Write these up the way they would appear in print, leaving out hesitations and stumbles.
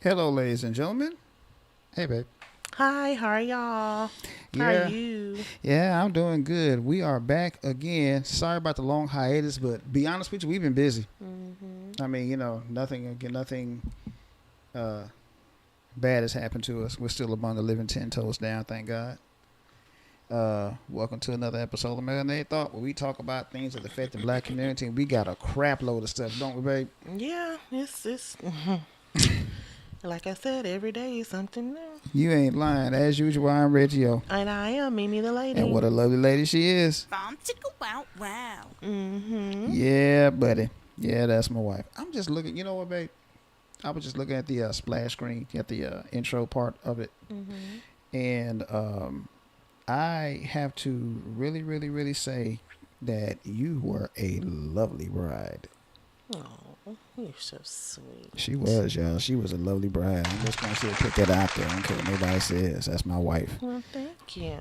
Hello, ladies and gentlemen. Hey, babe. Hi, how are y'all? How are Yeah, you? yeah, I'm doing good. We are back again. Sorry about the long hiatus, but be honest with you, we've been busy. Mm-hmm. I mean, nothing uh, bad has happened to us. We're still among the living 10 toes down, thank God. Welcome to another episode of Melanated Thought, where we talk about things that affect the black community. And we got a crap load of stuff, don't we, babe? Yeah, it's like I said, every day is something new. You ain't lying. As usual, I'm Reggio. And I am Mimi the And lady. what a lovely lady she is. Bomb chicka wow wow. Mm-hmm. Yeah, buddy. Yeah, that's my wife. I'm just looking. You know what, babe? I was just looking at the splash screen, at the intro part of it, Mm-hmm. and I have to really, really, really say that you were a lovely bride. Oh, you're so sweet. She was, y'all. She was a lovely bride. I'm just gonna say put that out there. I don't care what nobody says. That's my wife. Well, thank you.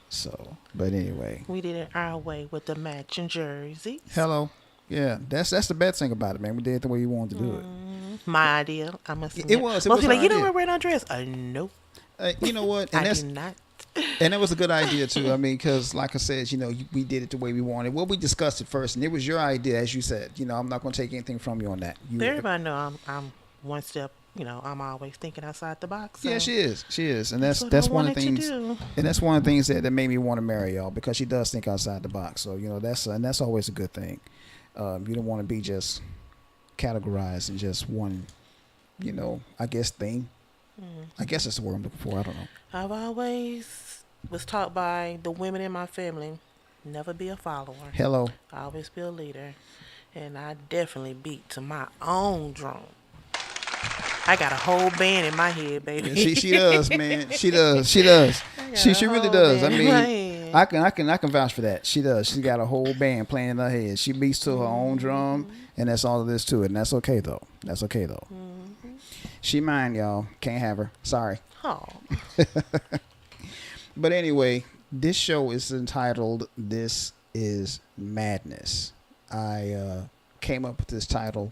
So, but anyway, We did it our way with the matching jerseys. hello. Yeah, that's the best thing about it, man. We did it the way you wanted to do it. My idea, I must admit. It was. It Most was people her like, you don't idea. wear no dress. Nope, You know what? And I that's do not. And it was a good idea too. I mean, because like I said, we did it the way we wanted. Well, we discussed it first, and it was your idea, as you said. I'm not going to take anything from you on that. Everybody know I'm one step. I'm always thinking outside the box. So Yeah, she is. She is, and that's what I one of the wanted things. to do. And that's one of the things that made me want to marry y'all, because she does think outside the box. So that's always a good thing. You don't want to be just categorized in just one, I guess thing. I guess that's the word I'm looking for. I don't know. I've always was taught by the women in my family, never be a follower. Hello. Always be a leader. And I definitely beat to my own drum. I got a whole band in my head, baby. Yeah, she does, man. She does. She does. She really does. I mean, I can vouch for that. She does. She got a whole band playing in her head. She beats to her own drum, and that's all there is to it. And that's okay though. That's okay though. She mine, y'all. Can't have her. Sorry. Oh. But anyway, this show is entitled "This Is Madness." I came up with this title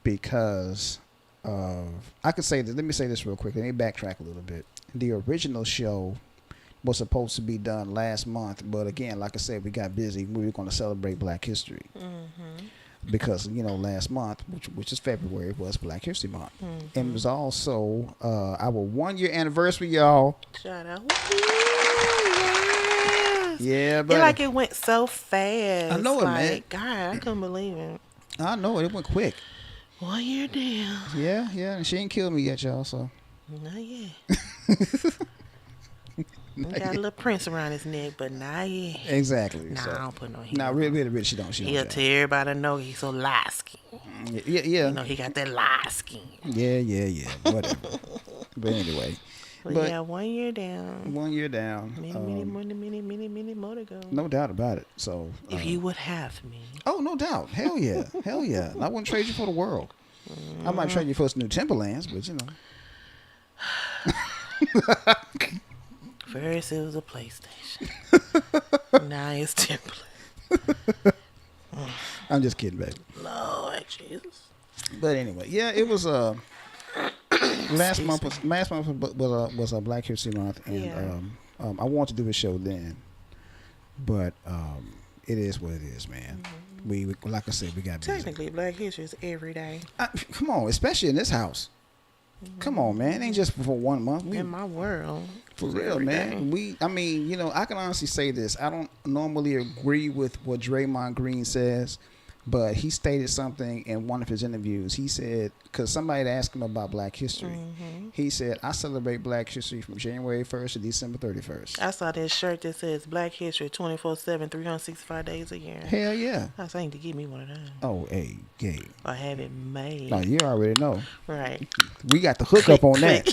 because I could say that. Let me say this real quick. Let me backtrack a little bit. The original show was supposed to be done last month, but again, like I said, we got busy. We were going to celebrate Black History because last month, which is February, was Black History Month, and it was also our 1 year anniversary, y'all. Shout out. Yeah, It but like it went so fast. I know it, like, man. God, I couldn't believe it. I know it went quick. 1 year down. Yeah, and she ain't killed me yet, y'all. So Not yet. He got a little prince around his neck, but not yet. exactly. Nah, so. I don't put no hair. Nah, really, she don't. He'll tell everybody know he's so light skin. Yeah. He got that light skin. Yeah. Whatever. But anyway, But yeah, 1 year down. 1 year down. Many more to go. No doubt about it. So If you would have me. oh, no doubt. Hell yeah. I wouldn't trade you for the world. I might trade you for some new Timberlands, but First it was a PlayStation. Now it's Timberland. I'm just kidding, baby. Lord Jesus. But anyway, yeah, it was last month was a Black History Month, and Yeah. I wanted to do a show then, but it is what it is, man. We like I said, we got busy. Technically, Black History is every day. Come on, especially in this house. Come on, man. It ain't just for 1 month. In my world. For it's real, every man. day. I mean, I can honestly say this. I don't normally agree with what Draymond Green says, but he stated something in one of his interviews. He said, because somebody asked him about Black history, he said, I celebrate Black history from January 1st to December 31st. I saw this shirt that says Black History 24/7, 365 days a year. Hell yeah. I was saying to give me one of those. Oh, hey, gay. Or have it made. No, you already know. Right. We got the hookup on that.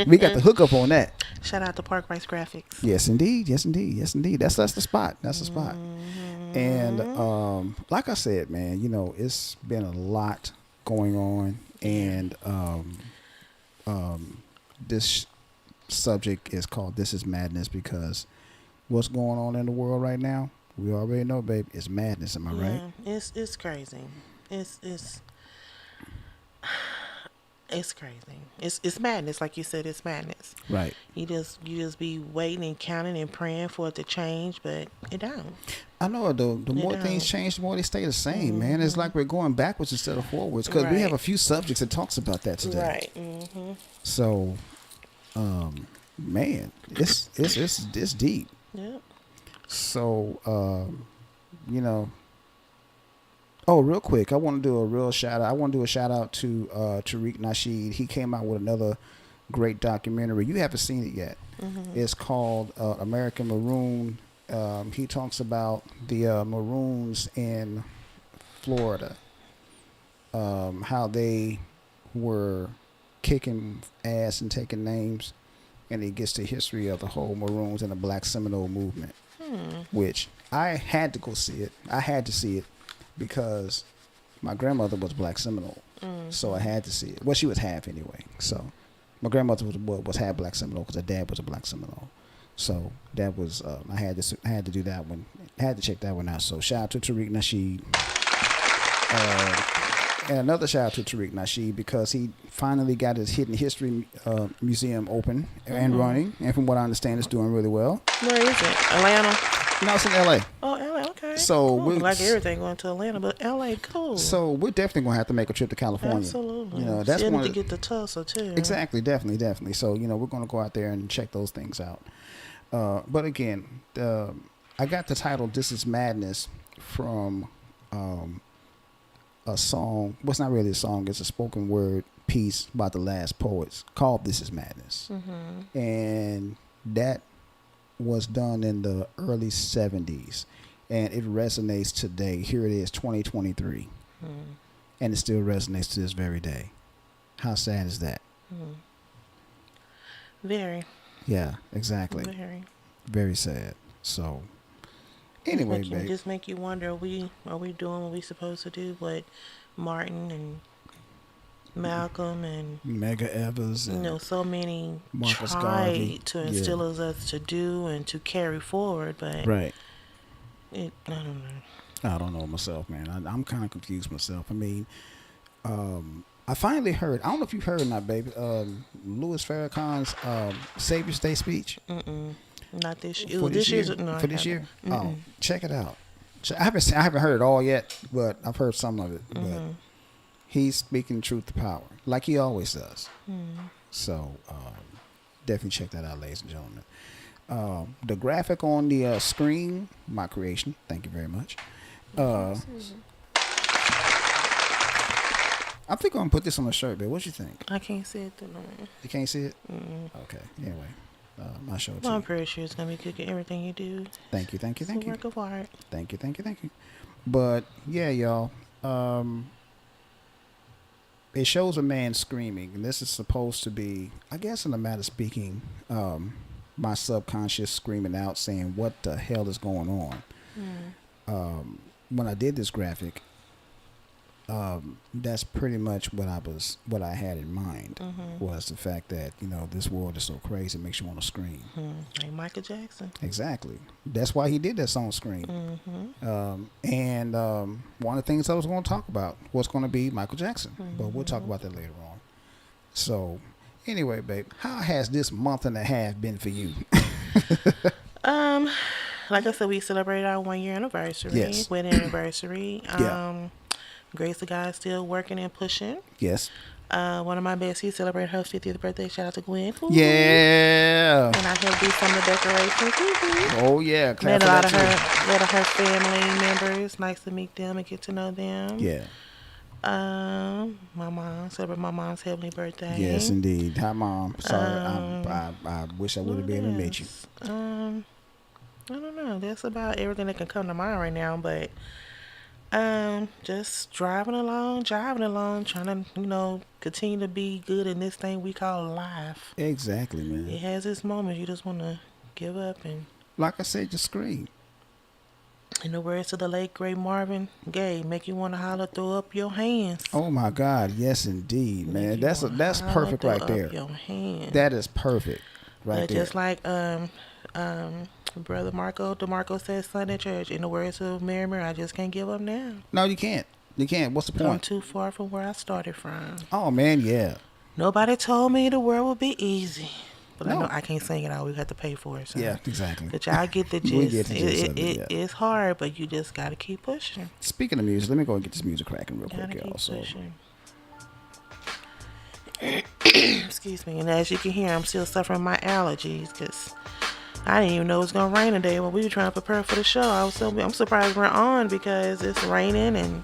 We got the hookup on that. Shout out to Park Rice Graphics. Yes, indeed. That's the spot. That's the spot. And like I said, man, it's been a lot going on, and this subject is called "This Is Madness" because what's going on in the world right now, we already know, babe, it's madness. Am I right? It's crazy. It's It's crazy. It's madness, like you said. It's madness. Right. You just be waiting and counting and praying for it to change, but it don't. I know the It more don't. things change, the more they stay the same, man. It's like we're going backwards instead of forwards because we have Right. a few subjects that talks about that today. Right. Mm-hmm. So, man, it's deep. Yep. So, you know. Oh, real quick, I want to do a real shout out. I want to do a shout out to Tariq Nasheed. He came out with another great documentary. You haven't seen it yet. Mm-hmm. It's called American Maroon. He talks about the Maroons in Florida, how they were kicking ass and taking names, and it gets the history of the whole Maroons and the Black Seminole movement, which I had to go see it. I had to see it because my grandmother was Black Seminole, so I had to see it. Well, she was half anyway. So my grandmother was half Black Seminole because her dad was a Black Seminole. So that was I had to do that one. I had to check that one out. So shout out to Tariq Nasheed. And another shout out to Tariq Nasheed because he finally got his Hidden History Museum open and running. And from what I understand, it's doing really well. Where is it? Atlanta. No, it's in L.A. Oh, LA. Okay. So cool. we Like everything going to Atlanta, but LA, cool. So we're definitely gonna have to make a trip to California. Absolutely. You know, that's Still one need of to get to Tulsa too. Exactly, definitely. So we're gonna go out there and check those things out. But again, I got the title "This Is Madness" from a song. Well, it's not really a song. It's a spoken word piece by the Last Poets called "This Is Madness," and that was done in the early 70s, and it resonates today. Here it is, 2023, and it still resonates to this very day. How sad is that? Very. Yeah, exactly. Very. Very sad. So, anyway, babe. Just make you wonder: are we doing what we supposed to do? What Martin and Malcolm and Mega Evers, and so many Marcus tried Garvey. to instill us to do and to carry forward, but Right. I don't know. I don't know myself, man. I'm kind of confused myself. I mean, I finally heard. I don't know if you heard or not, baby. Louis Farrakhan's Savior's Day speech. Not this year. For this year? No, For this year? Oh, check it out. I haven't heard it all yet, but I've heard some of it. But he's speaking truth to power, like he always does. So definitely check that out, ladies and gentlemen. The graphic on the screen, my creation. Thank you very much. I think I'm gonna put this on a shirt, babe. What you think? I can't see it though. You can't see it? Okay. Anyway, my show. Well, I'm pretty sure it's gonna be good at everything you do. Thank you. It's a work of art. Thank you. But yeah, y'all. It shows a man screaming, and this is supposed to be, I guess, in a matter of speaking, my subconscious screaming out, saying, "What the hell is going on?" When I did this graphic, that's pretty much what I had in mind, was the fact that this world is so crazy, it makes you want to scream. Like Michael Jackson. Exactly. That's why he did that song "Scream." And one of the things I was going to talk about was going to be Michael Jackson, but we'll talk about that later on. So anyway, babe, how has this month and a half been for you? Like I said, we celebrated our 1-year anniversary. Yes. Wedding anniversary. Yeah. Grace of God still working and pushing. Yes. One of my besties celebrated her 50th birthday. Shout out to Gwen. Ooh. Yeah. And I helped do some of the decorations. Ooh. Oh yeah. Met a lot of her family members. Nice to meet them and get to know them. Yeah. My mom celebrated my mom's heavenly birthday. Yes, indeed. Hi, Mom. Sorry, I wish I would have been able to meet you. I don't know. That's about everything that can come to mind right now, but just driving along, trying to, continue to be good in this thing we call life. Exactly, man. It has its moments you just want to give up, and like I said, just scream. in the words of the late great Marvin Gaye, make you want to holler, throw up your hands. Oh my God, yes indeed, man. That's perfect right there. Your hands. That is perfect right but there. just like Brother Marco DeMarco says Sunday church, in the words of Mary, I just can't give up now. No, you can't. You can't. What's the point? I'm too far from where I started from. Oh man, yeah. Nobody told me the world would be easy. But I No. know I can't sing it all. We have to pay for it. So. Yeah, exactly. But y'all get the gist. We get the gist of it, yeah. It's hard, but you just got to keep pushing. Speaking of music, let me go and get this music cracking real Gotta quick, y'all. keep So, pushing. Excuse me. And as you can hear, I'm still suffering my allergies because I didn't even know it was gonna rain today when we were trying to prepare for the show. I'm surprised we're on because it's raining and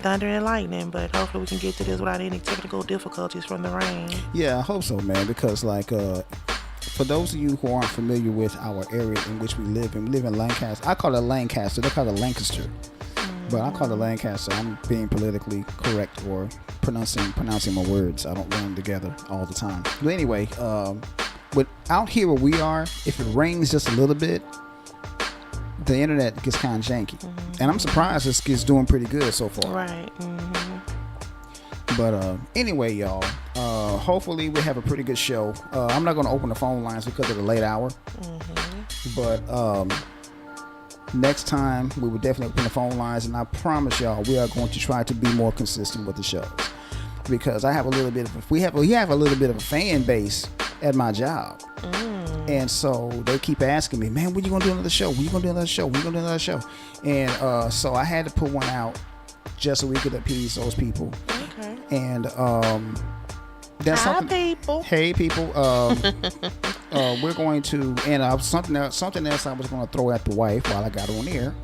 thunder and lightning. But hopefully we can get to this without any technical difficulties from the rain. yeah, I hope so, man. Because like, for those of you who aren't familiar with our area in which we live in Lancaster. I call it Lancaster. They call it Lancaster. But I call it Lancaster. I'm being politically correct or pronouncing my words. I don't run them together all the time. But anyway, but out here where we are, if it rains just a little bit, the internet gets kind of janky. And I'm surprised it's doing pretty good so far. Right. But anyway, y'all, hopefully we have a pretty good show. I'm not going to open the phone lines because of the late hour. But next time we will definitely open the phone lines, and I promise y'all we are going to try to be more consistent with the shows, because I have a little bit of we have a little bit of a fan base at my job. And so they keep asking me, man, when you gonna do another show? When you gonna do another show? When you gonna do another show? And so I had to put one out just so we could appease those people. Okay. And that's Hi, something. people. Hey, people. We're going to, and something else I was going to throw at the wife while I got on air.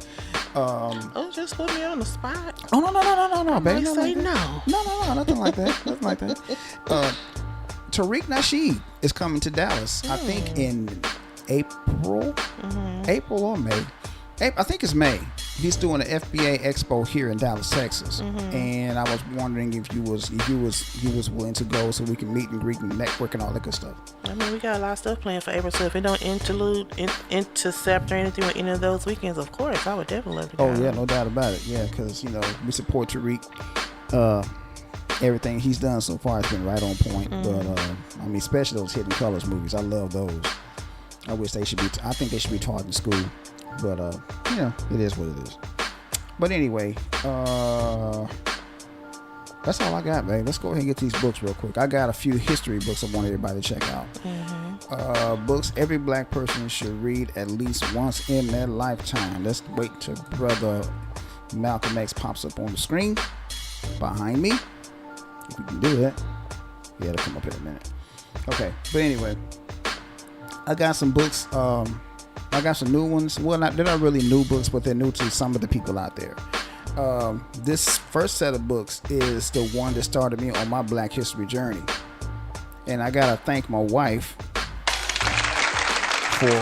Oh, just put me on the spot. Oh no, baby. I say no. No, nothing like that. Nothing like that. Tariq Nasheed is coming to Dallas. I think in April or May. I think it's May. He's doing an FBA Expo here in Dallas, Texas, and I was wondering if you was willing to go so we can meet and greet and network and all that good stuff. I mean, we got a lot of stuff planned for April, so if it don't intercept or anything with any of those weekends, of course, I would definitely love to go. Oh yeah, no doubt about it. Yeah, because we support Tariq. Everything he's done so far has been right on point. But I mean, especially those Hidden Colors movies, I love those. I wish they should be. I think they should be taught in school. But it is what it is. But anyway, that's all I got, man. Let's go ahead and get these books real quick. I got a few history books I want everybody to check out. Books every black person should read at least once in their lifetime. Let's wait till Brother Malcolm X pops up on the screen behind me. If you can do that. Yeah, it'll come up in a minute. Okay, but anyway, I got some books. I got some new ones. Well, they're not really new books, but they're new to some of the people out there. This first set of books is the one that started me on my Black History journey. And I got to thank my wife for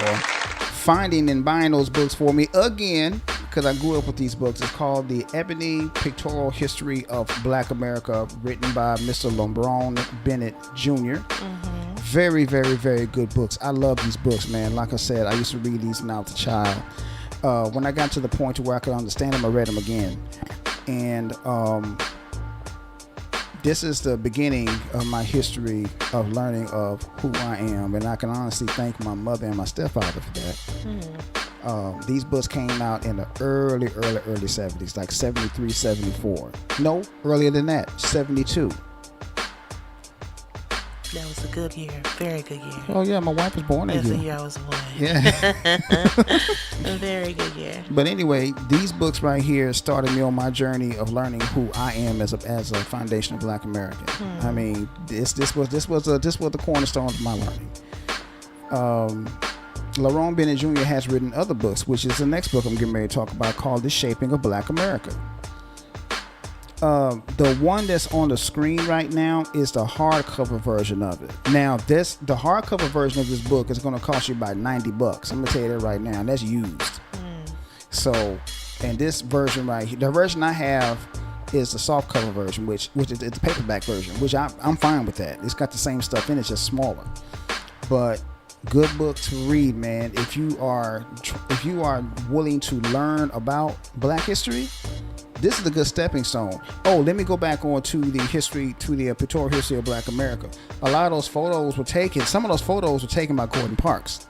finding and buying those books for me again, because I grew up with these books. It's called The Ebony Pictorial History of Black America, written by Mr. LeBron Bennett Jr. Very, very, very good books. I love these books, man. Like I said, I used to read these when I was a child. When I got to the point to where I could understand them, I read them again. And this is the beginning of my history of learning of who I am. And I can honestly thank my mother and my stepfather for that. These books came out in the early 70s, like 73, 74. No, earlier than that, 72. That was a good year. Very good year. Oh, yeah, my wife was born that year. That's the year I was born. Yeah. A very good year. But anyway, these books right here started me on my journey of learning who I am as a foundational Black American. I mean, this was the cornerstone of my learning. LeBron Bennett Jr. has written other books, which is the next book I'm getting ready to talk about, called The Shaping of Black America. The one that's on the screen right now is the hardcover version of it. Now, the hardcover version of this book is going to cost you about $90. I'm going to tell you that right now. That's used. So, and this version right here, the version I have is the softcover version, which is the paperback version, which I'm fine with that. It's got the same stuff in it, it's just smaller. But good book to read, man. If you are willing to learn about Black history, this is a good stepping stone. Oh, let me go back on to the pictorial history of Black America. A lot of those photos were taken. Some of those photos were taken by Gordon Parks.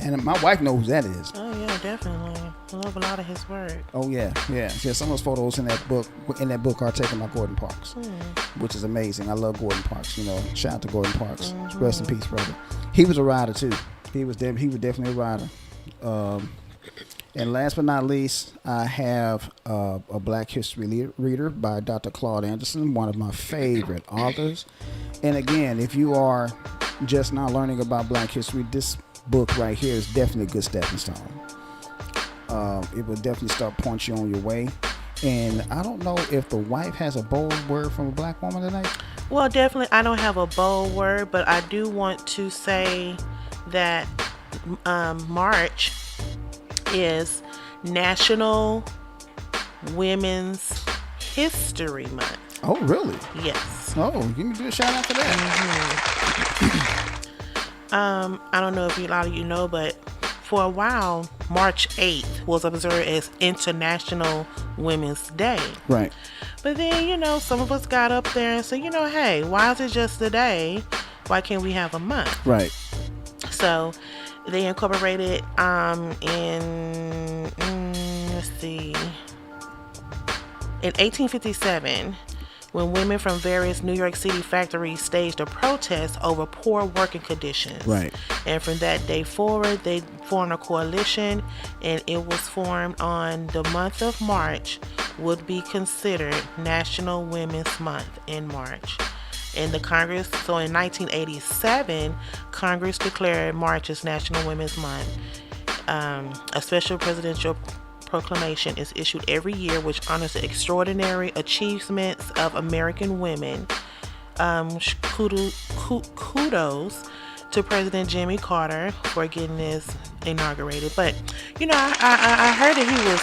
And my wife knows who that is. Oh yeah, definitely. I love a lot of his work. Oh yeah. Some of those photos in that book are taken by Gordon Parks, which is amazing. I love Gordon Parks. Shout out to Gordon Parks. Rest in peace, brother. He was a rider too. He was definitely a rider. And last but not least, I have a Black History reader by Dr. Claude Anderson, one of my favorite authors. And again, if you are just now learning about Black history, this book right here is definitely a good stepping stone. It will definitely start pointing you on your way. And I don't know if the wife has a bold word from a Black woman tonight. Well, definitely, I don't have a bold word, but I do want to say that March is National Women's History Month. Oh, really? Yes. Oh, give me a shout out for that. I don't know if a lot of you know, but for a while, March 8th was observed as International Women's Day. Right. But then, some of us got up there and said, hey, why is it just a day? Why can't we have a month? Right. So they incorporated in 1857, when women from various New York City factories staged a protest over poor working conditions. Right. And from that day forward, they formed a coalition, and it was formed on the month of March would be considered National Women's Month in March. And the Congress, so in 1987, Congress declared March as National Women's Month. A special presidential proclamation is issued every year, which honors the extraordinary achievements of American women. Kudos to President Jimmy Carter for getting this inaugurated. But I heard that he was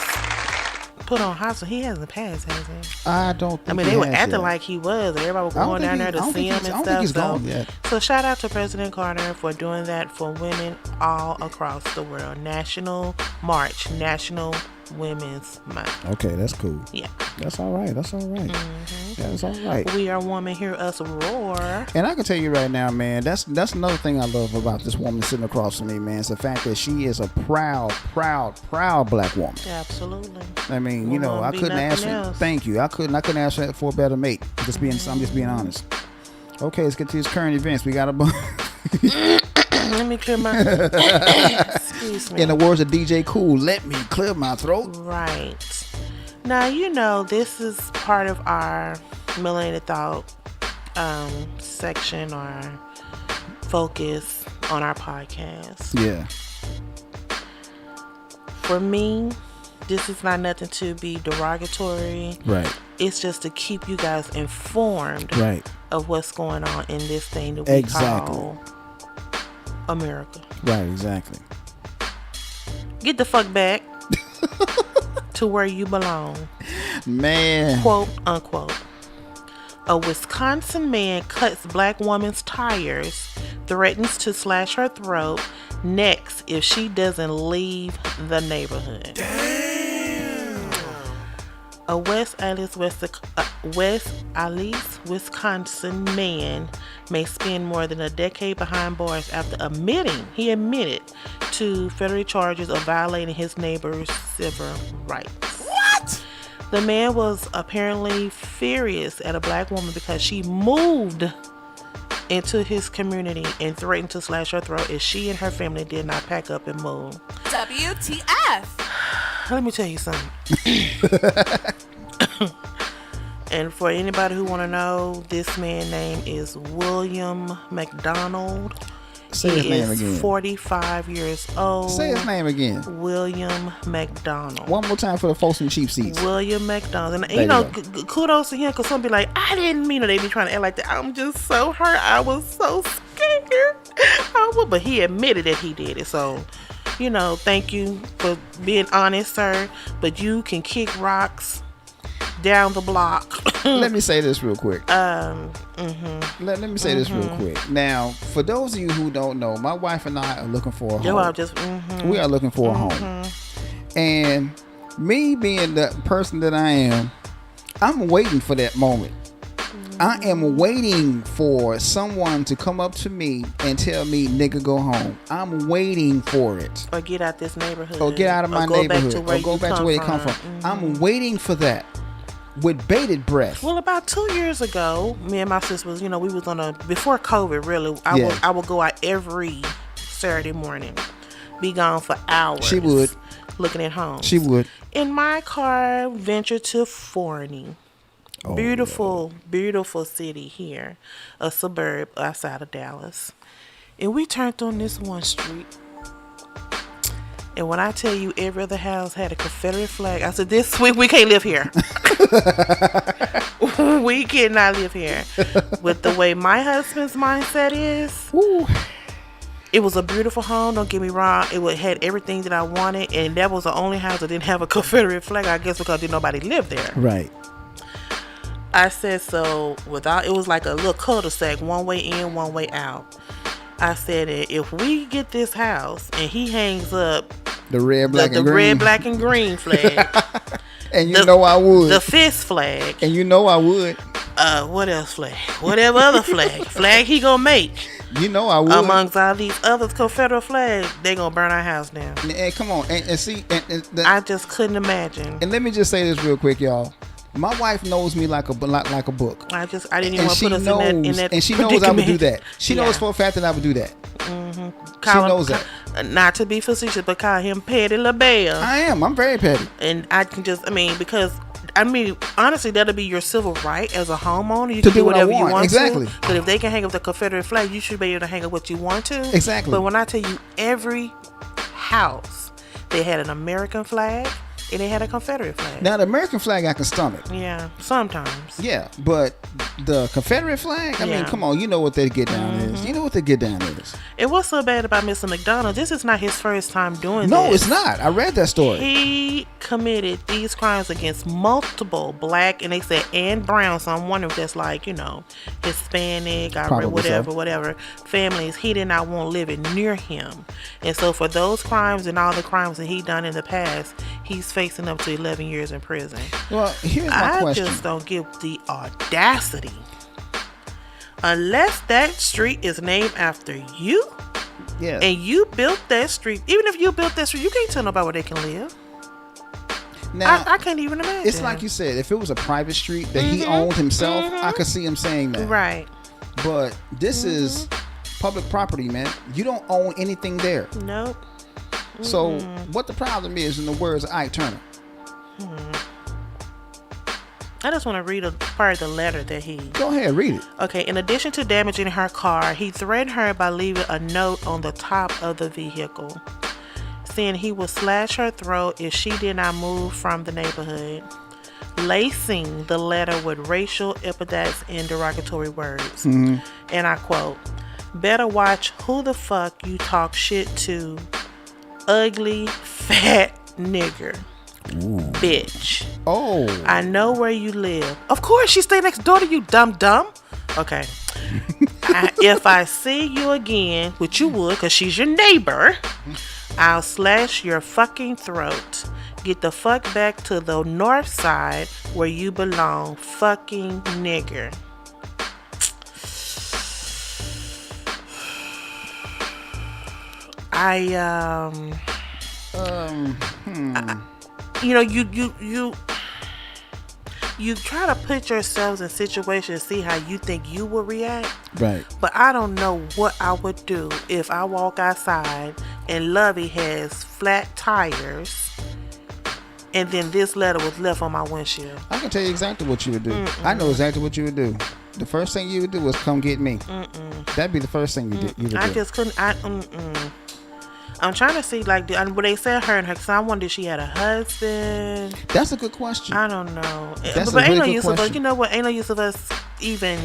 put on hospital. He hasn't passed, has he? I don't think they were acting like he was. Everybody was going down there to see him and stuff. I don't think he's gone yet. So shout out to President Carter for doing that for women all across the world. National March, National Women's Month. Okay, that's cool. Yeah. That's all right. That's all right. That's all right. We are women, hear us roar. And I can tell you right now, man, that's another thing I love about this woman sitting across from me, man. It's the fact that she is a proud Black woman. Absolutely. I mean, I couldn't ask for, thank you. I couldn't ask for a better mate. I'm just being honest. Okay, let's get to these current events. We got a bunch. Let me clear my excuse me. In the words of DJ Cool, let me clear my throat. Right. Now, this is part of our Melanated Thought section or focus on our podcast. Yeah. For me, this is not nothing to be derogatory. Right. It's just to keep you guys informed of what's going on in this thing that we call America. Right, exactly. Get the fuck back to where you belong. Man. Quote unquote. A Wisconsin man cuts Black woman's tires, threatens to slash her throat next if she doesn't leave the neighborhood. Damn. A West Allis, Wisconsin man may spend more than a decade behind bars after he admitted to federal charges of violating his neighbor's civil rights. What? The man was apparently furious at a Black woman because she moved into his community and threatened to slash her throat if she and her family did not pack up and move. WTF? Let me tell you something. And for anybody who want to know, this man's name is William McDonald. Say his name again. 45 years old. Say his name again. William McDonald. One more time for the folks in cheap seats. William McDonald. And kudos to him, because some be like, I didn't mean it. They be trying to act like that. I'm just so hurt. I was so scared. But he admitted that he did it. So, thank you for being honest, sir. But you can kick rocks down the block. Let me say this real quick. Let me say this real quick. Now, for those of you who don't know, my wife and I are looking for a home. We are looking for a home. And me being the person that I am, I'm waiting for that moment. I am waiting for someone to come up to me and tell me, nigga, go home. I'm waiting for it. Or get out this neighborhood. Or get out of my neighborhood. Or go back to where you come from. Mm-hmm. I'm waiting for that with bated breath. Well, about 2 years ago, me and my sister was, we was before COVID, really. Yeah. I would go out every Saturday morning. Be gone for hours. She would. Looking at homes. She would. In my car, ventured to Forney. Oh, beautiful, beautiful city here. A suburb outside of Dallas. And we turned on this one street. And when I tell you every other house had a Confederate flag, I said, we can't live here. We cannot live here. With the way my husband's mindset is, Woo. It was a beautiful home, don't get me wrong. It had everything that I wanted, and that was the only house that didn't have a Confederate flag, I guess because didn't nobody live there. Right. I said, so it was like a little cul-de-sac, one way in, one way out. I said, if we get this house and he hangs up the red, black, and the green. red, black, and green flag, and you know I would. the fist flag, and you know I would. What else flag? Whatever other flag he gonna make. You know I would. Amongst all these other Confederate flags, they gonna burn our house down. And come on, and see, I just couldn't imagine. And let me just say this real quick, y'all. My wife knows me like a book. I didn't even want to put us in that and she knows I would do that. She knows for a fact that I would do that. Mm-hmm. She knows that. Not to be facetious, but call him Petty LaBelle. I am. I'm very petty. And I can just, because honestly, that'll be your civil right as a homeowner. You can do whatever you want exactly. to. But if they can hang up the Confederate flag, you should be able to hang up what you want to. Exactly. But when I tell you, every house, they had an American flag and they had a Confederate flag. Now, the American flag I can stomach. Yeah, sometimes. Yeah, but the Confederate flag, I mean, come on, you know what they get down is. You know what they get down is. And what's so bad about Mr. McDonald, this is not his first time doing this. No, it's not. I read that story. He committed these crimes against multiple black, and they said, and brown, so I'm wondering if that's like, Hispanic, whatever, families he did not want living near him. And so for those crimes and all the crimes that he done in the past, he's facing up to 11 years in prison. Well, here's my question. I just don't get the audacity. Unless that street is named after you, yeah, and you built that street, even if you built that street, you can't tell nobody where they can live. Now, I can't even imagine. It's like you said, if it was a private street that he owned himself, I could see him saying that. Right. But this is public property, man. You don't own anything there. Nope. So what the problem is, in the words of Ike Turner. I just want to read a part of the letter that he... Go ahead, read it. Okay, in addition to damaging her car, he threatened her by leaving a note on the top of the vehicle, saying he would slash her throat if she did not move from the neighborhood, lacing the letter with racial epithets and derogatory words. And I quote, "Better watch who the fuck you talk shit to, ugly, fat nigger. Ooh. Bitch. Oh. I know where you live." Of course, she stay next door to you, dumb. Okay. If I see you again, which you would, because she's your neighbor, I'll slash your fucking throat. Get the fuck back to the north side where you belong, fucking nigger. You try to put yourselves in situations, see how you think you will react. Right. But I don't know what I would do if I walk outside and Lovey has flat tires and then this letter was left on my windshield. I can tell you exactly what you would do. I know exactly what you would do. The first thing you would do is come get me. That'd be the first thing you would do. I just couldn't. I'm trying to see, like, but they said her and her, because I wonder if she had a husband. That's a good question. I don't know. That's but a ain't no really use good of us. question. You know what? Ain't no use of us even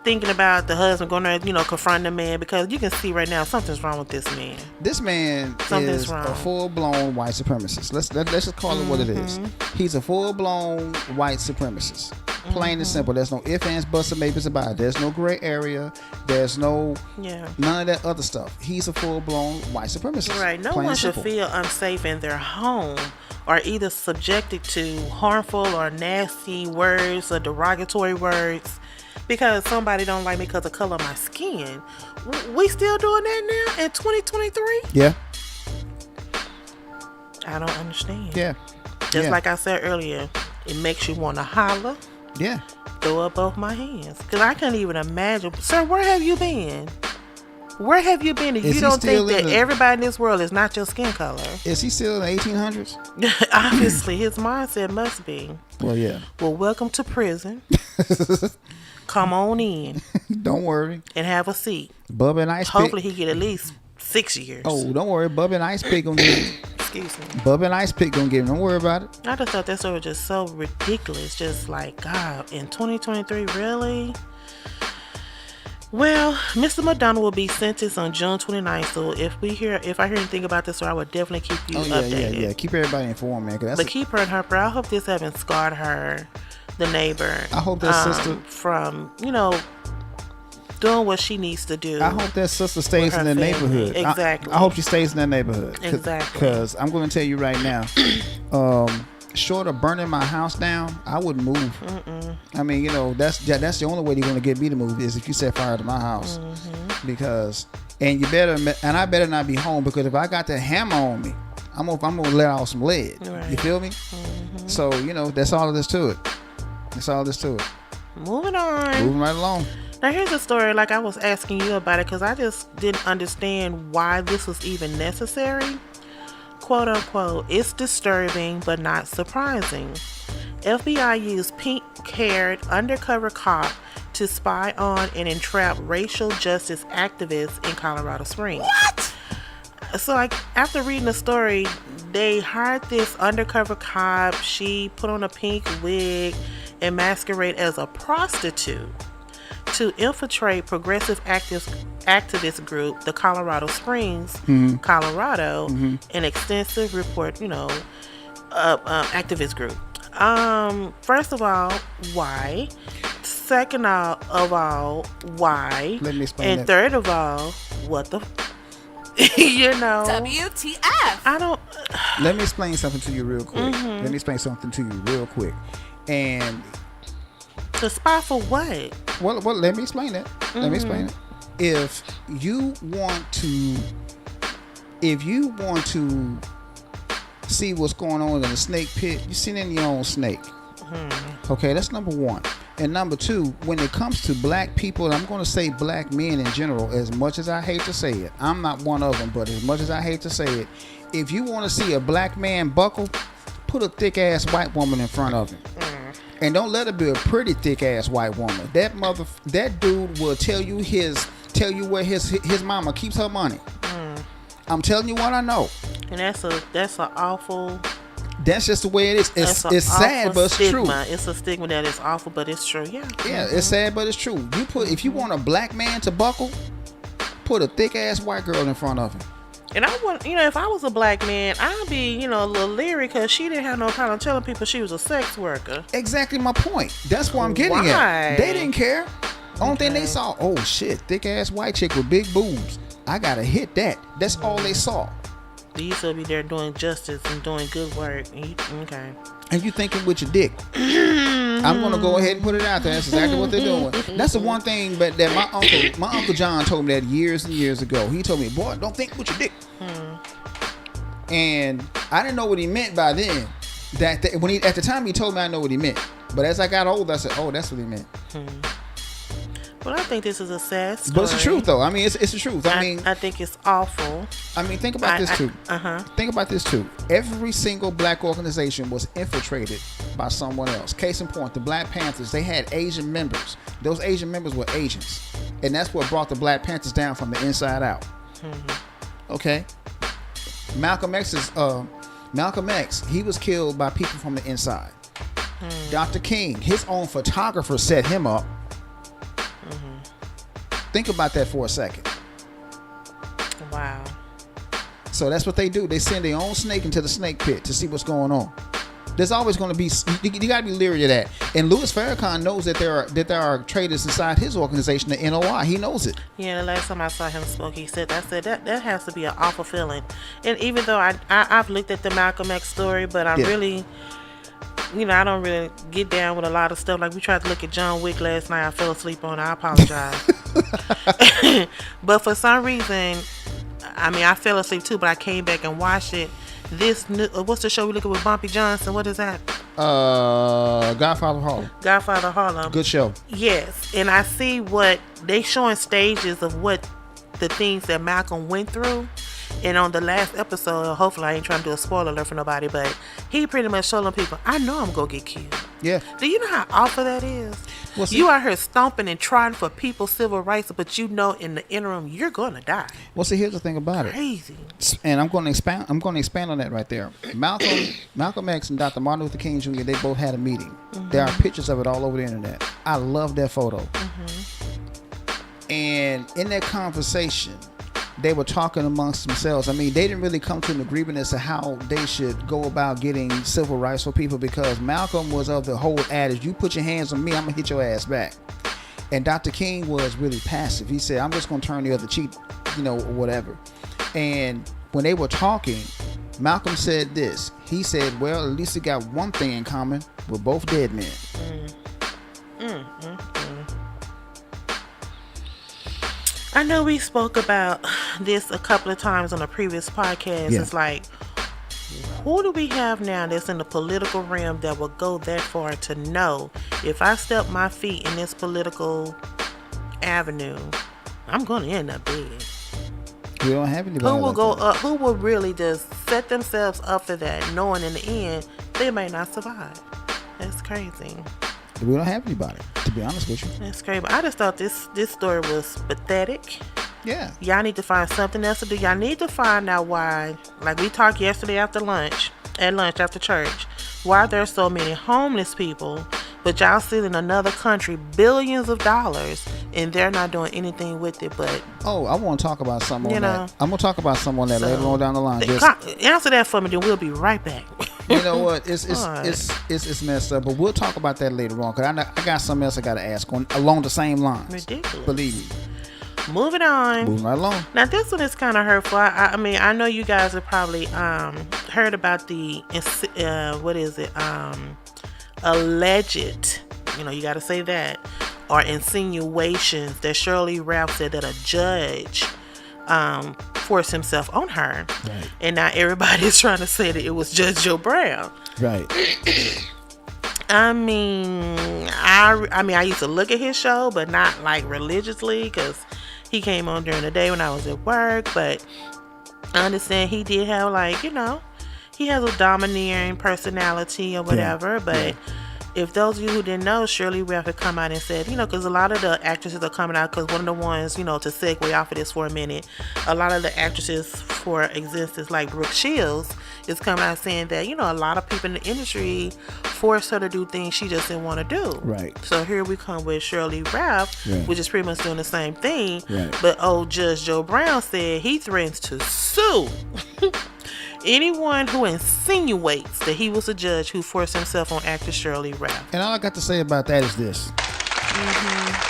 thinking about the husband going there, confronting the man, because you can see right now something's wrong with this man. This man is a full-blown white supremacist. Let's just call it what it is. He's a full-blown white supremacist. Plain and simple. There's no ifs, ands, buts, or maybes about it. There's no gray area. There's no none of that other stuff. He's a full-blown white supremacist. Right. No Plain one and should simple. feel unsafe in their home or either subjected to harmful or nasty words or derogatory words because somebody don't like me because of color of my skin. We still doing that now in 2023? Yeah. I don't understand. Yeah. Just like I said earlier, it makes you want to holler. Yeah. Throw up both my hands. Because I can't even imagine. Sir, where have you been? Where have you been if you don't think that everybody in this world is not your skin color? Is he still in the 1800s? Obviously, his mindset must be. Well, yeah. Well, welcome to prison. Come on in. Don't worry. And have a seat. Bubba and Ice Hopefully he get at least 6 years. Oh, don't worry. Bubba and Ice Pick gonna get him. Excuse me. Bubba and Ice Pick gonna get him. Don't worry about it. I just thought that story was just so ridiculous. Just like, God, in 2023, really? Well, Mr. McDonald will be sentenced on June 29th. So if I hear anything about this story, I would definitely keep you updated. Yeah. Keep everybody informed, man. But keep her in her prayer. I hope this haven't scarred her, the neighbor. I hope that sister from doing what she needs to do. I hope that sister stays in the neighborhood. Exactly. I hope she stays in that neighborhood. Exactly. Because I'm going to tell you right now, short of burning my house down, I wouldn't move. Mm-mm. I mean, that's the only way you're going to get me to move is if you set fire to my house. Mm-hmm. Because I better not be home because if I got that hammer on me, I'm gonna let out some lead. Right. You feel me? Mm-hmm. So that's all there is to it. That's all there is to it. Moving on. Moving right along. Now here's a story like I was asking you about it because I just didn't understand why this was even necessary. Quote unquote, it's disturbing but not surprising. FBI used pink-haired undercover cop to spy on and entrap racial justice activists in Colorado Springs. What? So after reading the story, they hired this undercover cop. She put on a pink wig and masquerade as a prostitute to infiltrate progressive activist group, the Colorado Springs, Colorado, an extensive report, activist group. First of all, why? Second of all, why? Let me explain and that. Third of all, what the WTF. I don't. Let me explain something to you real quick. And the spy for what? Well, let me explain it. Let me explain it. If you want to see what's going on in the snake pit, you send in your own snake. Okay, that's number one. And number two, when it comes to black people, and I'm going to say black men in general, as much as I hate to say it, I'm not one of them, but as much as I hate to say it, if you want to see a black man buckle, put a thick ass white woman in front of him. And don't let her be a pretty thick ass white woman. That dude will tell you where his mama keeps her money. I'm telling you what I know. And that's an awful. That's just the way it is. It's sad, but it's true. It's a stigma that is awful, but it's true. Yeah. Yeah, it's sad, but it's true. If you want a black man to buckle, put a thick ass white girl in front of him. And I want, if I was a black man, I'd be, a little leery because she didn't have no problem telling people she was a sex worker. Exactly my point. That's what I'm getting at. They didn't care. Only thing they saw, oh shit, thick ass white chick with big boobs. I gotta hit that. That's all they saw. These will be there doing justice and doing good work. Okay. And you thinking with your dick. I'm gonna go ahead and put it out there. That's exactly what they're doing. That's the one thing that my uncle John told me that years and years ago. He told me, boy, don't think with your dick. And I didn't know what he meant by then. At the time he told me, I know what he meant. But as I got older, I said, oh, that's what he meant. Well, I think this is a sad story. But it's the truth, though. I mean, it's the truth. I think it's awful. I mean, think about this too. Think about this too. Every single black organization was infiltrated by someone else. Case in point, the Black Panthers, they had Asian members. Those Asian members were Asians. And that's what brought the Black Panthers down from the inside out. Okay? Malcolm X, he was killed by people from the inside. Dr. King, his own photographer set him up. Think about that for a second. Wow. So that's what they do. They send their own snake into the snake pit to see what's going on. There's always going to be. You got to be leery of that. And Louis Farrakhan knows that there are traitors inside his organization, the NOI. He knows it. Yeah, the last time I saw him spoke, he said that has to be an awful feeling. And even though I've looked at the Malcolm X story, but I really, I don't really get down with a lot of stuff. Like we tried to look at John Wick last night. I fell asleep on it. I apologize. But for some reason, I fell asleep too, but I came back and watched it. This new, what's the show we looking with Bumpy Johnson? What is that? Godfather Harlem. Godfather Harlem. Good show. Yes, and I see what they showing stages of what the things that Malcolm went through. And on the last episode, hopefully I ain't trying to do a spoiler alert for nobody, but he pretty much showed them people, I know I'm gonna get killed. Yeah. Do you know how awful that is? Well, you out here stomping and trying for people's civil rights, but you know in the interim you're gonna die. Well, see, here's the thing about it. Crazy. And I'm going to expand on that right there. Malcolm X and Dr. Martin Luther King Jr. They both had a meeting. Mm-hmm. There are pictures of it all over the internet. I love that photo. Mm-hmm. And in that conversation, they were talking amongst themselves. I mean, they didn't really come to an agreement as to how they should go about getting civil rights for people, because Malcolm was of the whole adage, you put your hands on me, I'm going to hit your ass back. And Dr. King was really passive. He said, I'm just going to turn the other cheek, or whatever. And when they were talking, Malcolm said this. He said, well, at least we got one thing in common. We're both dead men. I know we spoke about this a couple of times on a previous podcast. Yeah. It's like, who do we have now that's in the political realm that will go that far to know if I step my feet in this political avenue, I'm going to end up dead? We don't have anybody. Who will go up? Who will really just set themselves up for that, knowing in the end they may not survive? That's crazy. We don't have anybody, to be honest with you. That's crazy. But I just thought this story was pathetic. Yeah. Y'all need to find something else to do. Y'all need to find out why, like we talked yesterday after lunch after church, why there are so many homeless people, but y'all still in another country, billions of dollars, and they're not doing anything with it. But I want to talk about something on that. I'm going to talk about something on that later on down the line. Answer that for me, then we'll be right back. You know what? It's messed up, but we'll talk about that later on, because I got something else I got to ask along the same lines. Ridiculous. Believe me. Moving on. Moving right along. Now this one is kind of hurtful. I mean, I know you guys have probably heard about the alleged, you got to say that, or insinuations that Shirley Ralph said that a judge forced himself on her. Right. And now everybody's trying to say that it was Judge Joe Brown. Right. I used to look at his show, but not like religiously, because he came on during the day when I was at work. But I understand he did have he has a domineering personality or whatever. Yeah. But if those of you who didn't know, Shirley Ralph had come out and said, because a lot of the actresses are coming out, because one of the ones, to segue off of this for a minute, a lot of the actresses for existence, like Brooke Shields, is coming out saying that, a lot of people in the industry forced her to do things she just didn't want to do. Right. So here we come with Shirley Ralph, which is pretty much doing the same thing. Right. But Judge Joe Brown said he threatens to sue anyone who insinuates that he was a judge who forced himself on actress Shirley Ralph. And all I got to say about that is this. Mm-hmm.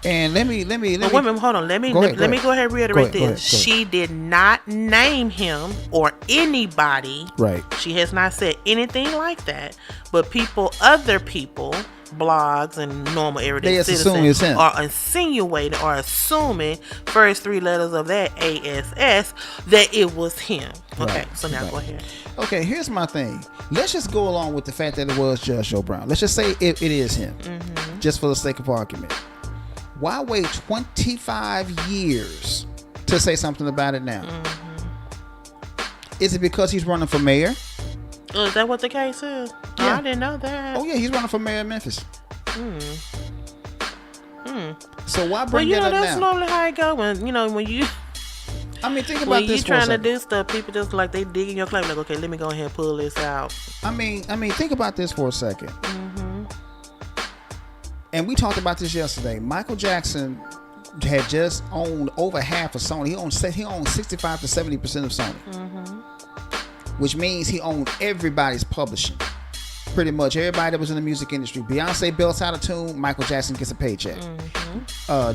And let me. Hold on. Let me go ahead and reiterate this. Go ahead. She did not name him or anybody. Right. She has not said anything like that. But other people, blogs and normal everyday citizens are insinuating or assuming first three letters of that ASS that it was him. Okay, right. So now go ahead. Okay, here's my thing. Let's just go along with the fact that it was Judge Joe Brown. Let's just say it is him, just for the sake of argument. Why wait 25 years to say something about it now? Is it because he's running for mayor? Is that what the case is? Yeah. I didn't know that. Oh yeah, he's running for mayor of Memphis. So why bring that up now? That's normally how it go when you. I mean, think about this. When you trying to do stuff, people just like they dig in your claim. Like, okay, let me go ahead and pull this out. I mean, think about this for a second. And we talked about this yesterday. Michael Jackson had just owned over half of Sony. He owned 65 to 70% of Sony. which means he owned everybody's publishing. Pretty much everybody that was in the music industry. Beyonce belts out a tune, Michael Jackson gets a paycheck.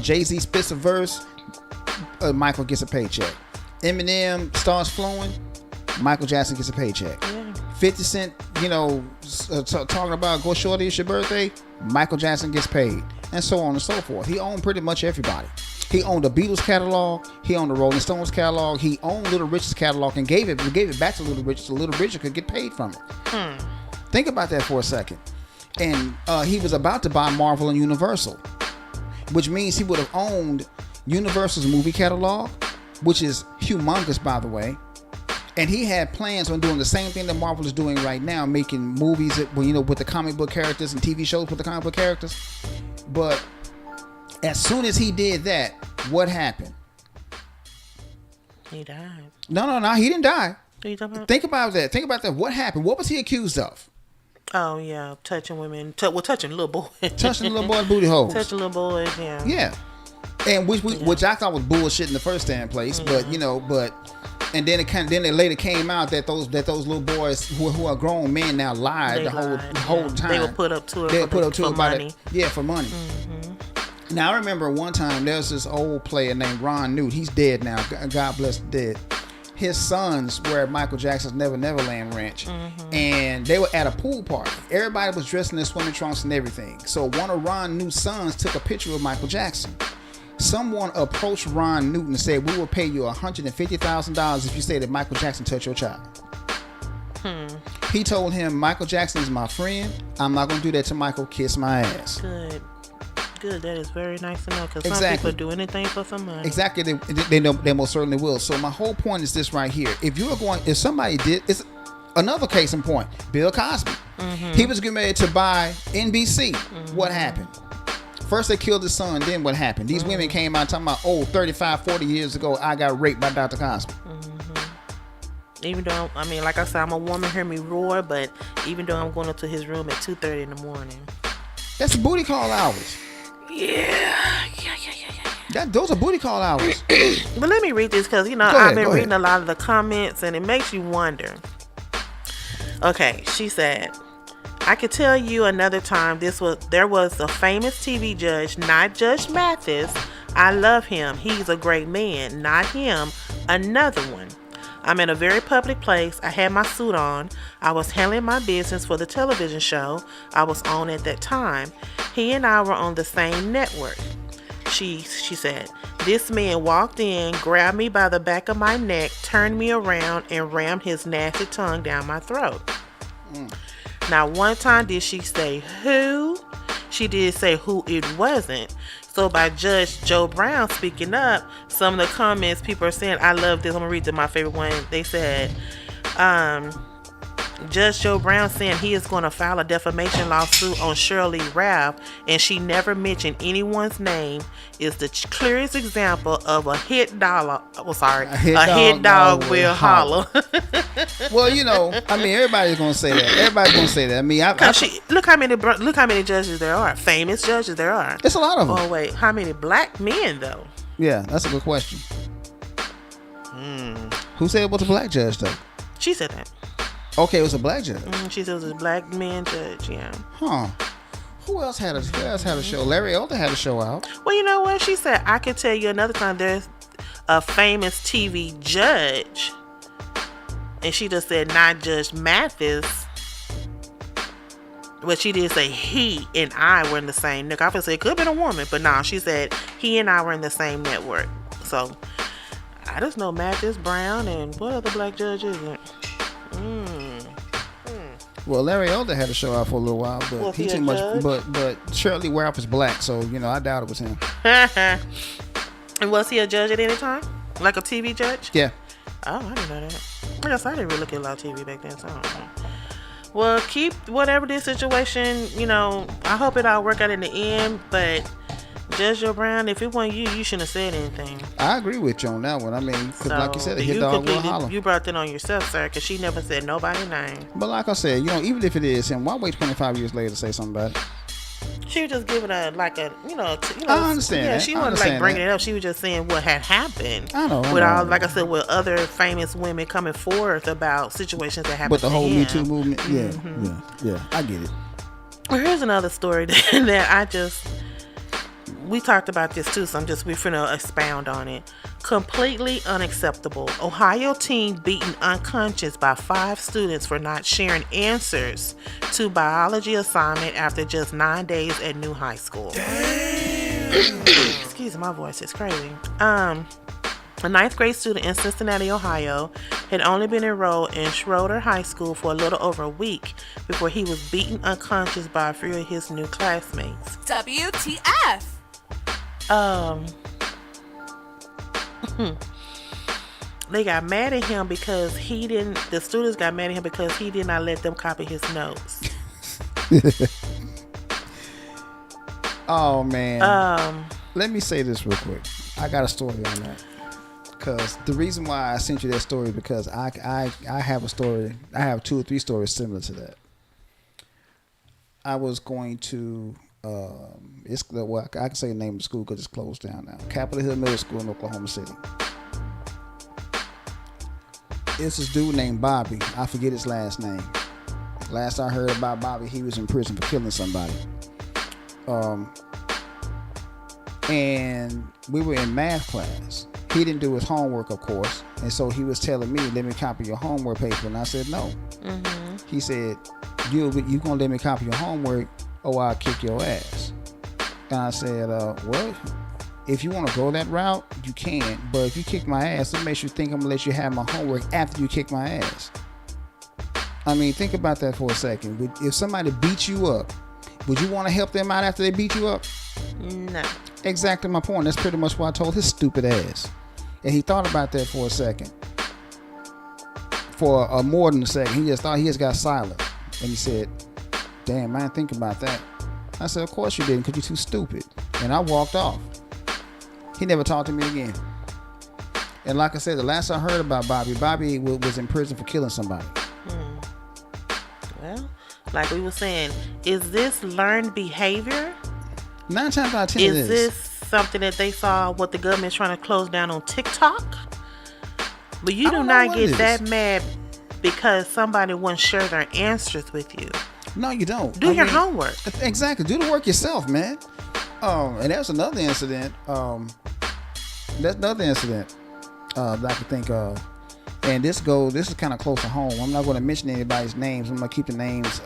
Jay-Z spits a verse, Michael gets a paycheck. Eminem starts flowing, Michael Jackson gets a paycheck. 50 Cent, talking about Go Shorty, it's your birthday, Michael Jackson gets paid. And so on and so forth. He owned pretty much everybody. He owned the Beatles catalog. He owned the Rolling Stones catalog. He owned Little Richard's catalog and gave it back to Little Richard so Little Richard could get paid from it. Think about that for a second. And he was about to buy Marvel and Universal, which means he would have owned Universal's movie catalog, which is humongous, by the way. And he had plans on doing the same thing that Marvel is doing right now, making movies with the comic book characters and TV shows with the comic book characters. But as soon as he did that, what happened? He died. No, he didn't die. What are you talking about? Think about that. What happened? What was he accused of? Oh, yeah. Touching women. Touching little boys. Touching little boys' booty holes. Touching little boys, yeah. Yeah. And which I thought was bullshit in the first damn place. But, and then it later came out that those little boys who are grown men now lied the whole time. They were put up to it for money. For money. Now I remember one time there was this old player named Ron Newt. He's dead now. God bless the dead. His sons were at Michael Jackson's Never Neverland Ranch, and they were at a pool party. Everybody was dressed in their swimming trunks and everything. So one of Ron Newt's sons took a picture of Michael Jackson. Someone approached Ron Newton and said, "We will pay you $150,000 if you say that Michael Jackson touched your child." He told him, "Michael Jackson is my friend. I'm not going to do that to Michael. Kiss my ass." Good. That is very nice to know, because some people do anything for some money. Exactly. They most certainly will. So my whole point is this right here. If somebody did, it's another case in point. Bill Cosby. He was getting ready to buy NBC. What happened? First they killed his son, then what happened? These women came out talking about, 35, 40 years ago, I got raped by Dr. Cosby. Even though, like I said, I'm a woman, hear me roar, but even though I'm going up to his room at 2:30 in the morning. That's booty call hours. Yeah. Those are booty call hours. But let me read this, because, I've been reading a lot of the comments, and it makes you wonder. Okay, she said, I could tell you another time there was a famous TV judge, not Judge Mathis. I love him. He's a great man. Not him. Another one. I'm in a very public place. I had my suit on. I was handling my business for the television show I was on at that time. He and I were on the same network. She said, this man walked in, grabbed me by the back of my neck, turned me around, and rammed his nasty tongue down my throat. Now, one time did she say who? She did say who it wasn't. So by Judge Joe Brown speaking up, some of the comments people are saying, I love this. I'm going to read to my favorite one. They said, Judge Joe Brown saying he is going to file a defamation lawsuit on Shirley Ralph, and she never mentioned anyone's name, is the clearest example of a hit dog will holler. Well, everybody's going to say that. Everybody's going to say that. Look how many judges there are. Famous judges there are. It's a lot of them. Oh wait, how many black men though? Yeah, that's a good question. Who said it was a black judge though? She said that. Okay, it was a black judge. She said it was a black man judge. Yeah. Huh. Who else had a show? Larry Elder had a show out. Well, you know what? She said, I could tell you another time there's a famous TV judge. And she just said, not Judge Mathis. But she did say he and I were in the same network. I would say it could have been a woman. But no, she said he and I were in the same network. So, I just know Mathis, Brown, and what other black judge is it? Well, Larry Elder had a show out for a little while, but he too much. But Shirley Ralph is black, so I doubt it was him. And was he a judge at any time, like a TV judge? Yeah. Oh, I didn't know that. I guess I didn't really look at a lot of TV back then, so I don't know. Well, keep whatever this situation. I hope it all work out in the end, but. Judge Joe Brown, if it wasn't you, you shouldn't have said anything. I agree with you on that one. Because like you said, a hit dog will holler. You brought that on yourself, sir, because she never said nobody's name. But like I said, even if it is him, why wait 25 years later to say something about it? She was just giving a I understand Yeah, that. she I wasn't like understand bringing that. it up. She was just saying what had happened. I know. With all, like I said, with other famous women coming forth about situations that happened. But the to whole him. Me Too movement, yeah, I get it. Well, here's another story that we talked about this too, so we're finna expound on it. Completely unacceptable. Ohio teen beaten unconscious by 5 students for not sharing answers to biology assignment after just 9 days at new high school. Excuse me, my voice is crazy. A 9th grade student in Cincinnati, Ohio, had only been enrolled in Schroeder High School for a little over a week before he was beaten unconscious by a few of his new classmates. WTF? They got mad at him because the students got mad at him because he did not let them copy his notes. Oh, man. Let me say this real quick. I got a story on that. Because the reason why I sent you that story is because I have a story. I have 2 or 3 stories similar to that. I was going to, I can say the name of the school because it's closed down now. Capitol Hill Middle School in Oklahoma City. It's this dude named Bobby. I forget his last name. Last I heard about Bobby, he was in prison for killing somebody. And we were in math class. He didn't do his homework, of course, and so he was telling me, "Let me copy your homework paper," and I said, "No." Mm-hmm. He said, "You gonna let me copy your homework, or I'll kick your ass." And I said, "Well, if you want to go that route, you can, but if you kick my ass, it makes you think I'm gonna let you have my homework after you kick my ass." I mean, think about that for a second. If somebody beats you up, would you want to help them out after they beat you up? No. Exactly my point. That's pretty much what I told his stupid ass. And he thought about that for a second. For more than a second. He just got silent. And he said, "Damn, I didn't think about that." I said, "Of course you didn't, because you're too stupid." And I walked off. He never talked to me again. And like I said, the last I heard about Bobby was in prison for killing somebody. Well, like we were saying, is this learned behavior? 9 times out of 10 it Is this something that they saw what the government's trying to close down on TikTok? But you do not get that mad because somebody won't share their answers with you. No, you don't. Do your homework. Exactly. Do the work yourself, man. And that's another incident. That's another incident that I can think of. And this is kind of close to home. I'm not going to mention anybody's names. I'm going to keep the names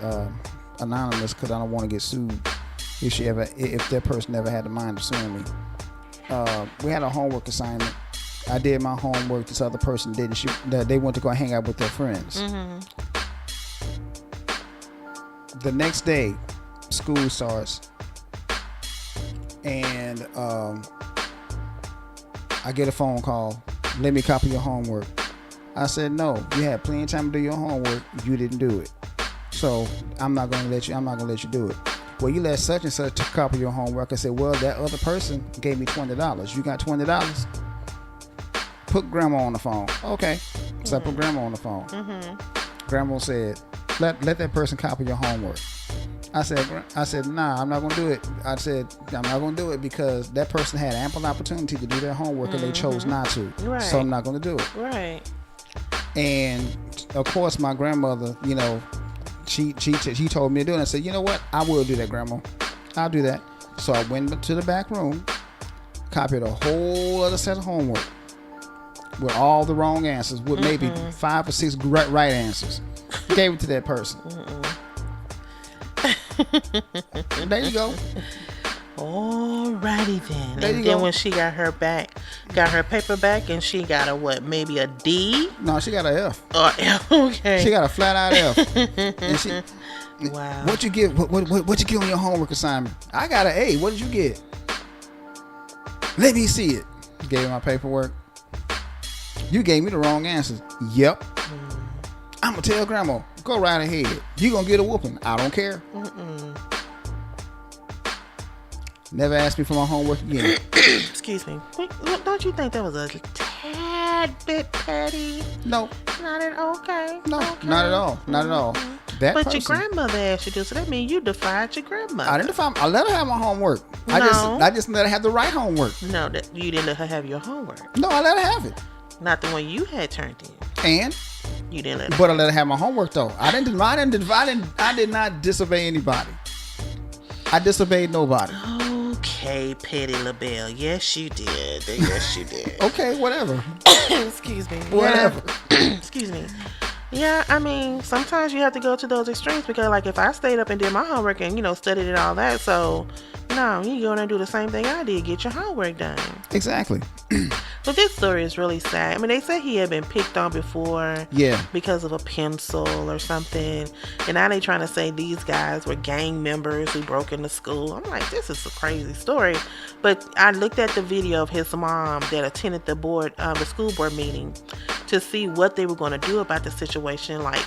anonymous because I don't want to get sued if that person ever had the mind of suing me. We had a homework assignment. I did my homework. This other person didn't. They went to go hang out with their friends. Mm-hmm. The next day, school starts, and I get a phone call. "Let me copy your homework." I said, "No, you had plenty of time to do your homework. You didn't do it, so I'm not gonna let you do it." "Well, you let such and such copy your homework." I said, "Well, that other person gave me $20. You got $20? Put grandma on the phone." "Okay." So I put grandma on the phone. Mm-hmm. Grandma said, let that person copy your homework. I said, "Nah, I'm not gonna do it." I said, "I'm not gonna do it because that person had ample opportunity to do their homework and they chose not to. Right. So I'm not gonna do it." Right. And of course, my grandmother, she told me to do it. I said, "You know what? I will do that, Grandma. I'll do that." So I went to the back room, copied a whole other set of homework with all the wrong answers, with maybe 5 or 6 right answers. Gave it to that person. There you go. Alrighty then. There you And go. then when she got her paper back, and she got maybe a D No, she got an F. or F. Okay. She got a flat out F. And she, Wow. What you get? What you get on your homework assignment? "I got an A. What did you get?" "Let me see it." Gave her my paperwork. "You gave me the wrong answers." "Yep." "I'm gonna tell Grandma." "Go right ahead. You gonna get a whooping." "I don't care." Never asked me for my homework again. Excuse me. Wait, don't you think that was a tad bit petty? No, Not at okay. no, Okay. not at all. Not at all. that But person. your grandmother asked you to, so that means you defied your grandmother. I didn't define. I let her have my homework. No. I just let her have the right homework. No, that you didn't let her have your homework. No, I let her have it. Not the one you had turned in. And You didn't let her. but I let her have my homework though. I did not disobey anybody. I disobeyed nobody. Okay, Petty LaBelle. Yes, you did. Yes, you did. Okay, whatever. Excuse me. Whatever. Yeah. Excuse me. Yeah, I mean, sometimes you have to go to those extremes because, like, if I stayed up and did my homework and, studied and all that, so, no, you go in and do the same thing I did, get your homework done. Exactly. But this story is really sad. I mean, they say he had been picked on before. Yeah. Because of a pencil or something. And now they trying to say these guys were gang members who broke into school. I'm like, this is a crazy story. But I looked at the video of his mom that attended the school board meeting to see what they were going to do about the situation. Like,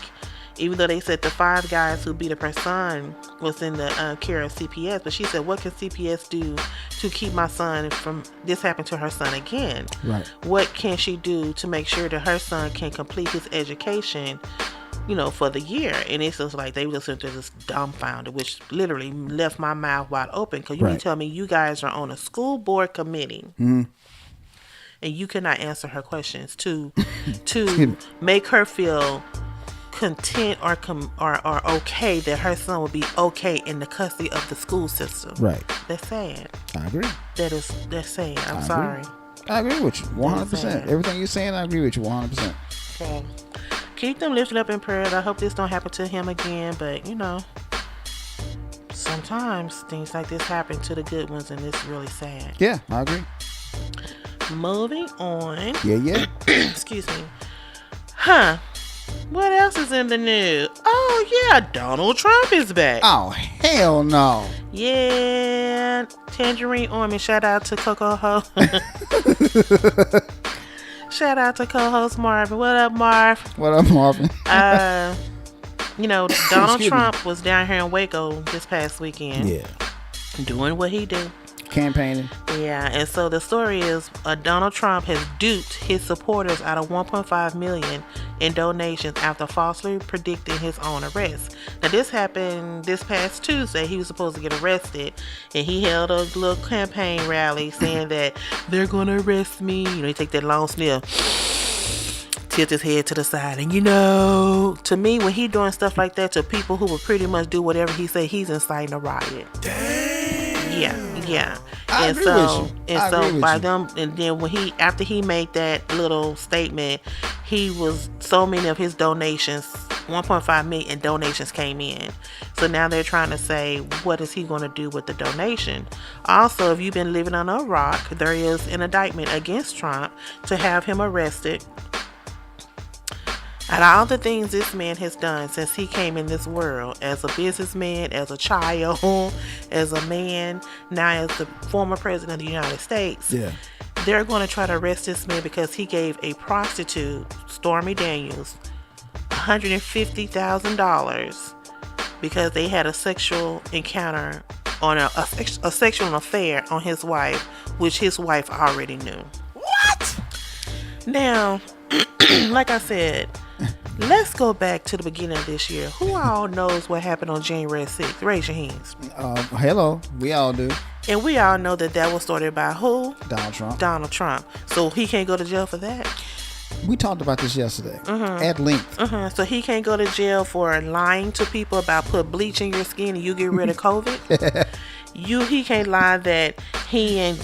even though they said the 5 guys who beat up her son was in the care of CPS, but she said, what can CPS do to keep my son from this happening to her son again? Right. What can she do to make sure that her son can complete his education, for the year? And it's just like they were just dumbfounded, which literally left my mouth wide open because you Right. can tell me you guys are on a school board committee. Mm-hmm. And you cannot answer her questions to make her feel content or okay that her son will be okay in the custody of the school system. Right. That's sad. I agree. That's sad. I'm I sorry. agree. I agree with you 100%. sad. Everything you're saying, I agree with you 100%. Okay. Keep them lifted up in prayers. I hope this don't happen to him again, but sometimes things like this happen to the good ones, and it's really sad. Yeah, I agree. Moving on. Yeah. Excuse me. What else is in the news? Oh yeah, Donald Trump is back. Oh, hell no. Yeah, Tangerine Orange. Shout out to Coco Ho. Shout out to co-host Marvin. What up, Marv? What up, Marvin? Donald Excuse Trump was down here in Waco this past weekend. Yeah. Doing what he do. Campaigning. Yeah, and so the story is Donald Trump has duped his supporters out of $1.5 million in donations after falsely predicting his own arrest. Now, this happened this past Tuesday. He was supposed to get arrested, and he held a little campaign rally saying that they're going to arrest me. He take that long sniff, tilt his head to the side, and to me, when he doing stuff like that to people who will pretty much do whatever he say, he's inciting a riot. Damn. Yeah. I agree with you. I agree with by you. them, and then after he made that little statement, so many of his donations, 1.5 million donations came in. So now they're trying to say, what is he going to do with the donation? Also, if you've been living on a rock, there is an indictment against Trump to have him arrested. Out of all the things this man has done since he came in this world, as a businessman, as a child, as a man, now as the former president of the United States, they're going to try to arrest this man because he gave a prostitute, Stormy Daniels, $150,000 because they had a sexual encounter on a sexual affair on his wife, which his wife already knew. What? Now, like I said, let's go back to the beginning of this year. Who all knows what happened on January 6th? Raise your hands. Hello. We all do. And we all know that was started by who? Donald Trump. Donald Trump. So he can't go to jail for that? We talked about this yesterday at length. So he can't go to jail for lying to people about put bleach in your skin and you get rid of COVID? He can't lie that he and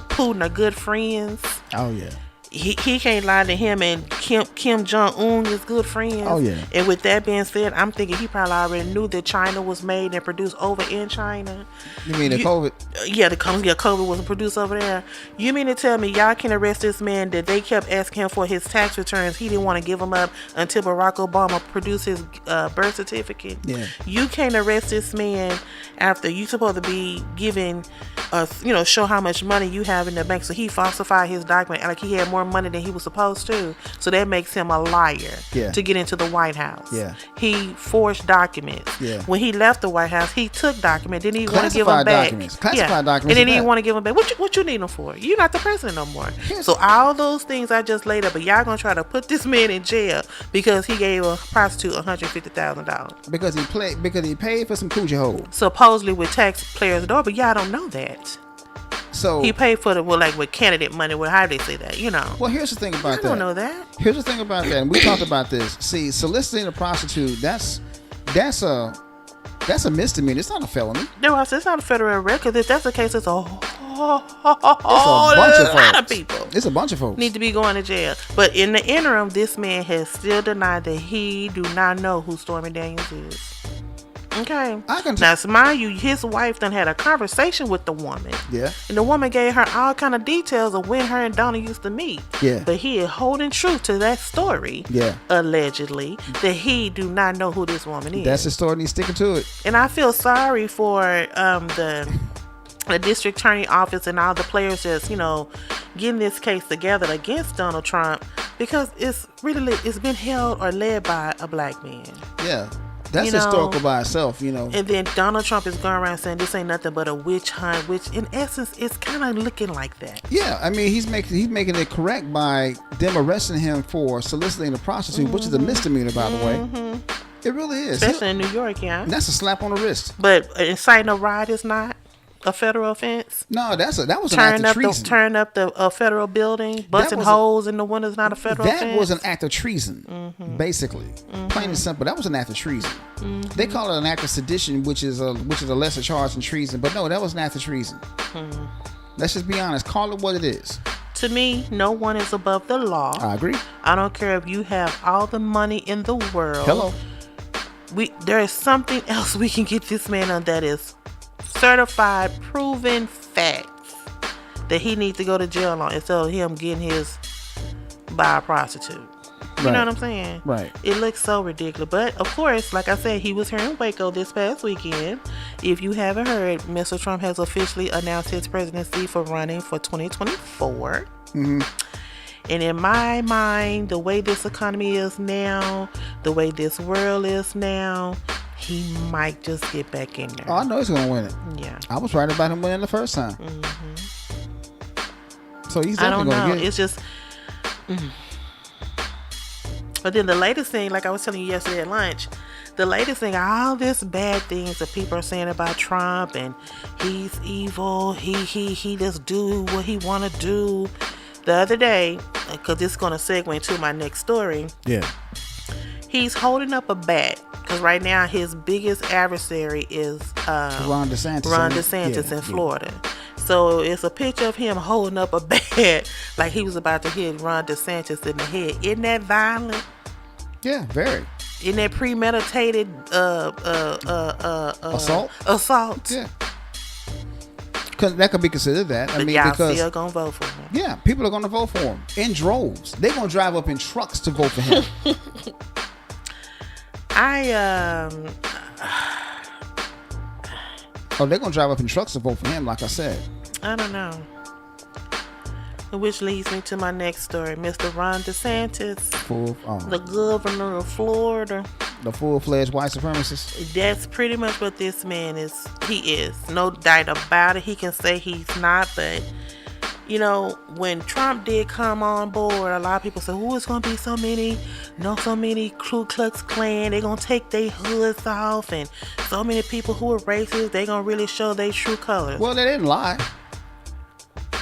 Putin are good friends. Oh, yeah. He can't lie to him and Kim Jong-un is good friends. Oh, yeah. And with that being said, I'm thinking he probably already knew that China was made and produced over in China. You mean the COVID? Yeah, COVID was produced over there. You mean to tell me y'all can arrest this man that they kept asking him for his tax returns? He didn't want to give them up until Barack Obama produced his birth certificate. Yeah. You can't arrest this man after you supposed to be giving show how much money you have in the bank. So he falsified his document like he had more more money than he was supposed to. So that makes him a liar to get into the White House. Yeah. He forged documents. Yeah. When he left the White House, he took documents. Didn't even want to give them Classified back. documents. Classified documents. And then he want to give them back. What you need them for? You're not the president no more. So all those things I just laid up, but y'all gonna try to put this man in jail because he gave a prostitute $150,000. Because he paid for some coochie holes. Supposedly with taxpayers' door, but y'all don't know that. So he paid for with candidate money. How do they say that? Well, here's the thing about that. I don't know that. Here's the thing about that, and we talked about this. See, soliciting a prostitute, that's a misdemeanor. It's not a felony. No, it's not a federal arrest. Because if that's the case, it's a lot of people. It's a bunch of folks need to be going to jail. But in the interim, this man has still denied that he do not know who Stormy Daniels is. Okay. Now, mind you, his wife done had a conversation with the woman. Yeah. And the woman gave her all kind of details of when her and Donna used to meet. Yeah. But he is holding true to that story. Yeah. Allegedly, that he do not know who this woman is. That's his story, and he's sticking to it. And I feel sorry for the district attorney office and all the players just, getting this case together against Donald Trump, because it's been held or led by a black man. Yeah. That's historical by itself, And then Donald Trump is going around saying this ain't nothing but a witch hunt, which in essence it's kind of looking like that. Yeah, I mean he's making it correct by them arresting him for soliciting a prostitute, which is a misdemeanor, by the way. It really is, especially in New York. Yeah, and that's a slap on the wrist. But inciting a riot is not a federal offense. No, that was an act of treason. Tearing up the federal building, busting holes in the windows, not a federal offense. That was an act of treason, basically, plain and simple. That was an act of treason. They call it an act of sedition, which is a lesser charge than treason. But no, that was an act of treason. Let's just be honest. Call it what it is. To me, no one is above the law. I agree. I don't care if you have all the money in the world. Hello. There is something else we can get this man on that is certified, proven facts that he needs to go to jail on instead of him getting his by a prostitute. You know what I'm saying? Right. It looks so ridiculous. But, of course, like I said, he was here in Waco this past weekend. If you haven't heard, Mr. Trump has officially announced his presidency for running for 2024. And in my mind, the way this economy is now, the way this world is now, he might just get back in there. Oh, I know he's going to win it. Yeah. I was right about him winning the first time. So he's definitely going to get it. It's just... But then the latest thing, like I was telling you yesterday at lunch, the latest thing, all this bad things that people are saying about Trump and he's evil, he just do what he want to do. The other day, because this is going to segue into my next story. Yeah. He's holding up a bat because right now his biggest adversary is Ron DeSantis in Florida. So it's a picture of him holding up a bat like he was about to hit Ron DeSantis in the head. Isn't that violent? Yeah, very. Isn't that premeditated assault? Yeah. Because that could be considered that. But y'all still gonna vote for him. Yeah, people are gonna vote for him in droves. They're gonna drive up in trucks to vote for him. They're gonna drive up in trucks to vote for him, like I said. I don't know. Which leads me to my next story. Mr. Ron DeSantis, the governor of Florida. The full-fledged white supremacist. That's pretty much what this man is. He is. No doubt about it. He can say he's not, but when Trump did come on board, a lot of people said, it's going to be so many Ku Klux Klan. They're going to take their hoods off, and so many people who are racist, they're going to really show their true colors. Well, they didn't lie.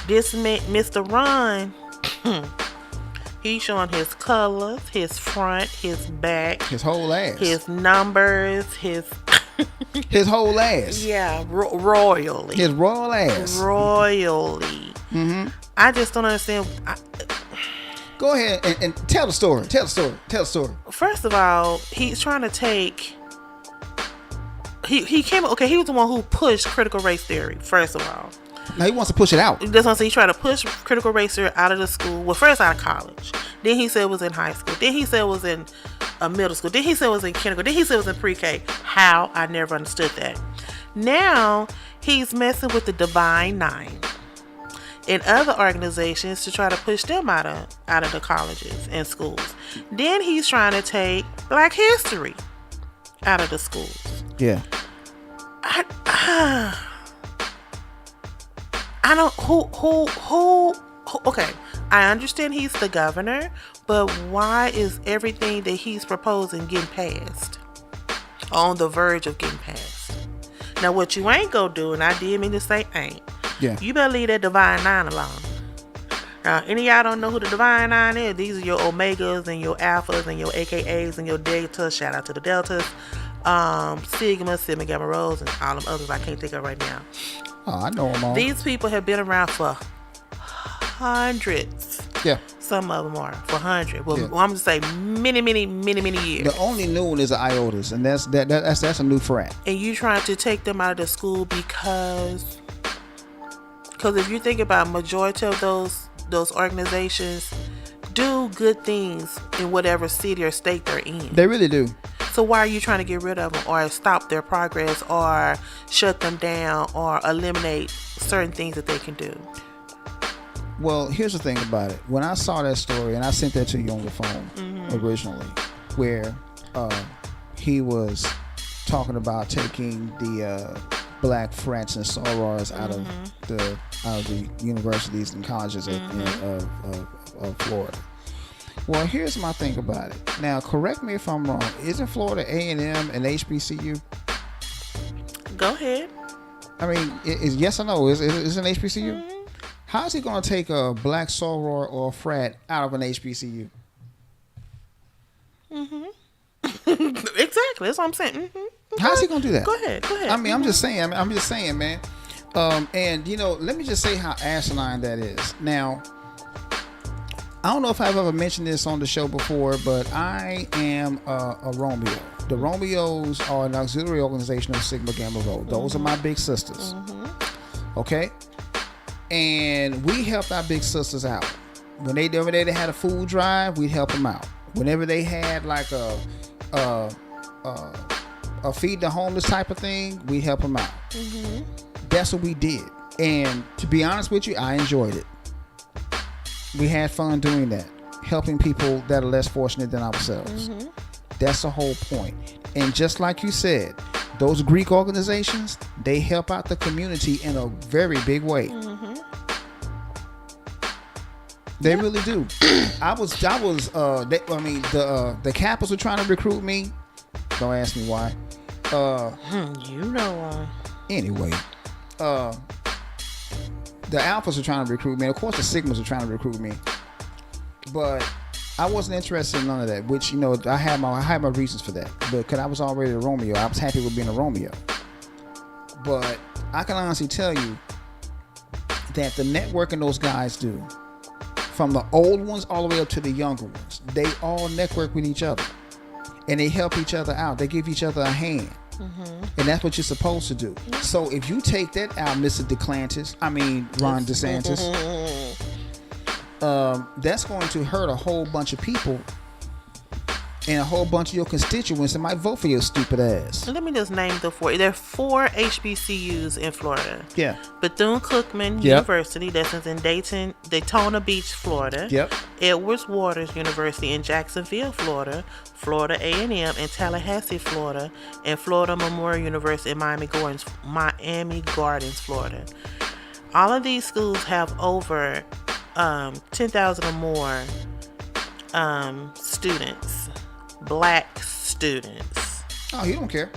This man, Mr. Ron, he's showing his colors, his front, his back. His whole ass. His numbers, his... his whole ass. Yeah, royally. His royal ass. Royally. I just don't understand. Go ahead and tell the story. Tell the story. First of all, he's trying to take... He came... Okay, he was the one who pushed critical race theory, first of all. Now he wants to push it out. That's what I'm saying. He tried to push critical race theory out of the school. Well, first out of college. Then he said it was in high school. Then he said it was in middle school. Then he said it was in kindergarten. Then he said it was in pre-K. How? I never understood that. Now he's messing with the Divine Nine. in other organizations to try to push them out of the colleges and schools. Then he's trying to take Black history out of the schools. Yeah. I don't who okay, I understand he's the governor, but why is everything that he's proposing getting passed? On the verge of getting passed. Now what you ain't gonna do, and I did mean to say ain't. Yeah. You better leave that Divine Nine alone. Any of y'all don't know who the Divine Nine is? These are your Omegas and your Alphas and your AKAs and your Deltas. Shout out to the Deltas. Sigma Gamma Rho's, and all them others I can't think of right now. Oh, I know them all. These people have been around for hundreds. Yeah. Some of them are for 100. Well, Yeah. I'm gonna say many years. The only new one is the IOTAs, and that's a new frat. And you trying to take them out of the school because if you think about majority of those organizations do good things in whatever city or state they're in. They really do. So why are you trying to get rid of them or stop their progress or shut them down or eliminate certain things that they can do? Well, here's the thing about it. When I saw that story, and I sent that to you on the phone originally, where he was talking about taking the Black frats and sorors out of the universities and colleges of Florida. Well, here's my thing about it. Now, correct me if I'm wrong. Isn't Florida A&M and HBCU? Go ahead. I mean, yes or no? Is an HBCU? How is he going to take a Black soror or a frat out of an HBCU? Exactly. That's what I'm saying. How's he going to do that? Go ahead. I mean, I'm just saying, man. And, let me just say how asinine that is. Now, I don't know if I've ever mentioned this on the show before, but I am a Romeo. The Romeos are an auxiliary organization of Sigma Gamma Rho. Those are my big sisters. Okay? And we helped our big sisters out. Whenever they had a food drive, we'd help them out. Whenever they had like a feed the homeless type of thing, we'd help them out. That's what we did. And to be honest with you, I enjoyed it. We had fun doing that, helping people that are less fortunate than ourselves. That's the whole point. And just like you said, those Greek organizations, they help out the community in a very big way. They really do. The Kappas were trying to recruit me. Don't ask me why. You know why. Anyway, the Alphas are trying to recruit me. And of course, the Sigmas are trying to recruit me. But I wasn't interested in none of that, which, I had my reasons for that. But because I was already a Romeo, I was happy with being a Romeo. But I can honestly tell you that the networking those guys do, from the old ones all the way up to the younger ones, they all network with each other. And they help each other out. They give each other a hand. And that's what you're supposed to do. So if you take that out, Ron DeSantis, that's going to hurt a whole bunch of people and a whole bunch of your constituents that might vote for your stupid ass. Let me just name the four. There are 4 HBCUs in Florida. Yeah. Bethune-Cookman University, that's in Daytona Beach, Florida. Yep. Edwards Waters University in Jacksonville, Florida. Florida A&M in Tallahassee, Florida. And Florida Memorial University in Miami Gardens, Florida. All of these schools have over 10,000 or more students. Black students. Oh, you don't care.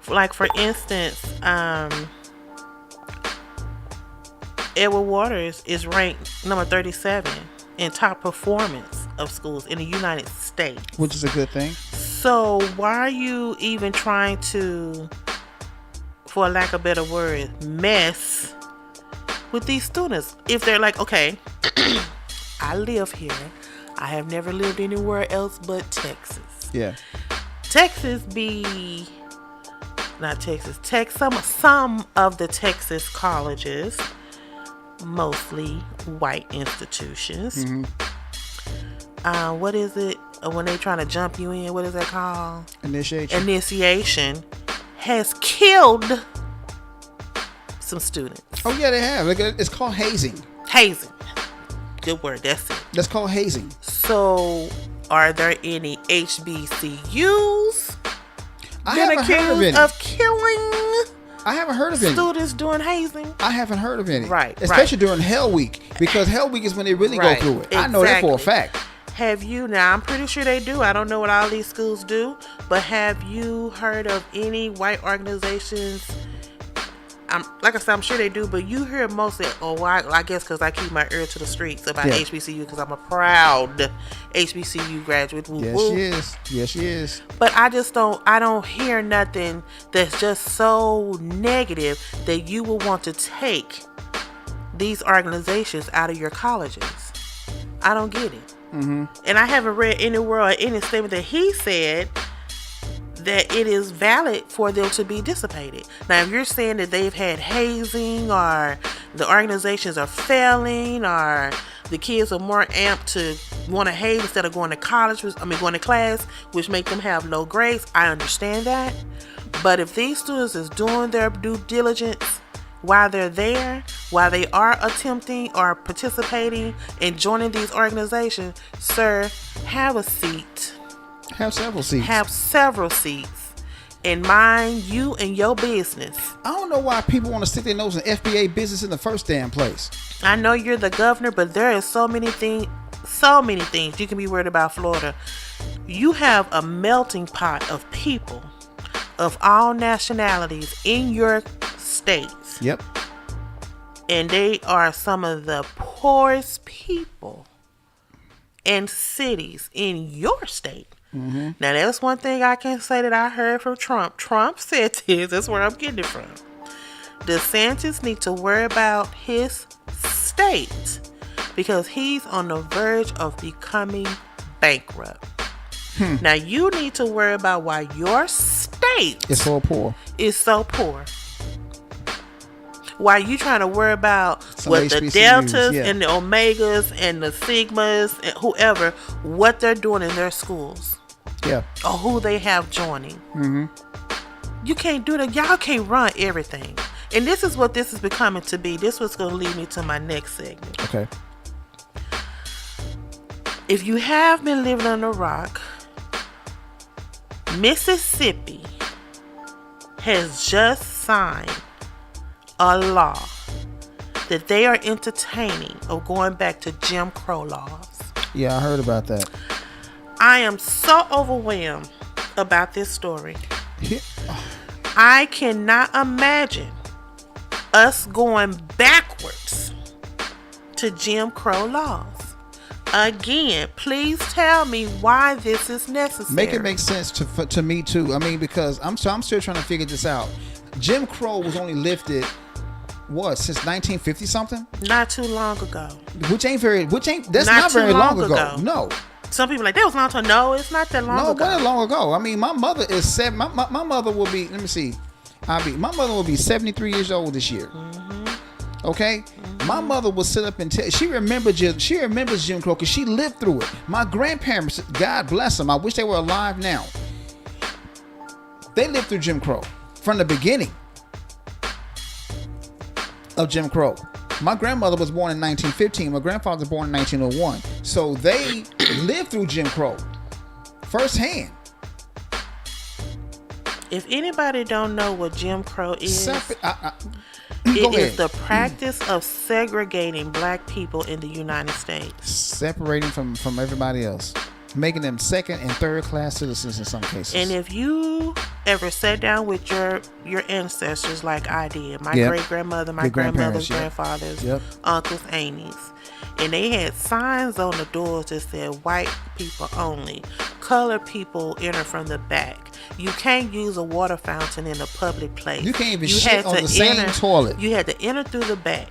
For instance, Edward Waters is ranked number 37 in top performance of schools in the United States. Which is a good thing. So why are you even trying to, for lack of a better word, mess with these students? If they're like, okay, I live here. I have never lived anywhere else but Texas. Yeah. Some of the Texas colleges, mostly white institutions. What is it when they trying to jump you in? What is that called? Initiation has killed some students. Oh yeah, they have. Like, it's called hazing. Hazing. Good word. That's it. That's called hazing. So, are there any HBCUs I been haven't heard of accused any. of killing I haven't heard of any. students doing hazing? I haven't heard of any. Right, Especially during Hell Week, because Hell Week is when they really Right, go through it. I know that for a exactly. fact. Have you, now I'm pretty sure they do, I don't know what all these schools do, but have you heard of any white organizations? Like I said, I'm sure they do, but you hear mostly, I guess because I keep my ear to the streets about HBCU, because I'm a proud HBCU graduate. Woo, Yes, woo. she is. Yes, she is. But I don't hear nothing that's just so negative that you will want to take these organizations out of your colleges. I don't get it. Mm-hmm. And I haven't read anywhere or any statement that he said that it is valid for them to be dissipated. Now, if you're saying that they've had hazing, or the organizations are failing, or the kids are more amped to want to haze instead of going to going to class, which make them have low grades, I understand that. But if these students is doing their due diligence while they're there, while they are attempting or participating in joining these organizations, sir, have a seat. Have several seats. Have several seats and mind you and your business. I don't know why people want to stick their nose in FBA business in the first damn place. I know you're the governor, but there is so many things you can be worried about Florida. You have a melting pot of people of all nationalities in your states. Yep. And they are some of the poorest people and cities in your state. Mm-hmm. Now, that's one thing I can say that I heard from Trump. Trump said this. That's where I'm getting it from. DeSantis needs to worry about his state because he's on the verge of becoming bankrupt. Now, you need to worry about why your state is so poor. Why you trying to worry about what the deltas and the omegas and the sigmas and whoever, what they're doing in their schools. Yeah. Or who they have joining. Mm-hmm. You can't do that. Y'all can't run everything. And this is what this is becoming to be. This was going to lead me to my next segment. Okay. If you have been living on a rock, Mississippi has just signed a law that they are entertaining of going back to Jim Crow laws. Yeah, I heard about that. I am so overwhelmed about this story. I cannot imagine us going backwards to Jim Crow laws. Again, please tell me why this is necessary. Make it make sense to me too. I mean, because I'm still trying to figure this out. Jim Crow was only lifted since 1950 something? Not too long ago. That's not very long ago. No. Some people are like, that was long time. No, it's not that long ago. No, it wasn't long ago. I mean, my mother is my mother will be, let me see. My mother will be 73 years old this year. Mm-hmm. Okay? Mm-hmm. My mother will sit up and tell, she remembers Jim Crow because she lived through it. My grandparents, God bless them, I wish they were alive now. They lived through Jim Crow from the beginning of Jim Crow. My grandmother was born in 1915. My grandfather was born in 1901. So they lived through Jim Crow firsthand. If anybody don't know what Jim Crow is, it is the practice of segregating black people in the United States. Separating from everybody else. Making them second and third class citizens in some cases. And if you ever sat down with your ancestors like I did, my great grandmother, my grandmother's grandfathers, uncles, aunties, and they had signs on the doors that said white people only, colored people enter from the back. You can't use a water fountain in a public place. You can't even shit on the same toilet. You had to enter through the back.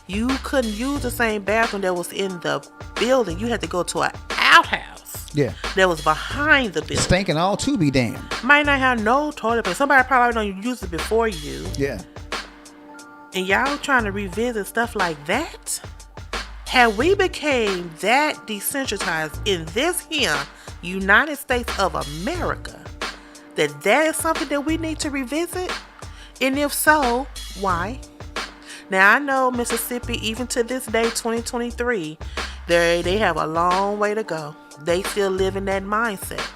You couldn't use the same bathroom that was in the building. You had to go to an outhouse. Yeah. That was behind the building. Stinking all to be damned. Might not have no toilet paper. Somebody probably don't use it before you. Yeah. And y'all trying to revisit stuff like that? Have we became that desensitized in this here United States of America that is something that we need to revisit? And if so, why? Now I know Mississippi, even to this day, 2023, they have a long way to go. They still live in that mindset.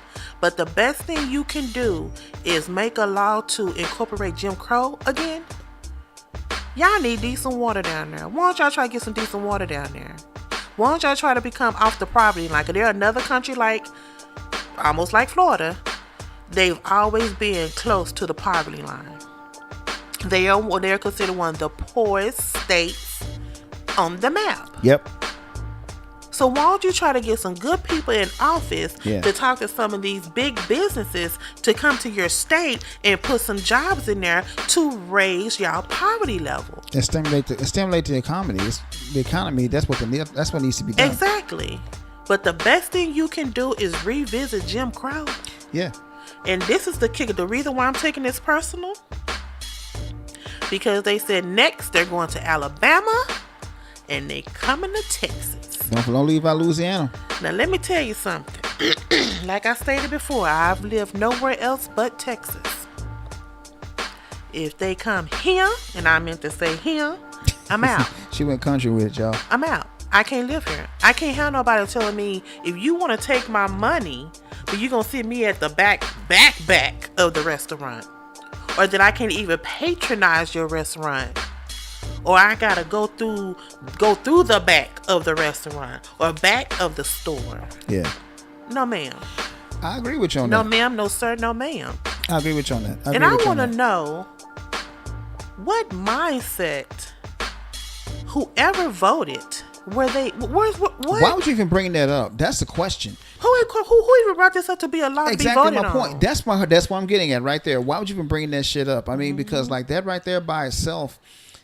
But the best thing you can do is make a law to incorporate Jim Crow again. Y'all need decent water down there. Why don't y'all try to get some decent water down there? Why don't y'all try to become off the poverty line? Because they're another country like, almost like Florida. They've always been close to the poverty line. They're considered one of the poorest states on the map. Yep. So why don't you try to get some good people in office Yeah. to talk to some of these big businesses to come to your state and put some jobs in there to raise y'all poverty level? And stimulate the economy. The economy. That's what needs to be done. Exactly. But the best thing you can do is revisit Jim Crow. Yeah. And this is the kicker. The reason why I'm taking this personal, because they said next they're going to Alabama and they coming to Texas. Don't leave out Louisiana. Now let me tell you something. Like I stated before, I've lived nowhere else but Texas. If they come here, and I meant to say here, I'm out. She went country with it, y'all. I'm out. I can't live here. I can't have nobody telling me, if you want to take my money, but you're going to sit me at the back of the restaurant. Or that I can't even patronize your restaurant. Or I got to go through the back of the restaurant. Or back of the store. Yeah. No, ma'am. I agree with you on No, that. ma'am. No, sir. No, ma'am. I agree with you on that. And I want to know what mindset whoever voted what? Why would you even bring that up? That's the question. Who even brought this up to be a law to be voted my point. on? That's what I'm getting at right there. Why would you even bring that shit up? I mean, because like that right there by itself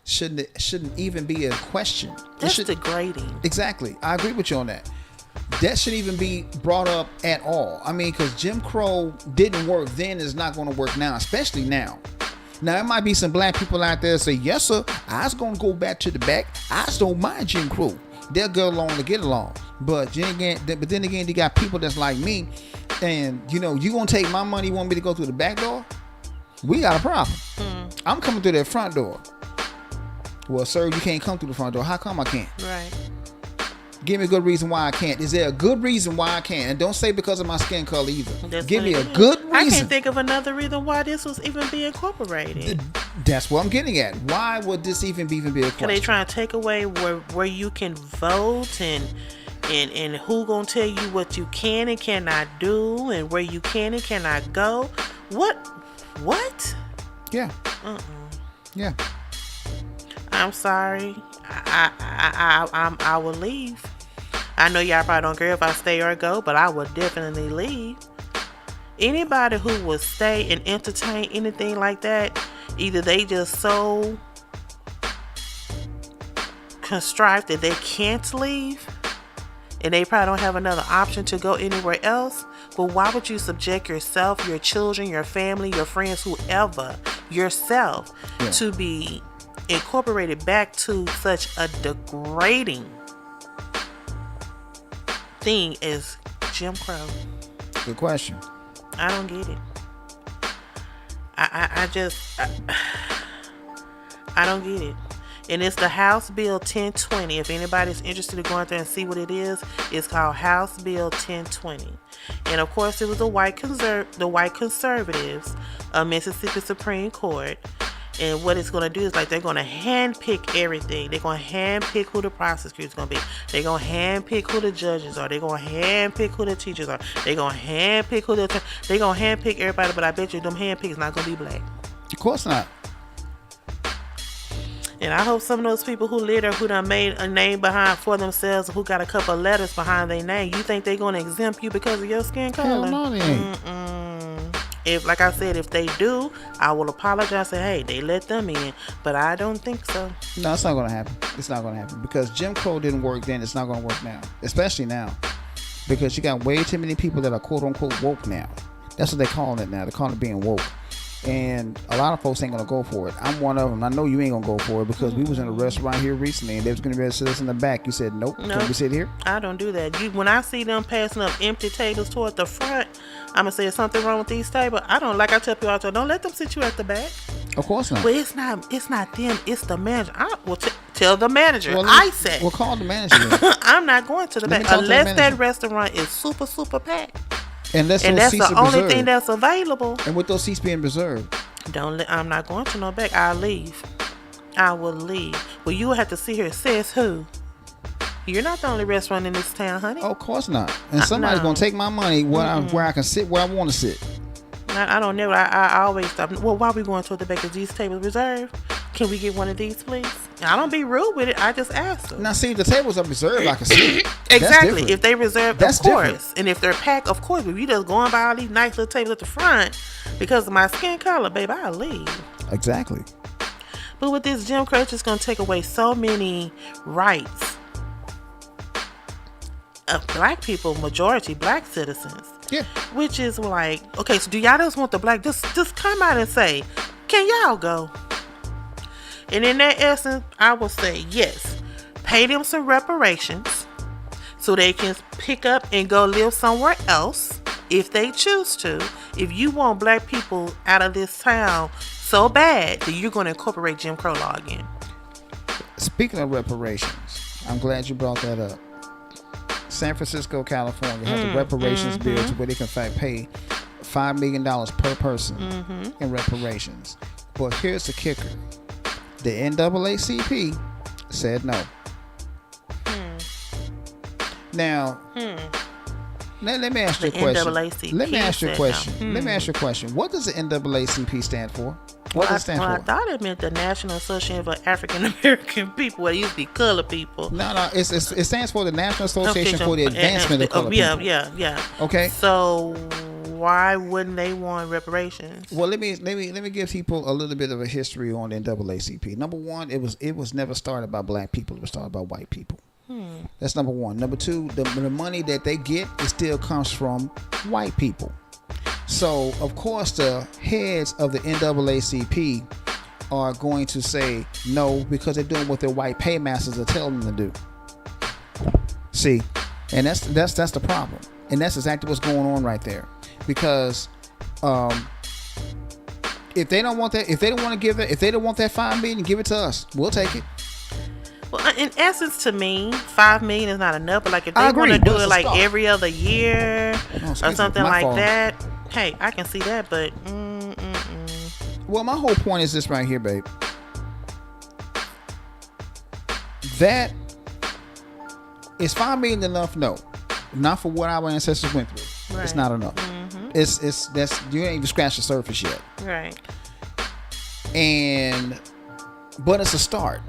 shouldn't even be a question. That's degrading. Exactly. I agree with you on that. That shouldn't even be brought up at all. I mean, because Jim Crow didn't work then, it's not going to work now, especially now. Now, there might be some black people out there that say, yes, sir, I was going to go back to the back. I just don't mind Jim Crow. They'll go along to get along. But then again, you got people that's like me, and, you know, you going to take my money, you want me to go through the back door? We got a problem. I'm coming through that front door. Well, sir, you can't come through the front door. How come I can't? Right. Give me a good reason why I can't. Is there a good reason why I can't? And don't say because of my skin color either. Give me a good reason. I can't think of another reason why this was even being incorporated. That's what I'm getting at. Why would this even be a question? Are they trying to take away where you can vote and who gonna tell you what you can and cannot do and where you can and cannot go? What? Yeah. Yeah. I'm sorry. I will leave. I know y'all probably don't care if I stay or go, but I will definitely leave. Anybody who will stay and entertain anything like that, either they just so contrived that they can't leave, and they probably don't have another option to go anywhere else. But why would you subject yourself, your children, your family, your friends, whoever, yourself, to be incorporated back to such a degrading thing as Jim Crow? Good question. I don't get it. I don't get it. And it's the House Bill 1020. If anybody's interested in going there and see what it is, it's called House Bill 1020. And of course, it was the white conservatives of Mississippi Supreme Court. And what it's going to do is like they're going to handpick everything. They're going to handpick who the prosecutor's going to be. They're going to handpick who the judges are. They're going to handpick who the teachers are. They're going to handpick who they're going to handpick everybody. But I bet you them handpicks not going to be black. Of course not. And I hope some of those people who live there, who done made a name behind for themselves, who got a couple of letters behind their name, you think they're going to exempt you because of your skin color? Hell no, they ain't. If, like I said, if they do, I will apologize and say, hey, they let them in. But I don't think so. No, it's not going to happen. It's not going to happen. Because Jim Crow didn't work then. It's not going to work now. Especially now. Because you got way too many people that are quote-unquote woke now. That's what they're calling it now. They're calling it being woke. And a lot of folks ain't going to go for it. I'm one of them. I know you ain't going to go for it because we was in a restaurant here recently and they was going to be able to sit us in the back. You said, nope. Can we sit here? I don't do that. When I see them passing up empty tables toward the front, I'm going to say, is something wrong with these tables? I don't, like I tell people all the time, don't let them sit you at the back. Of course not. But it's not. It's not them. It's the manager. Tell the manager. Well, I said. We'll call the manager then. I'm not going to the Let me back talk to the unless that manager. restaurant is super packed. And that's And that's seats the are only reserved. thing that's available. And with those seats being reserved. I'm not going to no back. I'll leave. I will leave. Well, you will have to see here. Says who? You're not the only restaurant in this town, honey. Oh, of course not. And somebody's no. gonna take my money where I can sit where I want to sit. I don't know. I always stop. Well, why are we going to the back? Is these tables reserved? Can we get one of these, please? I don't be rude with it. I just ask them. Now, see, if the tables are reserved, I can sit. Exactly. If they reserve, That's of course. different. And if they're packed, of course. But if you just going by all these nice little tables at the front because of my skin color, babe, I'll leave. Exactly. But with this Jim Crow, it's just going to take away so many rights of black people, majority black citizens. Yeah. Which is like, okay, so do y'all just want the black, just come out and say, can y'all go? And in that essence, I will say, yes, pay them some reparations so they can pick up and go live somewhere else if they choose to. If you want black people out of this town so bad, then you're going to incorporate Jim Crow law again. Speaking of reparations, I'm glad you brought that up. San Francisco, California has a reparations bill to where they can in fact pay $5 million per person in reparations. But here's the kicker. The NAACP said no. Now, let me ask you a question. NAACP Let me ask you a said question. no. Let me ask you a question. What does the NAACP stand for? What does it stand I for? thought it meant the National Association for African American People. Well, it used to be colored people. No, it stands for the National Association for the Advancement of Colored People. Yeah. Okay. So why wouldn't they want reparations? Well, let me give people a little bit of a history on the NAACP. Number one, it was never started by black people. It was started by white people. That's number one. Number two, the money that they get, it still comes from white people. So, of course, the heads of the NAACP are going to say no because they're doing what their white paymasters are telling them to do. See, and that's the problem, and that's exactly what's going on right there. Because if they don't want that, if they don't want to give it, if they don't want that $5 million, give it to us. We'll take it. Well, in essence, to me, $5 million is not enough. But like if I they want agree. to do Well, it it's a like start. every other year Oh, or excuse me, something my like fault. that, hey, I can see that. But Well, my whole point is this right here, babe. That is $5 million enough? No, not for what our ancestors went through. Right. It's not enough. It's that's you ain't even scratched the surface yet. right. But it's a start.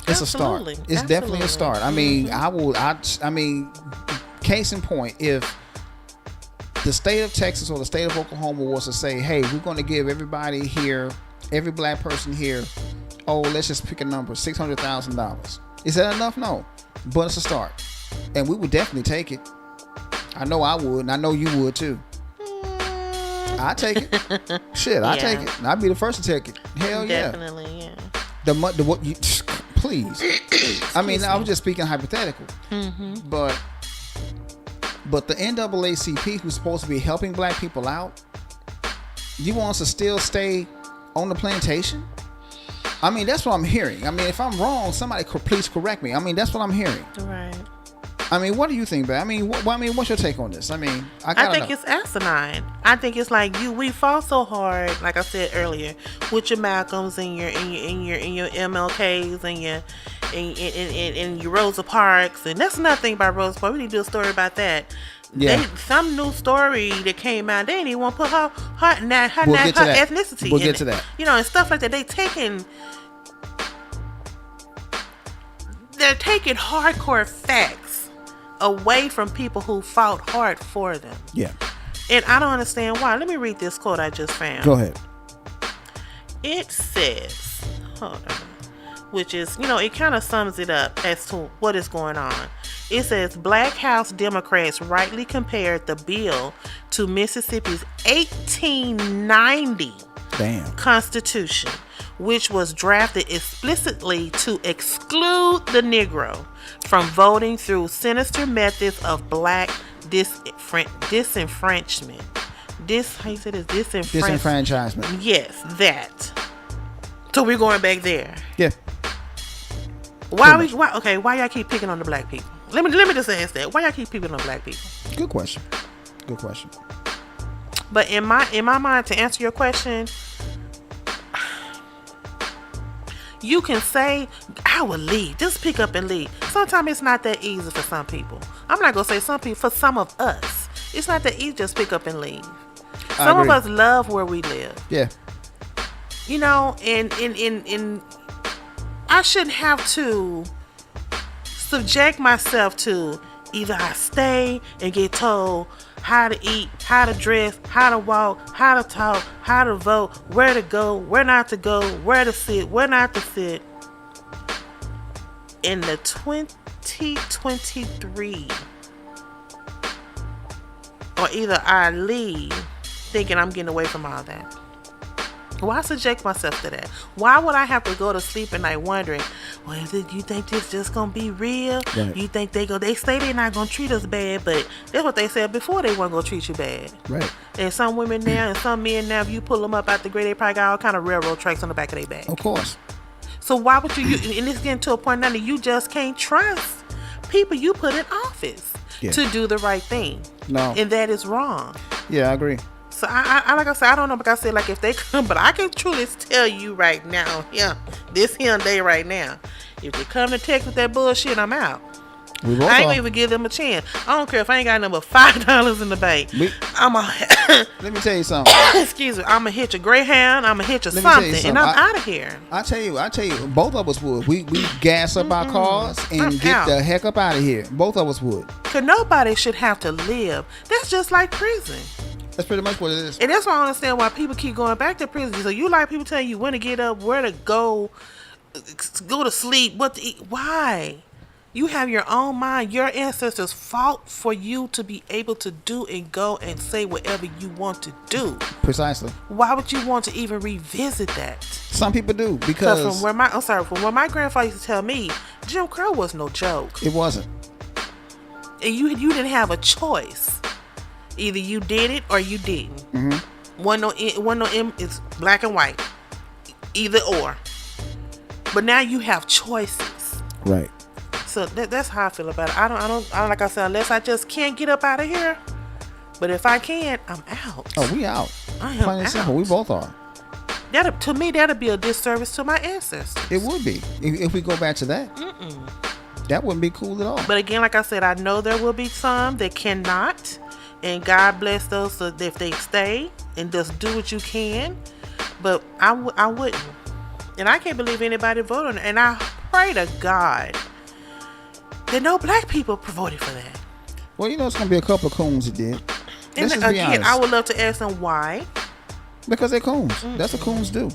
It's a start. Absolutely. It's definitely a start. I mean, I mean, case in point, if the state of Texas or the state of Oklahoma was to say, hey, we're going to give everybody here, every black person here, let's just pick a number, $600,000. Is that enough? No. But it's a start. And we would definitely take it. I know I would, and I know you would too. I'd take it. Shit, I'd take it. I'd be the first to take it. Hell yeah. Definitely, yeah. What you please. I mean, I was just speaking hypothetical. But the NAACP, who's supposed to be helping black people out, you want us to still stay on the plantation? I mean, that's what I'm hearing. I mean, if I'm wrong, somebody please correct me. I mean, that's what I'm hearing. Right. I mean, what do you think, babe? I mean, what's your take on this? I mean, I think it's asinine. I think it's like we fought so hard, like I said earlier, with your Malcolms and your MLKs and your Rosa Parks, and that's another thing about Rosa Parks. We need to do a story about that. Yeah. Some new story that came out, they didn't even want to put her We'll get to that. ethnicity We'll in get it. to that. You know, and stuff like that. They're taking hardcore facts away from people who fought hard for them. Yeah. And I don't understand why. Let me read this quote I just found. Go ahead. It says, hold on, which is, it kind of sums it up as to what is going on. It says, Black House Democrats rightly compared the bill to Mississippi's 1890 Constitution, which was drafted explicitly to exclude the Negro from voting through sinister methods of black disenfranchisement. How you say this? Disenfranchisement. Disenfranchisement. Yes, that. So we're going back there. Yeah. Why y'all keep picking on the black people? Let me just ask that. Why y'all keep picking on black people? Good question. Good question. But in my mind, to answer your question, you can say, I will leave. Just pick up and leave. Sometimes it's not that easy for some people. I'm not going to say some people. For some of us, it's not that easy. Just pick up and leave. Some of us love where we live. Yeah. You know, and I shouldn't have to subject myself to either I stay and get told how to eat, how to dress, how to walk, how to talk, how to vote, where to go, where not to go, where to sit, where not to sit. In the 2023, or either I leave thinking I'm getting away from all that. Why subject myself to that? Why would I have to go to sleep at night wondering, well, you think this just gonna be real? Right. You think they say they're not gonna treat us bad, but that's what they said before, they weren't gonna treat you bad. Right. And some women now and some men now, if you pull them up out the grave, they probably got all kind of railroad tracks on the back of their back. Of course. So why would you and it's getting to a point now that you just can't trust people you put in office to do the right thing. No. And that is wrong. Yeah, I agree. So I like I said, I don't know, like I said, like if they come, but I can truly tell you right now, this day right now, if they come to Texas with that bullshit, I'm out. I ain't gonna even give them a chance. I don't care if I ain't got number $5 in the bank. Let me tell you something. Excuse me. I'm gonna hit your Greyhound. I'm gonna hit your something, and I'm out of here. I tell you, both of us would. We gas up our cars and get the heck up out of here. Both of us would. Cause nobody should have to live. That's just like prison. That's pretty much what it is. And that's why I don't understand why people keep going back to prison. So you like people telling you when to get up, where to go to sleep, what to eat. Why? You have your own mind. Your ancestors fought for you to be able to do and go and say whatever you want to do. Precisely. Why would you want to even revisit that? Some people do, because from what my grandfather used to tell me, Jim Crow was no joke. It wasn't. And you didn't have a choice. Either you did it or you didn't. Mm-hmm. One no it's black and white. Either or. But now you have choices. Right. So that's how I feel about it. I don't like I said, unless I just can't get up out of here. But if I can, I'm out. Oh, we out. I am plain and simple. We both are. To me, that'd be a disservice to my ancestors. It would be if we go back to that. That wouldn't be cool at all. But again, like I said, I know there will be some that cannot. And God bless those so if they stay and just do what you can. But I wouldn't. And I can't believe anybody voted on it. And I pray to God that no black people voted for that. Well, it's going to be a couple of coons that did. And again, I would love to ask them why. Because they're coons. That's what coons do.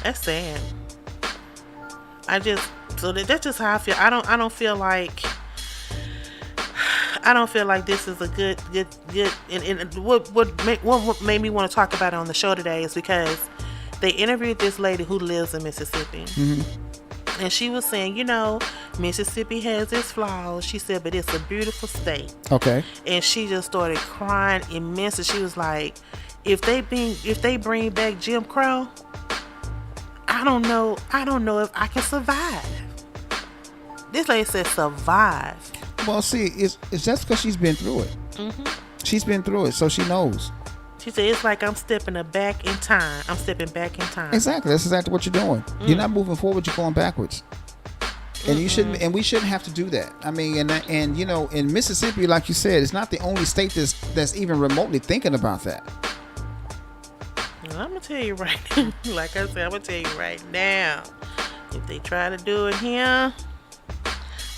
That's sad. That's just how I feel. I don't feel like this is a good and what made me want to talk about it on the show today is because they interviewed this lady who lives in Mississippi. Mm-hmm. And she was saying, Mississippi has its flaws. She said, but it's a beautiful state. Okay. And she just started crying immensely. She was like, if they bring back Jim Crow, I don't know if I can survive. This lady said survive. Well, see, it's just because she's been through it. Mm-hmm. She's been through it, so she knows. She said it's like I'm stepping back in time. Exactly. That's exactly what you're doing. You're not moving forward. You're going backwards. And you shouldn't. And we shouldn't have to do that. I mean, and in Mississippi, like you said, it's not the only state that's even remotely thinking about that. I'm gonna tell you right now. Like I said, I'm gonna tell you right now. If they try to do it here,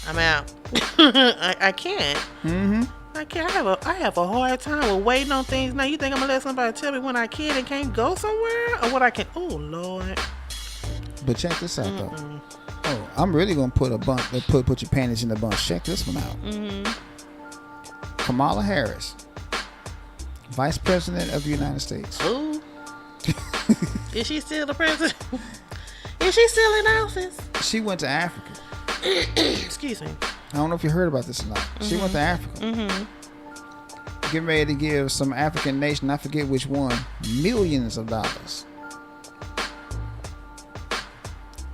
I'm out. I can't. Mm-hmm. I can't. I have a hard time with waiting on things. Now you think I'm gonna let somebody tell me when I can and can't go somewhere, or what I can? Oh Lord. But check this out though. Oh, I'm really gonna put put your panties in a bunch. Check this one out. Mm-hmm. Kamala Harris, Vice President of the United States. Ooh. Is she still the president? Is she still in office? She went to Africa. Excuse me. I don't know if you heard about this or not. Mm-hmm. She went to Africa. Mm-hmm. getting ready to give some African nation, I forget which one, millions of dollars.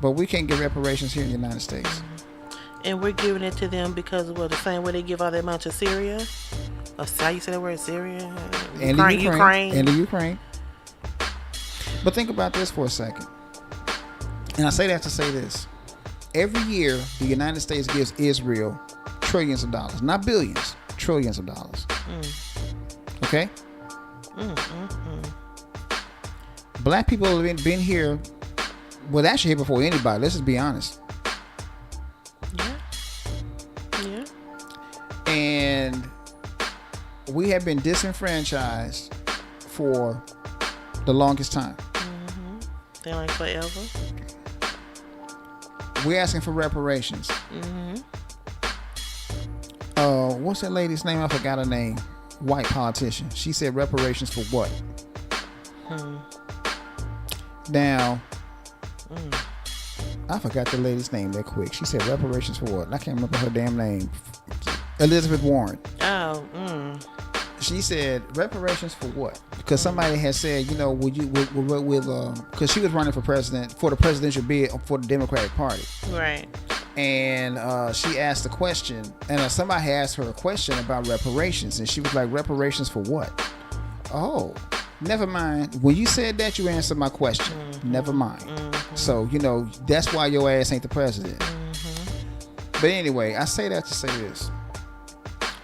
But we can't get reparations here in the United States. And we're giving it to them because of the same way they give all that money to Syria. Or how you say that word, Syria? And Ukraine. And the Ukraine. But think about this for a second. And I say that to say this. Every year, the United States gives Israel trillions of dollars. Not billions, trillions of dollars. Okay? Black people have been here. Well, actually here before anybody. Let's just be honest. Yeah. And we have been disenfranchised for the longest time. They're like forever. We're asking for reparations. What's that lady's name? I forgot her name. White politician. She said reparations for what? Now, I forgot the lady's name that quick. She said reparations for what? I can't remember her damn name. Elizabeth Warren. She said reparations for what? Because somebody had said, you know, because she was running for president for the presidential bid for the Democratic Party. Right. And she asked a question, and somebody had asked her a question about reparations, and she was like, reparations for what? Oh, never mind. When you said that, you answered my question. Never mind. So, you know, that's why your ass ain't the president. But anyway, I say that to say this.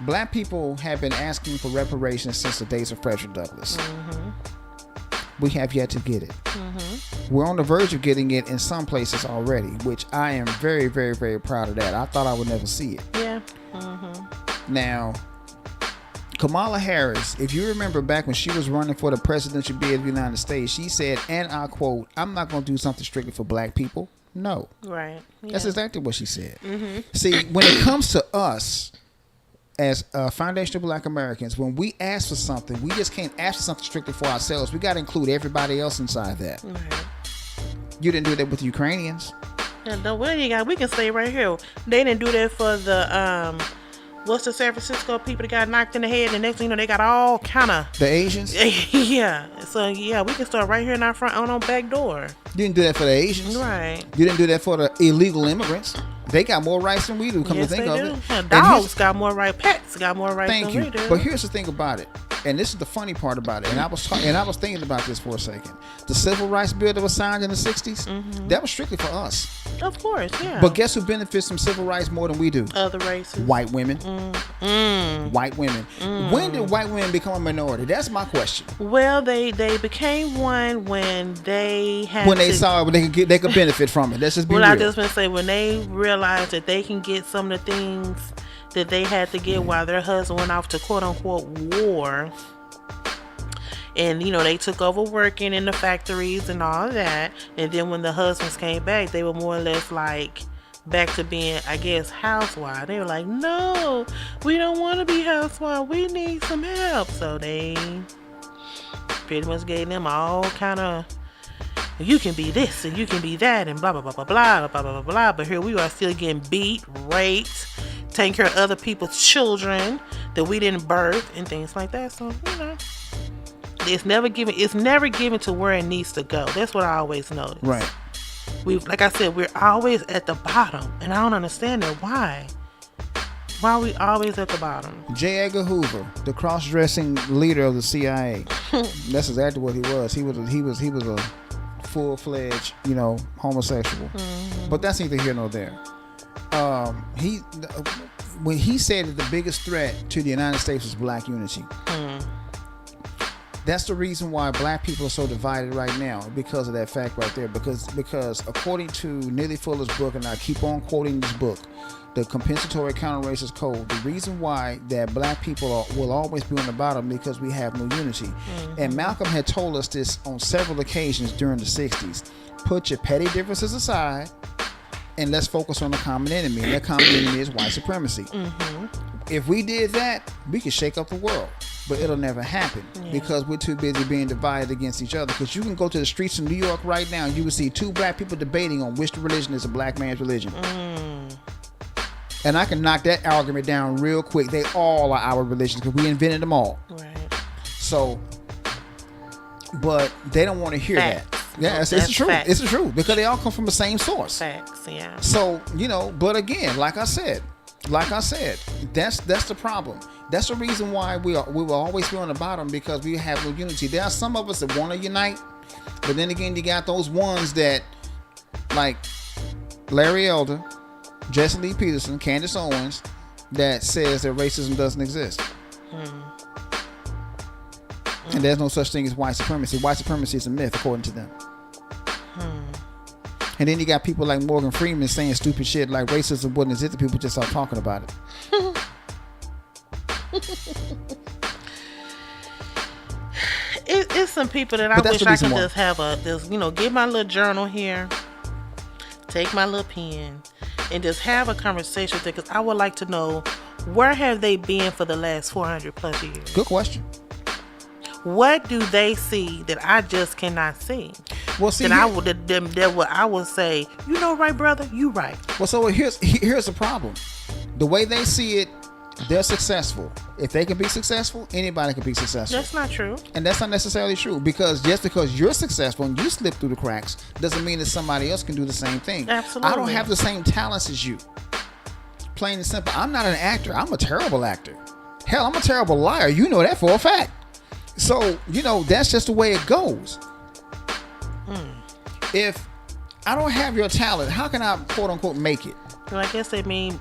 Black people have been asking for reparations since the days of Frederick Douglass. We have yet to get it. We're on the verge of getting it in some places already, which I am very, very, very proud of that. I thought I would never see it. Yeah. Now, Kamala Harris, if you remember back when she was running for the presidential bid of the United States, she said, and I quote, "I'm not going to do something strictly for black people." No. Right. Yeah. That's exactly what she said. See, when it comes to us, as foundational black Americans, when we ask for something, we just can't ask for something strictly for ourselves. We got to include everybody else inside that. Right. You didn't do that with the Ukrainians. No, we can stay right here. They didn't do that for the what's the San Francisco people that got knocked in the head, and next thing you know, they got all kind of the Asians. Yeah. So yeah, we can start right here in our front on our back door. You didn't do that for the Asians, right? You didn't do that for the illegal immigrants. They got more rights than we do. Come to think of it, yeah, dogs got more rights. Pets got more rights than we do. But here's the thing about it, and this is the funny part about it. And I was thinking about this for a second. The Civil Rights Bill that was signed in the '60s, that was strictly for us. Of course, yeah. But guess who benefits from civil rights more than we do? Other races. White women. White women. When did white women become a minority? That's my question. Well, they became one when they had they saw they could benefit from it. Let's just be real. I just want to say when they realized that they can get some of the things that they had to get while their husband went off to quote unquote war. And, you know, they took over working in the factories and all of that. And then when the husbands came back, they were more or less like back to being, I guess, housewives. They were like, no, we don't want to be housewives. We need some help. So they pretty much gave them all kind of, you can be this and you can be that and blah, blah, blah, blah, blah, blah, blah, blah, blah. But here we are still getting beat, raped, taking care of other people's children that we didn't birth and things like that. So, you know. It's never given to where it needs to go. That's what I always notice. Right. Like I said, we're always at the bottom, and I don't understand that. Why? Why are we always at the bottom? J. Edgar Hoover, the cross-dressing leader of the CIA. That's exactly what he was. He was a full-fledged, you know, homosexual. But that's neither here nor there. When he said that the biggest threat to the United States was black unity. That's the reason why black people are so divided right now, because of that fact right there. Because according to Neely Fuller's book, and I keep on quoting this book, The Compensatory Counter-Racist Code, the reason why that black people will always be on the bottom because we have no unity. And Malcolm had told us this on several occasions during the 60s. Put your petty differences aside and let's focus on the common enemy. And that common enemy is white supremacy. If we did that, we could shake up the world. But it'll never happen because we're too busy being divided against each other. Because you can go to the streets of New York right now and you will see two black people debating on which religion is a black man's religion. And I can knock that argument down real quick. They all are our religions because we invented them all. Right. So, but they don't want to hear Facts. that. Yeah, it's the truth. Facts. It's the truth because they all come from the same source. Facts, yeah. So, but again, like I said, that's the problem. That's the reason why we will always be on the bottom, because we have no unity. There are some of us that want to unite, but then again, you got those ones that, like Larry Elder, Jesse Lee Peterson, Candace Owens, that says that racism doesn't exist. And there's no such thing as white supremacy. White supremacy is a myth, according to them. And then you got people like Morgan Freeman saying stupid shit like racism wouldn't exist if people just start talking about it. It's some people that I wish I could just have get my little journal here, take my little pen, and just have a conversation with it, because I would like to know, where have they been for the last 400 plus years? Good question. What do they see that I just cannot see? Well, see, I would say, right, brother, you right. Well, so here's the problem. The way they see it, they're successful. If they can be successful, anybody can be successful. That's not true. And that's not necessarily true, because just because you're successful and you slip through the cracks doesn't mean that somebody else can do the same thing. Absolutely. I don't have the same talents as you. Plain and simple. I'm not an actor. I'm a terrible actor. Hell, I'm a terrible liar. You know that for a fact. So, that's just the way it goes. If I don't have your talent, how can I, quote unquote, make it? Well, I guess they mean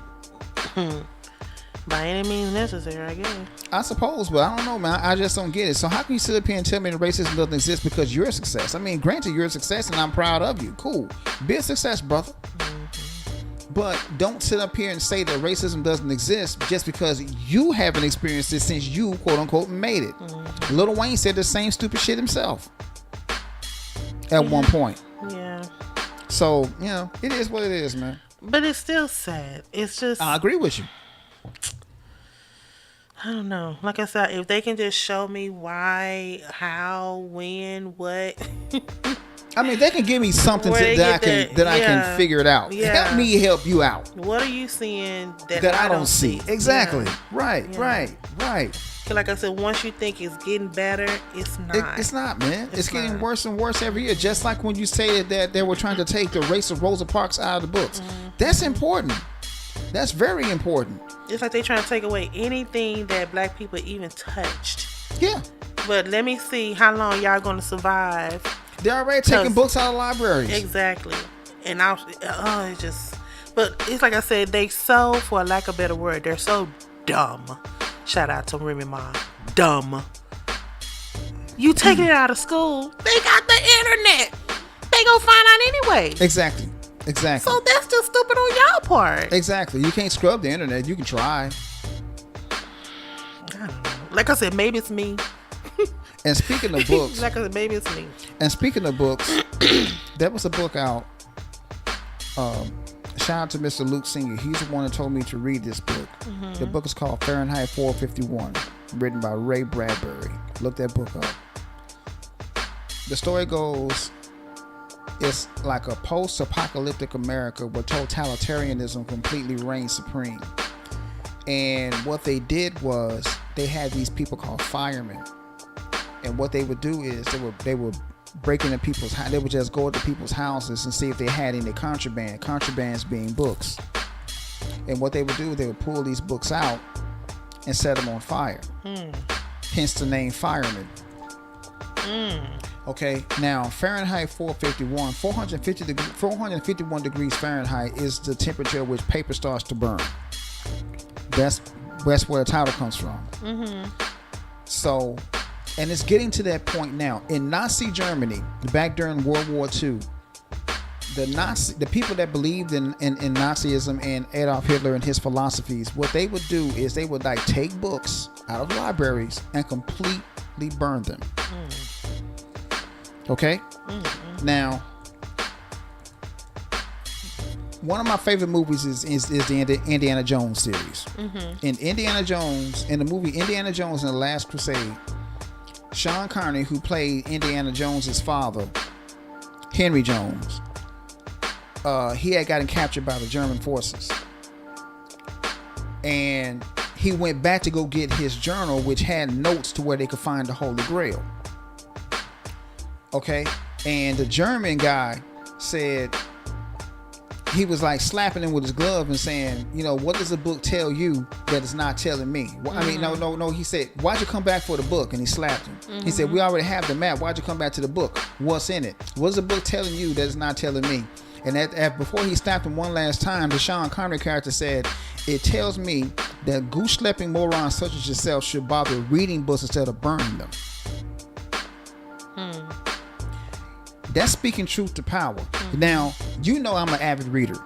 by any means necessary, I guess. I suppose, but I don't know, man. I just don't get it. So how can you sit up here and tell me that racism doesn't exist because you're a success? I mean, granted, you're a success and I'm proud of you. Cool. Be a success, brother. But don't sit up here and say that racism doesn't exist just because you haven't experienced it since you, quote unquote, made it. Lil Wayne said the same stupid shit himself at one point. Yeah. So, it is what it is, man. But it's still sad. It's just... I agree with you. I don't know. Like I said, if they can just show me why, how, when, what... I mean, they can give me something I can figure it out. Yeah. Help me help you out. What are you seeing that I don't see? Exactly. Yeah. Right. Like I said, once you think it's getting better, it's not. It's not, man. It's getting worse and worse every year. Just like when you say that they were trying to take the race of Rosa Parks out of the books. That's important. That's very important. It's like they're trying to take away anything that black people even touched. Yeah. But let me see how long y'all going to survive. They're already taking books out of libraries. Exactly. And it's just... But it's like I said, for lack of a better word, they're so dumb. Shout out to Remy Ma. Dumb. You taking it out of school, they got the internet. They gonna find out anyway. Exactly. So that's just stupid on y'all part. Exactly. You can't scrub the internet. You can try. I don't know. Like I said, maybe it's me. And speaking of books, like I said, maybe it's me. And speaking of books, there was a book out. Shout out to Mr. Luke Senior. He's the one that told me to read this book. The book is called Fahrenheit 451, written by Ray Bradbury. Look that book up. The story goes, it's like a post-apocalyptic America where totalitarianism completely reigns supreme. And what they did was they had these people called firemen. And what they would do is they would break into people's house. They would just go into people's houses and see if they had any contraband. Contrabands being books. And what they would do, they would pull these books out and set them on fire. Hence the name fireman. Okay, now Fahrenheit 451, 451 degrees Fahrenheit is the temperature at which paper starts to burn. That's where the title comes from. So, and it's getting to that point now. In Nazi Germany, back during World War II, the people that believed in Nazism and Adolf Hitler and his philosophies, what they would do is they would take books out of libraries and completely burn them. Okay? Now, one of my favorite movies is the Indiana Jones series. In Indiana Jones, in the movie Indiana Jones and the Last Crusade, Sean Connery, who played Indiana Jones' father, Henry Jones, he had gotten captured by the German forces. and he went back to go get his journal, which had notes to where they could find the Holy Grail. Okay, and the German guy said, he was like slapping him with his glove and saying, you know, what does the book tell you that it's not telling me? Well, I mean, no. He said, why'd you come back for the book? And he slapped him. He said, we already have the map. Why'd you come back to the book? What's in it? What's the book telling you that it's not telling me? And before he slapped him one last time, the Sean Connery character said, it tells me that goose-schlepping morons such as yourself should bother reading books instead of burning them. That's speaking truth to power. Now, you know I'm an avid reader.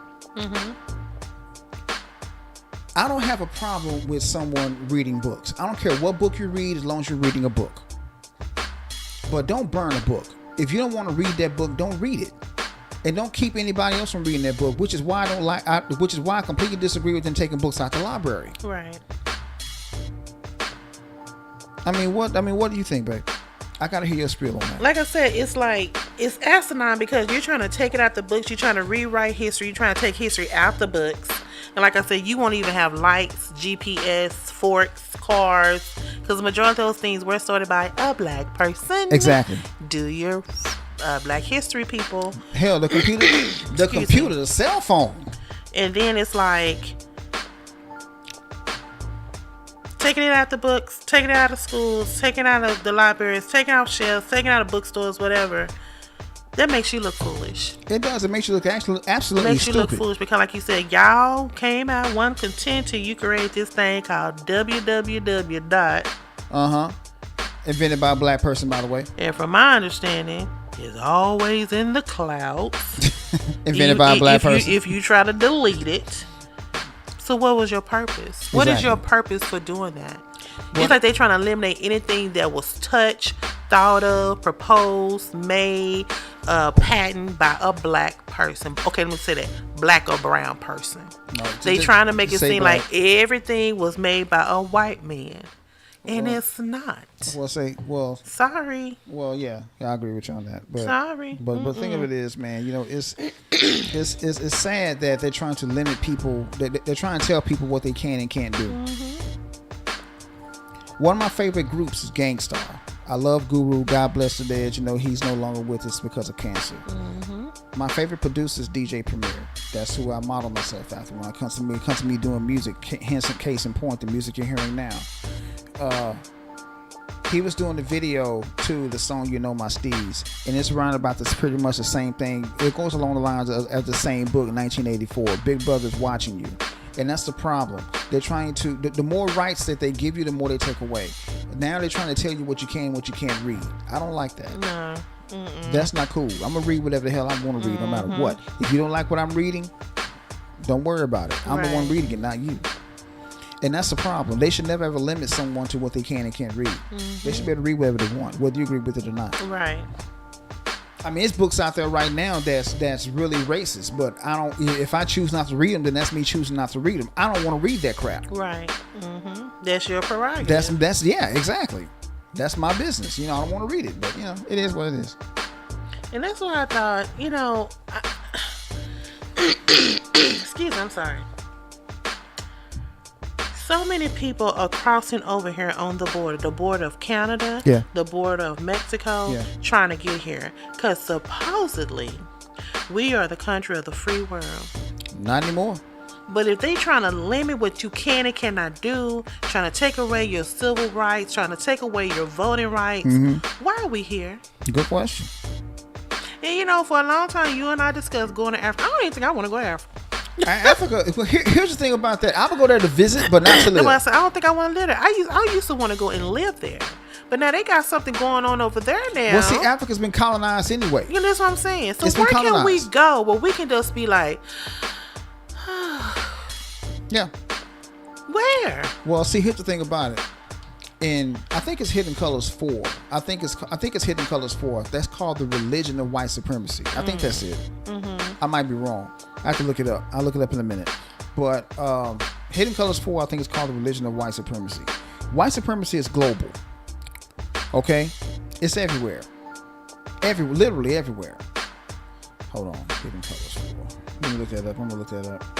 I don't have a problem with someone reading books. I don't care what book you read as long as you're reading a book. But don't burn a book. If you don't want to read that book, don't read it. And don't keep anybody else from reading that book, which is why I completely disagree with them taking books out the library. Right. I mean, what do you think, babe? I gotta hear your spiel on that. Like I said, it's asinine because you're trying to take it out the books. You're trying to rewrite history. You're trying to take history out the books. And like I said, you won't even have lights, GPS, forks, cars, because the majority of those things were started by a black person. Exactly. Do your black history, people. Hell, the computer, the cell phone. And then it's like taking it out the books, taking it out of schools, taking it out of the libraries, taking out shelves, taking it out of bookstores, whatever. That makes you look foolish. It does. It makes you look absolutely makes you stupid. look foolish because, like you said, y'all came out one content till you create this thing called www. Invented by a black person, by the way. And from my understanding, it's always in the clouds. Invented by a black person. If you try to delete it. So what was your purpose? What is your purpose for doing that? It's like they trying to eliminate anything that was touched, thought of, proposed, made, patented by a black person. Okay, let me say that. Black or brown person. No, they trying to make it seem black. Like everything was made by a white man. And it's not. Sorry. Well, yeah, I agree with you on that. But, sorry. But the thing of it is, man, you know, it's sad that they're trying to limit people. They're trying to tell people what they can and can't do. One of my favorite groups is Gangstar. I love Guru. God bless the dead. You know, he's no longer with us because of cancer. My favorite producer is DJ Premier. That's who I model myself after when it comes to me doing music. Hence, case in point, the music you're hearing now. He was doing the video to the song "You Know My Steez," and it's around about this pretty much the same thing. It goes along the lines of the same book, 1984. Big Brother's watching you, and that's the problem. They're trying to. The more rights that they give you, the more they take away. Now they're trying to tell you what you can, and what you can't read. I don't like that. No. That's not cool. I'm gonna read whatever the hell I want to read, no matter what. If you don't like what I'm reading, don't worry about it. I'm the one reading it, not you. And that's the problem. They should never ever limit someone to what they can and can't read. They should be able to read whatever they want, whether you agree with it or not. Right. I mean, it's books out there right now that's really racist, but I don't. If I choose not to read them, then that's me choosing not to read them. I don't want to read that crap. Right. That's your prerogative. That's yeah, exactly. That's my business. You know, I don't want to read it, but you know, it is what it is. And that's what I thought. You know, excuse me. I'm sorry. So many people are crossing over here on the border of Canada, the border of Mexico, trying to get here. Because supposedly, we are the country of the free world. Not anymore. But if they trying to limit what you can and cannot do, trying to take away your civil rights, trying to take away your voting rights, why are we here? Good question. And you know, for a long time, you and I discussed going to Africa. I don't even think I want to go to Africa. Africa. Here's the thing about that. I would go there to visit, but not to live. I don't think I want to live there. I used to want to go and live there, but now they got something going on over there now. Well, see, Africa's been colonized anyway. You know, that's what I'm saying. So where can we go? Well, we can just be like, yeah. Where? Well, see, here's the thing about it. And I think it's Hidden Colors 4. I think it's Hidden Colors 4. That's called The Religion of White Supremacy. I think that's it. I might be wrong. I have to look it up. I'll look it up in a minute. But Hidden Colors 4, I think it's called The Religion of White Supremacy. White supremacy is global. Okay? It's everywhere. Literally everywhere. Hold on. Hidden Colors 4. Let me look that up.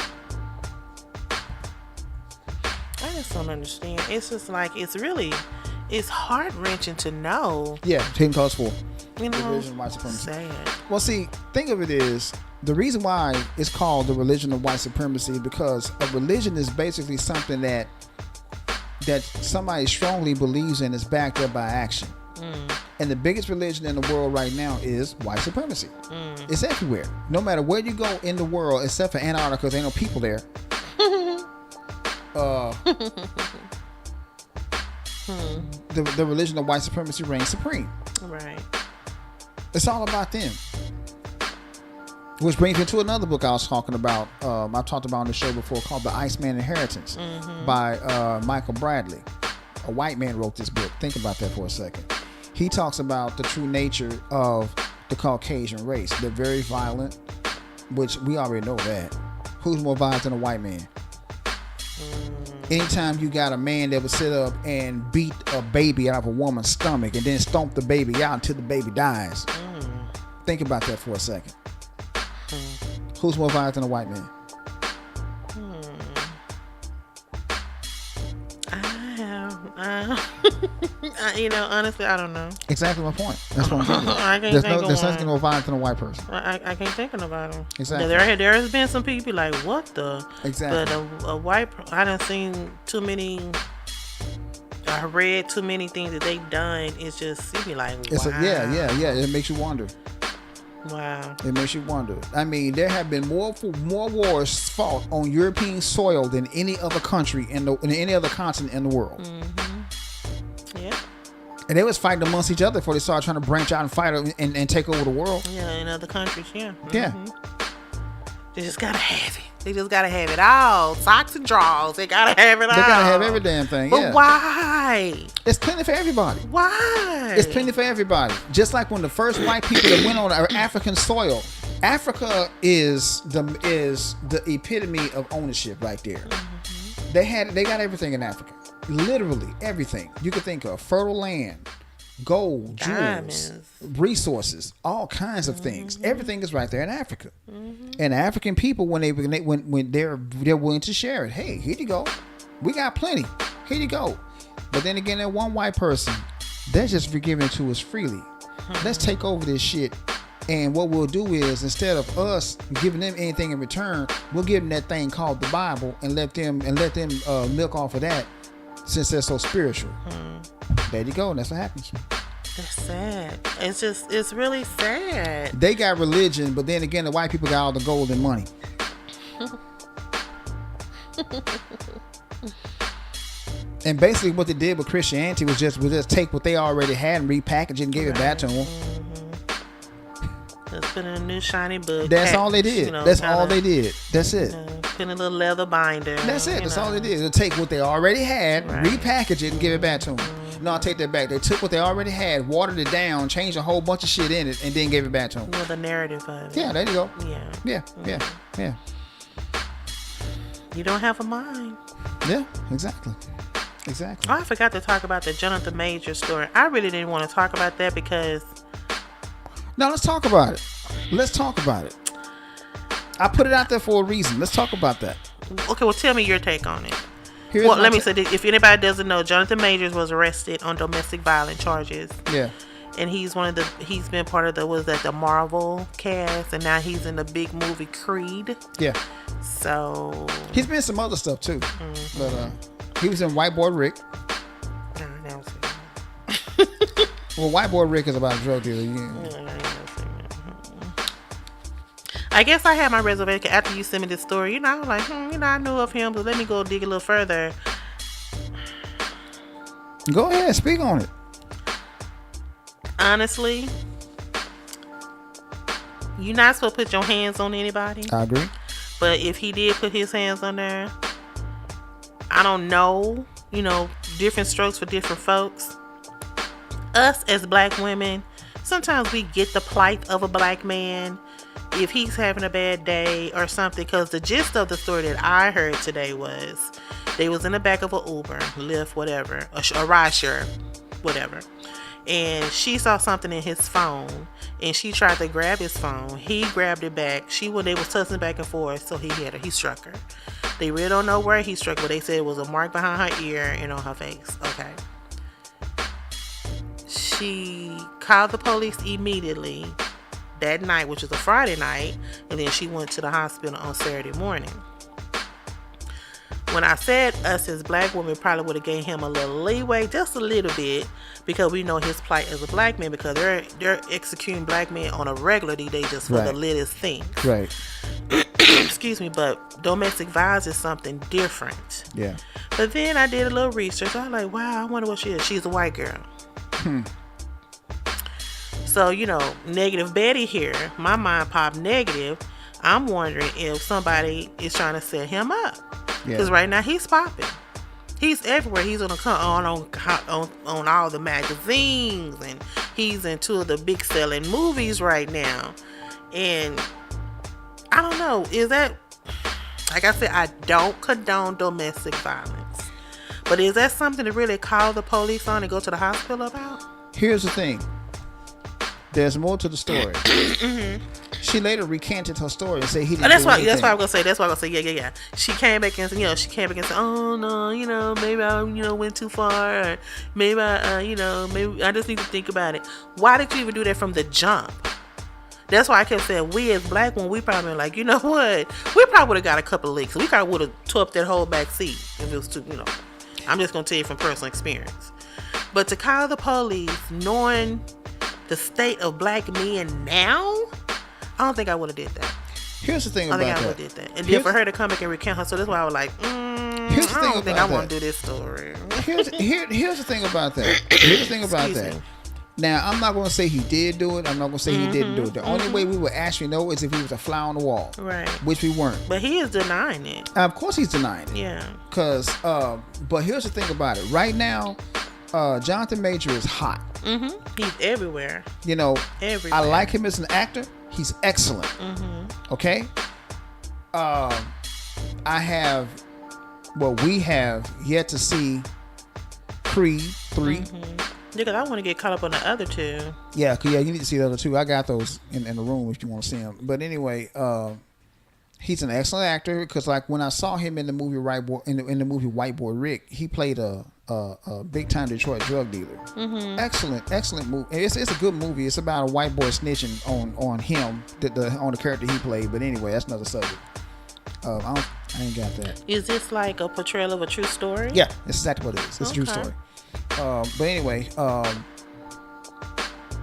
I just don't understand. It's just like it's heart wrenching to know. Yeah, hidden cause for You know, religion of white supremacy. sad. Well, see, think of it is the reason why it's called the religion of white supremacy is because a religion is basically something that somebody strongly believes in is backed up by action. And the biggest religion in the world right now is white supremacy. It's everywhere. No matter where you go in the world, except for Antarctica, because there ain't no people there. The religion of white supremacy reigns supreme. Right. It's all about them. Which brings me to another book I was talking about. I've talked about on the show before, called The Iceman Inheritance by Michael Bradley. A white man wrote this book. Think about that for a second. He talks about the true nature of the Caucasian race. They're very violent, which we already know that. Who's more violent than a white man? Anytime you got a man that would sit up and beat a baby out of a woman's stomach and then stomp the baby out until the baby dies. Think about that for a second. Who's more violent than a white man? Honestly, I don't know. Exactly my point. That's what I'm saying. I can't There's think of nothing more violent than a white person. I can't think about them. Exactly. There has been some people like, what the? Exactly. But a white, I done seen too many. I read too many things that they've done. It's just, it be like, wow. Yeah. It makes you wonder. Wow. It makes you wonder. I mean, there have been more wars fought on European soil than any other country in any other continent in the world. Yeah. And they was fighting amongst each other before they started trying to branch out and fight and take over the world. Yeah, in other countries, yeah. Yeah. They just gotta have it. They just gotta have it all. Socks and drawers. They gotta have it all. They gotta have every damn thing. But yeah. why? It's plenty for everybody. Why? It's plenty for everybody. Just like when the first white people that went on African soil, Africa is the epitome of ownership right there. They got everything in Africa. Literally everything you could think of. Fertile land, gold, jewels, diamonds, resources, all kinds of things. Everything is right there in Africa. And African people, when they're willing to share it, hey, here you go. We got plenty. Here you go. But then again, that one white person, they're just giving it to us freely. Let's take over this shit. And what we'll do is, instead of us giving them anything in return, we'll give them that thing called the Bible and let them milk off of that, since they're so spiritual. There you go. And that's what happens. That's sad. It's really sad. They got religion, but then again, the white people got all the gold and money. And basically what they did with Christianity was just take what they already had and repackage it and give it back to them. Just put in a new shiny book. That's all they did. That's all they did. That's it. Put in a little leather binder. That's it. That's all they did. They take what they already had, repackage it, and give it back to them. No, I'll take that back. They took what they already had, watered it down, changed a whole bunch of shit in it, and then gave it back to them. Well, the narrative of it. Yeah, there you go. Yeah. Yeah. You don't have a mind. Yeah, exactly. Oh, I forgot to talk about the Jonathan Majors story. I really didn't want to talk about that because... No, let's talk about it. I put it out there for a reason. Let's talk about that. Okay, well, tell me your take on it. Let me say this. If anybody doesn't know, Jonathan Majors was arrested on domestic violence charges. Yeah. And he's been part of the Marvel cast, and now he's in the big movie Creed. Yeah. So... He's been in some other stuff, too. But, he was in White Boy Rick. No, I never seen that. Well, White Boy Rick is about a drug dealer. I guess I had my reservation after you sent me this story. I was like, I knew of him, but let me go dig a little further. Go ahead, speak on it. Honestly, you're not supposed to put your hands on anybody. I agree. But if he did put his hands on there, I don't know. Different strokes for different folks. Us as black women, sometimes we get the plight of a black man if he's having a bad day or something. Because the gist of the story that I heard today was they was in the back of an Uber, Lyft, whatever, a ride share, whatever. and she saw something in his phone, and she tried to grab his phone. He grabbed it back. They was tussling back and forth, so he hit her. He struck her. They really don't know where he struck, but they said it was a mark behind her ear and on her face. Okay. She called the police immediately that night, which was a Friday night, and then she went to the hospital on Saturday morning. When I said us as black women probably would have gave him a little leeway, just a little bit, because we know his plight as a black man, because they're executing black men on a regular day just for the littlest things. Right. Excuse me, but domestic violence is something different. Yeah. But then I did a little research. I was like, wow, I wonder what she is. She's a white girl. So, negative Betty here, my mind popped negative. I'm wondering if somebody is trying to set him up. Because right now he's popping. He's everywhere. He's on all the magazines, and he's in two of the big selling movies right now. And I don't know. Is that, like I said, I don't condone domestic violence. But is that something to really call the police on and go to the hospital about? Here's the thing. There's more to the story. She later recanted her story and said he didn't do anything. That's why I'm gonna say. Yeah. She came back and said, oh no, maybe I, went too far, or maybe maybe I just need to think about it. Why did you even do that from the jump? That's why I kept saying, we as black women, we probably like, you know what? We probably would have got a couple of licks. We probably would have tore up that whole back seat if it was too, I'm just gonna tell you from personal experience. But to call the police, knowing the state of black men now, I don't think I would have did that. Here's the thing about that. I think I would have did that. And then for her to come back and recount her, so that's why I was like, I don't think I want to do this story. Here's the thing about that. Here's the thing about that. Now, I'm not going to say he did do it. I'm not going to say he didn't do it. The only way we would actually know is if he was a fly on the wall. Right. Which we weren't. But he is denying it. Of course he's denying it. Yeah. But here's the thing about it. Right now, Jonathan Major is hot. He's everywhere. Everywhere. I like him as an actor. He's excellent. Okay? We have yet to see Creed 3. Because I want to get caught up on the other two. Yeah, you need to see the other two. I got those in the room if you want to see them. But anyway, he's an excellent actor, because like when I saw him in the movie in the movie White Boy Rick, he played a big time Detroit drug dealer. Excellent movie. It's a good movie. It's about a white boy snitching on him, on the character he played. But anyway, that's another subject. I ain't got that. Is this like a portrayal of a true story? Yeah, that's exactly what it is. It's a true story. But anyway,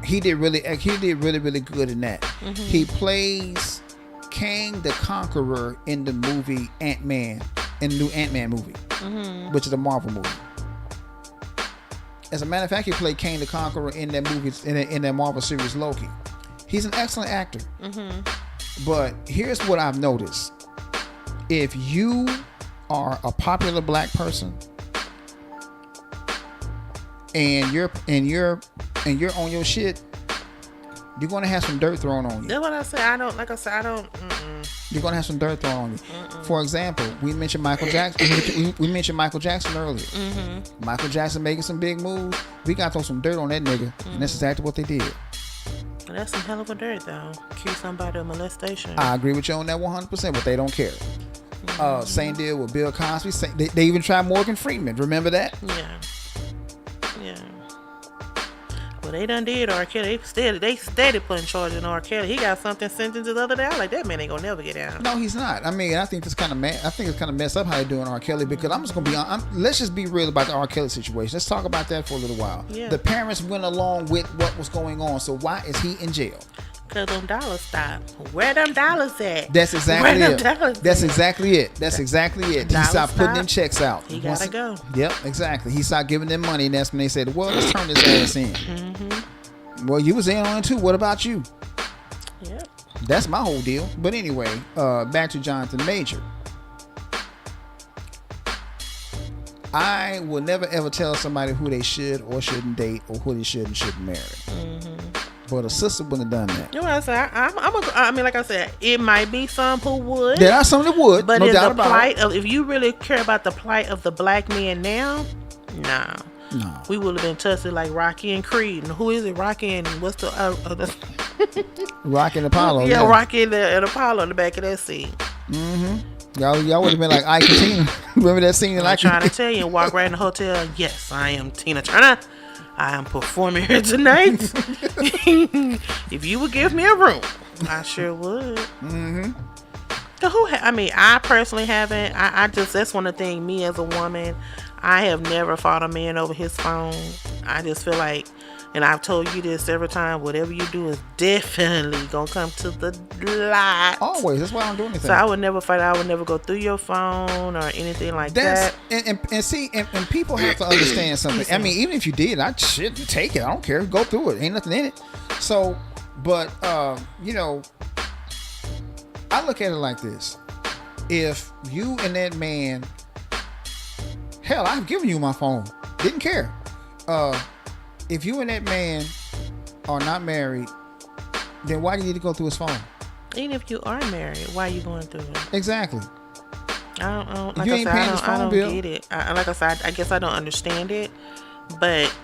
he did really good in that. He plays Kang the Conqueror in the movie Ant-Man, in the new Ant-Man movie, which is a Marvel movie. As a matter of fact, he played Kang the Conqueror in that movie, in that Marvel series Loki. He's an excellent actor. But here's what I've noticed: if you are a popular black person and you're on your shit, you're gonna have some dirt thrown on you. That's what I say. I don't. You're gonna have some dirt thrown on you. For example, we mentioned Michael Jackson. we mentioned Michael Jackson earlier. Michael Jackson making some big moves. We got to throw some dirt on that nigga, and that's exactly what they did. Well, that's some hell of a dirt, though. Accuse somebody of molestation. I agree with you on that 100%, but they don't care. Same deal with Bill Cosby. They even tried Morgan Freeman. Remember that? Yeah. Well, they done did R. Kelly. They steady putting charges on R. Kelly. He got something sentenced the other day. I like, that man ain't gonna never get out. No, he's not. I mean, I think it's kind of messed up how they're doing R. Kelly, because I'm just gonna be on. Let's just be real about the R. Kelly situation. Let's talk about that for a little while. Yeah. The parents went along with what was going on. So why is he in jail? Because them dollars stopped. Where them dollars at? That's exactly it. That's exactly it. He stopped putting them checks out. He gotta go. Yep, exactly. He stopped giving them money, and that's when they said, well, let's turn this ass in. Well, you was in on it too. What about you? Yep. That's my whole deal. But anyway, back to Jonathan Major. I will never ever tell somebody who they should or shouldn't date, or who they should and shouldn't marry. But a sister wouldn't have done that. You know what I said? I mean, like I said, it might be some who would. There are some that would, but no in doubt the about plight it. of, if you really care about the plight of the black man now, nah. No. we would have been tussling like Rocky and Creed. And who is it? Rocky and what's the Rock and Apollo. yeah, Rocky and Apollo in the back of that seat. Y'all would have been like Ike and Tina. Remember that scene? I'm trying to tell you, walk right in the hotel. Yes, I am Tina Turner. I am performing here tonight. If you would give me a room, I sure would. So I personally haven't. I just, that's one of the things, me as a woman, I have never fought a man over his phone. I just feel like, and I've told you this several times, whatever you do is definitely gonna come to the light. Always. That's why I don't do anything. So I would never fight. I would never go through your phone or anything like that. And see, and people have to understand something. I mean, even if you did, I'd take it. I don't care. Go through it. Ain't nothing in it. So, but you know, I look at it like this: if you and that man, hell, I've given you my phone, didn't care. If you and that man are not married, then why do you need to go through his phone? Even if you are married, why are you going through it? Exactly. I don't like You I ain't said, paying his I phone don't bill. get it. Like I said, I guess I don't understand it. But,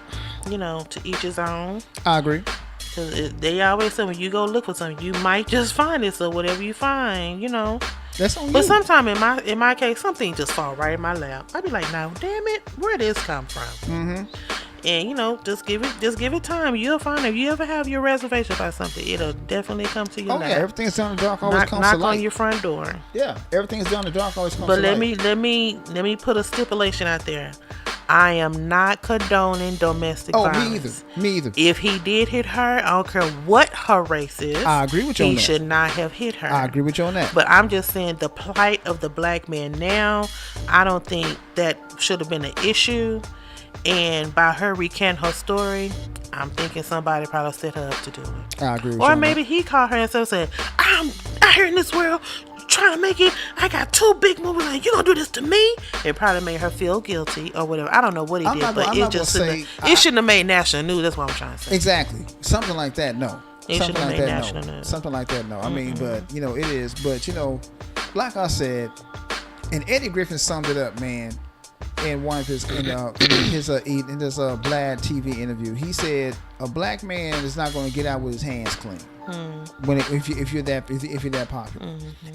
you know, to each his own. I agree. Cause they always say when you go look for something, you might just find it. So whatever you find, you know. That's on you. But sometimes in my case, something just fall right in my lap. I'd be like, no, damn it, where did this come from? And you know, just give it time. You'll find it. If you ever have your reservation about something, it'll definitely come to your lap. Yeah, everything's done in the dark always comes knock to light. on your front door. Yeah, everything's done in the dark always comes But to light. let me put a stipulation out there. I am not condoning domestic violence. Me either. If he did hit her, I don't care what her race is. I agree with you on He that. should not have hit her. I agree with you on that. But I'm just saying the plight of the black man now, I don't think that should have been an issue. And by her recanting her story, I'm thinking somebody probably set her up to do it. I agree with you. Or on maybe he called her and said, I'm out here in this world trying to make it. I got 2 big movies and you gonna do this to me? It probably made her feel guilty or whatever. I don't know what he did, but it just shouldn't have made national news. That's what I'm trying to say. that. Exactly. Something like that, no. It Something shouldn't have like made that, national no. news. Something like that, no. I mean, but, you know, it is. But, you know, like I said, and Eddie Griffin summed it up, man, in one of his this Vlad TV interview. He said a black man is not going to get out with his hands clean if you're that popular.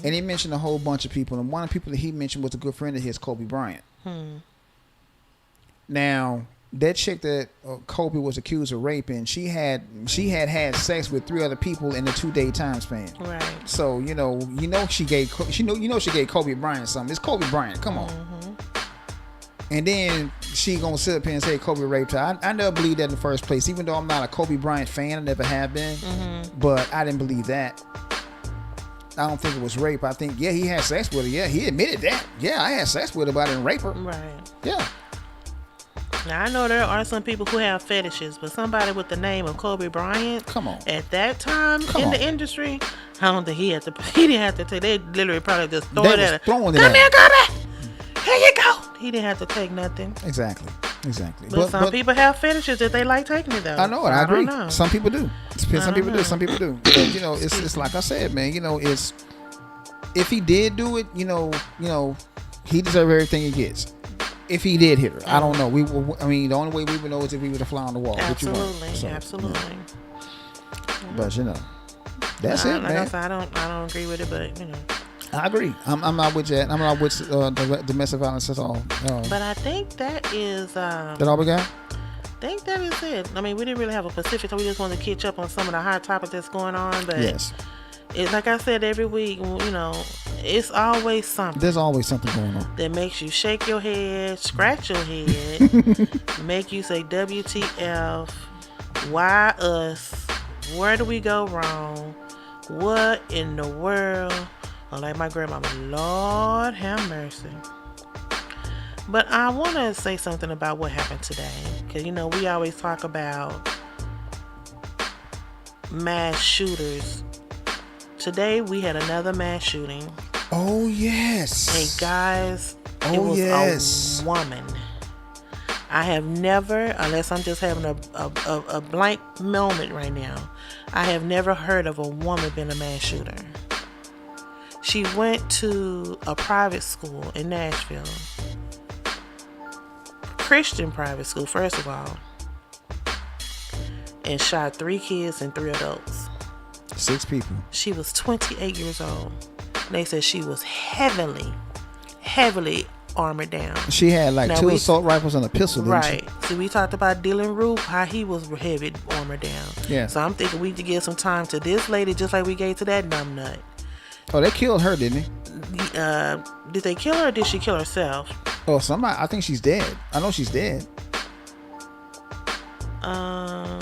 And he mentioned a whole bunch of people, and one of the people that he mentioned was a good friend of his, Kobe Bryant. Now that chick that Kobe was accused of raping, she had sex with 3 other people in a 2-day time span. Right. So she gave Kobe Bryant something. It's Kobe Bryant. Come on. And then she gonna sit up here and say Kobe raped her. I never believed that in the first place. Even though I'm not a Kobe Bryant fan, I never have been. But I didn't believe that. I don't think it was rape. I think, he had sex with her. Yeah, he admitted that. Yeah, I had sex with her, but I didn't rape her. Right. Yeah. Now I know there are some people who have fetishes, but somebody with the name of Kobe Bryant, come on, at that time the industry, I don't think he didn't have to take. They literally probably just throw it at her. Come here, Kobe. Here you go. He didn't have to take nothing. Exactly. But some people have fetishes that they like taking it though. I know it. I agree. Don't know. Some people do. Some people do. But, it's like I said, man. It's if he did do it, he deserves everything he gets. If he did hit her, I don't know. The only way we would know is if we were to fly on the wall. Absolutely. But that's it, man. Like I said, I don't agree with it, but I agree. I'm not with that. I'm not with domestic violence at all. But I think that is. That all we got? I think that is it. I mean, we didn't really have a specific, so we just wanted to catch up on some of the hot topics that's going on. But yes, it's like I said every week. It's always something. There's always something going on that makes you shake your head, scratch your head, make you say WTF? Why us? Where do we go wrong? What in the world? Or like my grandmama, Lord have mercy. But I want to say something about what happened today. Because, we always talk about mass shooters. Today, we had another mass shooting. Oh, yes. And guys, it was a woman. I have never, unless I'm just having a blank moment right now, I have never heard of a woman being a mass shooter. She went to a private school in Nashville. Christian private school, first of all, and shot 3 kids and 3 adults. 6 people. She was 28 years old. They said she was heavily armored down. She had like Now 2 assault rifles and a pistol, didn't Right. See, we talked about Dylan Roof, how he was heavy armored down. Yeah. So I'm thinking we need to give some time to this lady just like we gave to that numbnut. Oh, they killed her, didn't they? Did they kill her or did she kill herself? Oh, somebody. I think she's dead. I know she's dead. Oh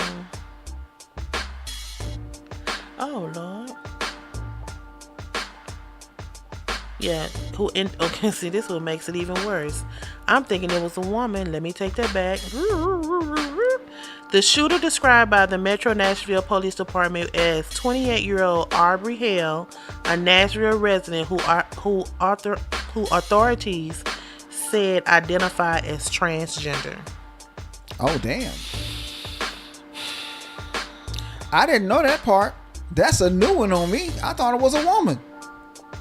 Lord. Yeah. Okay, see, this one makes it even worse. I'm thinking it was a woman. Let me take that back. The shooter, described by the Metro Nashville Police Department as 28-year-old Aubrey Hale, a Nashville resident who authorities said identified as transgender. Oh, damn. I didn't know that part. That's a new one on me. I thought it was a woman.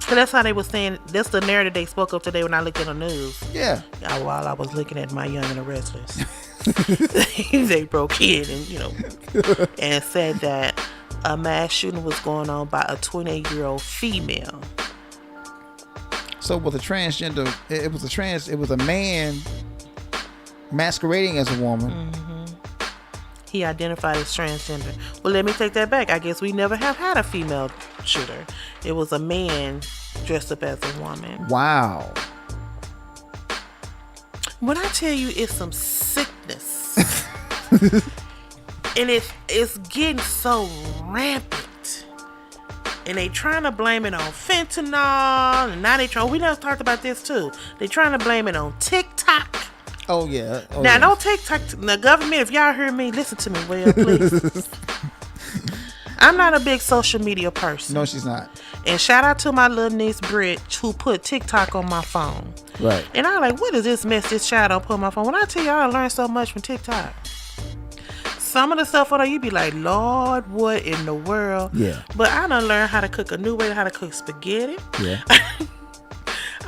So that's how they were saying. That's the narrative they spoke of today when I looked at the news. Yeah. While I was looking at My Young and the Restless. They broke in and said that a mass shooting was going on by a 28-year-old female. So with a transgender, it was a man masquerading as a woman. Mm-hmm. He identified as transgender. Well, let me take that back. I guess we never have had a female shooter. It was a man dressed up as a woman. Wow. When I tell you it's some sickness, and it's getting so rampant, and they trying to blame it on fentanyl, and now we never talked about this too. They trying to blame it on TikTok. Oh yeah. Now don't TikTok. The government, if y'all hear me, listen to me well, please. I'm not a big social media person. No, she's not. And shout out to my little niece Britt, who put TikTok on my phone. Right. And I'm like, what is this mess this child don't put on my phone? When I tell y'all, I learned so much from TikTok. Some of the stuff on there, you be like, Lord, what in the world? Yeah. But I done learned how to cook a new way, how to cook spaghetti. Yeah.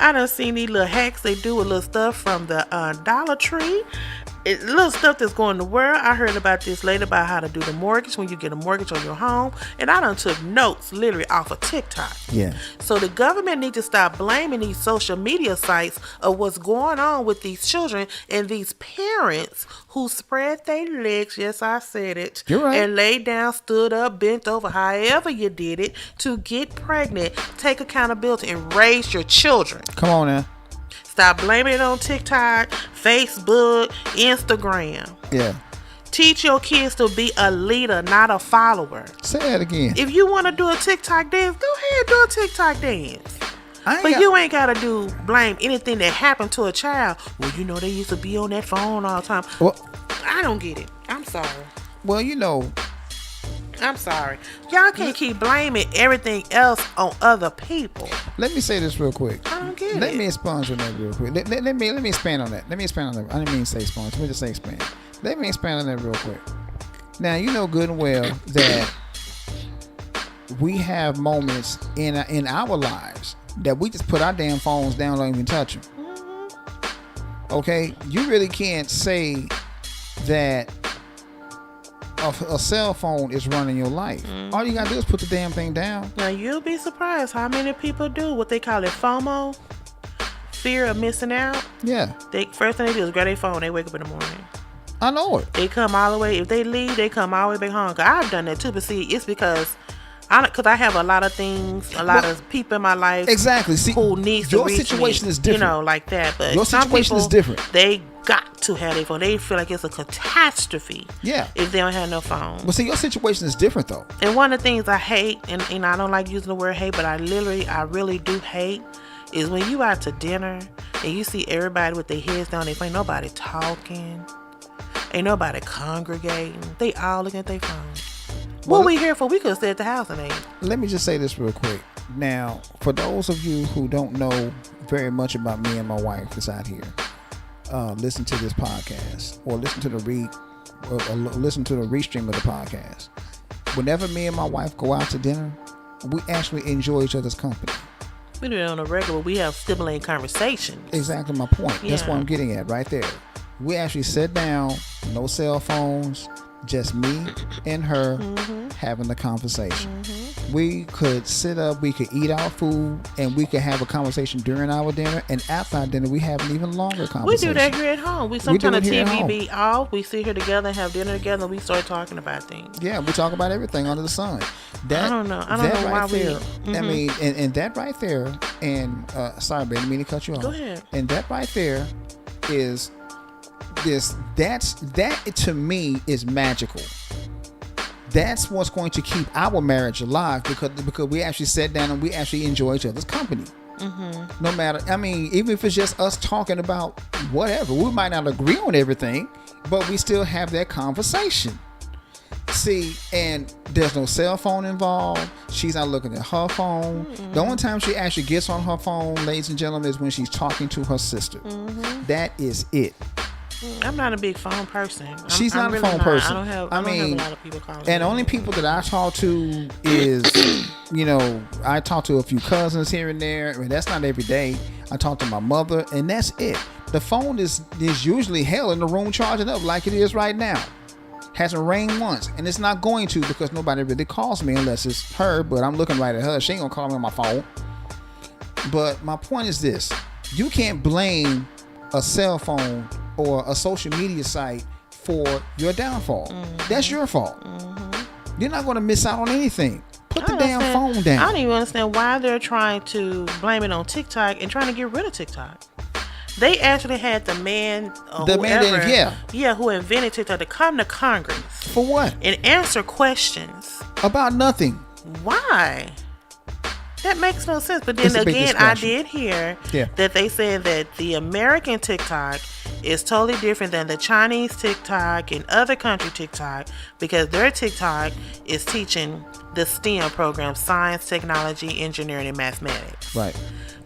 I done seen these little hacks they do with little stuff from the Dollar Tree. Little stuff that's going to world. I heard about this later about how to do the mortgage when you get a mortgage on your home. And I done took notes literally off of TikTok. Yeah. So the government needs to stop blaming these social media sites of what's going on with these children and these parents who spread their legs, yes, I said it, you're right, and laid down, stood up, bent over, however you did it, to get pregnant, take accountability, and raise your children. Come on now. Stop blaming it on TikTok, Facebook, Instagram. Yeah. Teach your kids to be a leader, not a follower. Say that again. If you want to do a TikTok dance, go ahead, do a TikTok dance. You ain't got to blame anything that happened to a child. Well, they used to be on that phone all the time. Well, I don't get it. I'm sorry. Well, I'm sorry. Y'all can't keep blaming everything else on other people. Let me say this real quick. I don't get it. Let me expand on that real quick. Let me expand on that. I didn't mean to say expand. Let me just say expand. Let me expand on that real quick. Now, you know good and well that we have moments in our lives that we just put our damn phones down, don't even touch them. Mm-hmm. Okay? You really can't say that a cell phone is running your life. Mm-hmm. All you gotta do is put the damn thing down. Now you'll be surprised how many people do what they call it FOMO, fear of missing out. Yeah. First thing they do is grab their phone. They wake up in the morning. I know it. They come all the way. If they leave, they come all the way back home. Cause I've done that too. But see, it's because I have a lot of things, a lot of people in my life. Exactly. See, who needs to reach situation me, is different. Like that. But your situation is different. They got to have their phone. They feel like it's a catastrophe. Yeah. If they don't have no phone. Well, see, your situation is different though. And one of the things I hate, and I don't like using the word hate, but I really do hate, is when you out to dinner and you see everybody with their heads down. Ain't nobody talking. Ain't nobody congregating. They all looking at their phone. What we here for? We could stay at the house and ain't. Let me just say this real quick. Now, for those of you who don't know very much about me and my wife that's out here, listen to this podcast or listen to the restream of the podcast. Whenever me and my wife go out to dinner, we actually enjoy each other's company. We do it on a regular. We have stimulating conversation. Exactly my point. Yeah. That's what I'm getting at right there. We actually sat down, no cell phones, just me and her having a conversation. We could sit up, we could eat our food, and we could have a conversation during our dinner. And after our dinner, we have an even longer conversation. We do that here at home. We sometimes do it here at TV home. be off. We sit here together and have dinner together, and we start talking about things. Yeah, we talk about everything under the sun. That, I don't know. I don't know why there, we. I mean, and that right there, and sorry, baby, I didn't mean to cut you off. Go ahead. And that right there is this. That to me is magical. That's what's going to keep our marriage alive because we actually sat down and we actually enjoy each other's company. No matter, I mean, even if it's just us talking about whatever, we might not agree on everything, but we still have that conversation. See, and there's no cell phone involved. She's not looking at her phone. The only time she actually gets on her phone, ladies and gentlemen, is when she's talking to her sister. That is it. I'm not a big phone person. She's not really a phone person. I don't have a lot of people calling me. And the only people that I talk to is, I talk to a few cousins here and there. I mean, that's not every day. I talk to my mother, and that's it. The phone is usually held in the room charging up like it is right now. Hasn't rang once, and it's not going to because nobody really calls me unless it's her, but I'm looking right at her. She ain't gonna call me on my phone. But my point is this. You can't blame a cell phone or a social media site for your downfall. That's your fault. You're not going to miss out on anything. Put the damn phone down. I don't even understand why they're trying to blame it on TikTok and trying to get rid of TikTok. They actually had the man, who invented TikTok to come to Congress. For what? And answer questions. About nothing. Why? That makes no sense. But then again, I did hear that they said that the American TikTok is totally different than the Chinese TikTok and other country TikTok because their TikTok is teaching the STEM program, science, technology, engineering, and mathematics. Right.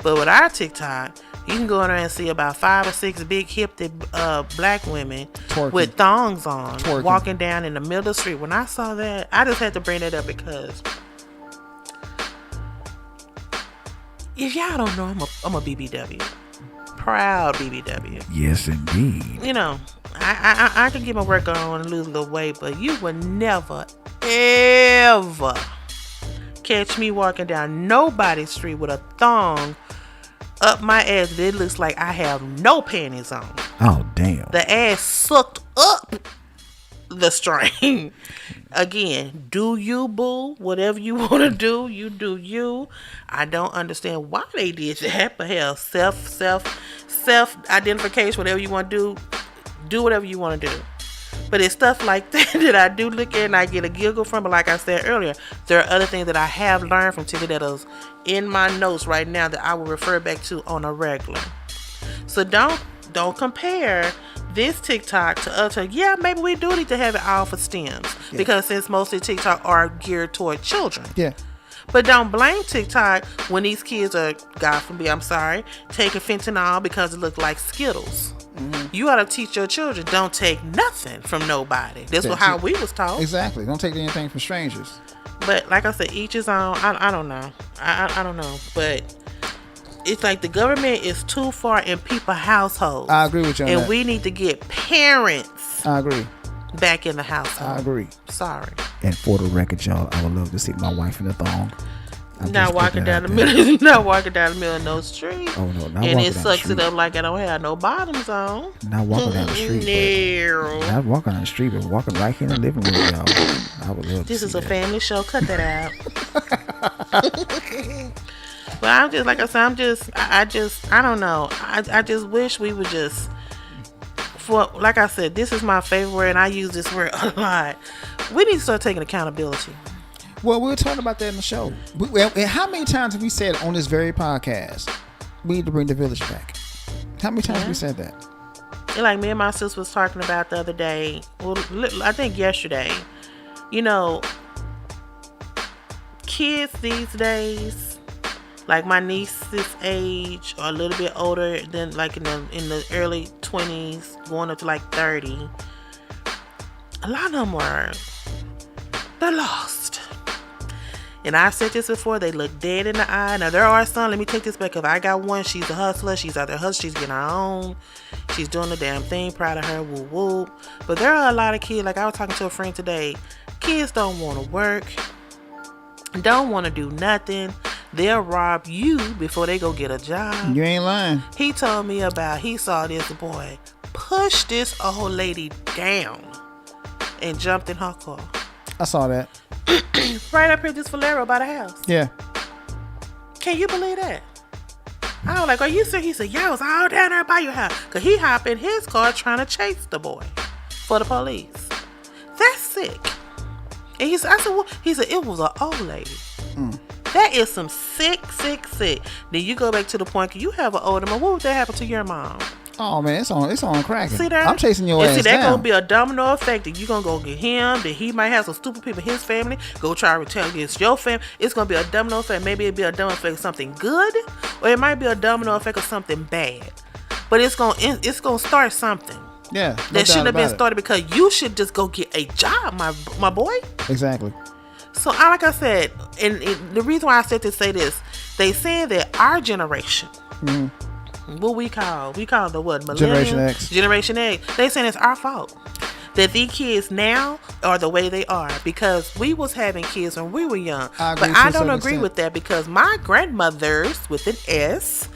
But with our TikTok, you can go in there and see about 5 or 6 big hipped black women with thongs on, walking down in the middle of the street. When I saw that, I just had to bring that up because if y'all don't know, I'm a BBW. Proud BBW. Yes, indeed. I can get my work on and lose a little weight, but you would never, ever catch me walking down nobody's street with a thong up my ass. It looks like I have no panties on. Oh, damn. The ass sucked up the string. Again, do you, boo? Whatever you want to do, you do you. I don't understand why they did that, but hell, self-identification, whatever you want to do whatever you want to do. But it's stuff like that I do look at and I get a giggle from. But like I said earlier, there are other things that I have learned from TV that is in my notes right now that I will refer back to on a regular. So don't compare this TikTok to other. Yeah, maybe we do need to have it all for STEMs because since most of TikTok are geared toward children. Yeah. But don't blame TikTok when these kids are, God forbid, I'm sorry, taking fentanyl because it looks like Skittles. You ought to teach your children, don't take nothing from nobody. That's how we was taught. Exactly. Don't take anything from strangers. But like I said, each his own. I don't know. I don't know. But it's like the government is too far in people's households. I agree with you on that. And we need to get parents I agree. back in the household. I agree. Sorry. And for the record, y'all, I would love to see my wife in the thong. Not walking down the middle. Not walking down the middle of no street. Oh no, not and walking it down sucks the street. it up like I don't have no bottoms on. Not walking down the street. No. Not walking down the street, but walking right here in the living room, y'all. I would love to This see is a that. family show. Cut that out. But I'm just like I said. I don't know. I just wish we would just. For like I said, this is my favorite word, and I use this word a lot. We need to start taking accountability. Well, we were talking about that in the show. And how many times have we said on this very podcast, we need to bring the village back? How many times have we said that? And like me and my sis was talking about the other day. Well, I think yesterday. Kids these days, like my niece's age, or a little bit older than like in the early 20s, going up to like 30. A lot of them they're lost. And I said this before, they look dead in the eye. Now, there are some, let me take this back. If I got one, she's a hustler. She's out there hustling. She's getting her own. She's doing the damn thing. Proud of her. Woo woo. But there are a lot of kids, like I was talking to a friend today. Kids don't want to work. Don't want to do nothing. They'll rob you before they go get a job. You ain't lying. He told me about, he saw this boy push this old lady down and jumped in her car. I saw that. Right up here, this Valero by the house. Yeah. Can you believe that? I was like, are you serious? He said, yeah, I was all down there by your house. Because he hopped in his car trying to chase the boy for the police. That's sick. And he said, it was an old lady. That is some sick. Then you go back to the point, you have an older mom. What would that happen to your mom? Oh man, it's on cracking. See that? I'm chasing your ass see, that down. gonna be a domino effect. That you gonna go get him. That he might have some stupid people in his family. Go try to retaliate against your family. It's gonna be a domino effect. Maybe it'll be a domino effect of something good, or it might be a domino effect of something bad. But it's gonna start something. Yeah. That shouldn't have been started because you should just go get a job, my boy. Exactly. So, like I said, and the reason why I said to say this, they said that our generation. What we call the what? Generation X. Generation X. They saying it's our fault that these kids now are the way they are because we was having kids when we were young. But I don't agree with that because my grandmothers with an S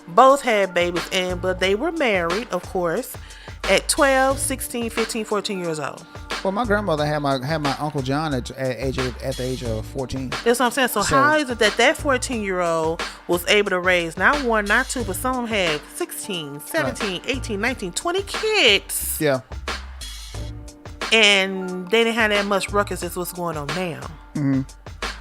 both had babies but they were married, of course, at 12, 16, 15, 14 years old. Well, my grandmother had my Uncle John at the age of 14. That's what I'm saying. So how is it that 14-year-old was able to raise not one, not two, but some had 16, 17, 18, 19, 20 kids? Yeah. And they didn't have that much ruckus as what's going on now. Mm-hmm.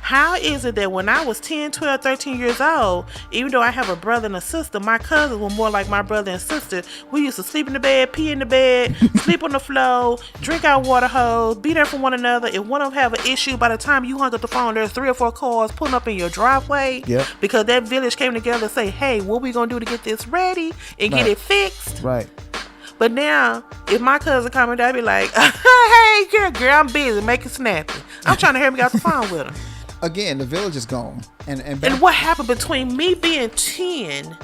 How is it that when I was 10, 12, 13 years old, even though I have a brother and a sister, my cousins were more like my brother and sister. We used to sleep in the bed, pee in the bed, sleep on the floor, drink our water hose, be there for one another. If one of them have an issue, by the time you hung up the phone, there's 3 or 4 cars pulling up in your driveway. Yep. Because that village came together to say, hey, what we going to do to get this ready and get it fixed? Right. But now, if my cousin coming down, I'd be like, hey, girl, I'm busy, make it snappy. I'm trying to hear me off the phone with him. Again, the village is gone. And what happened between me being 10,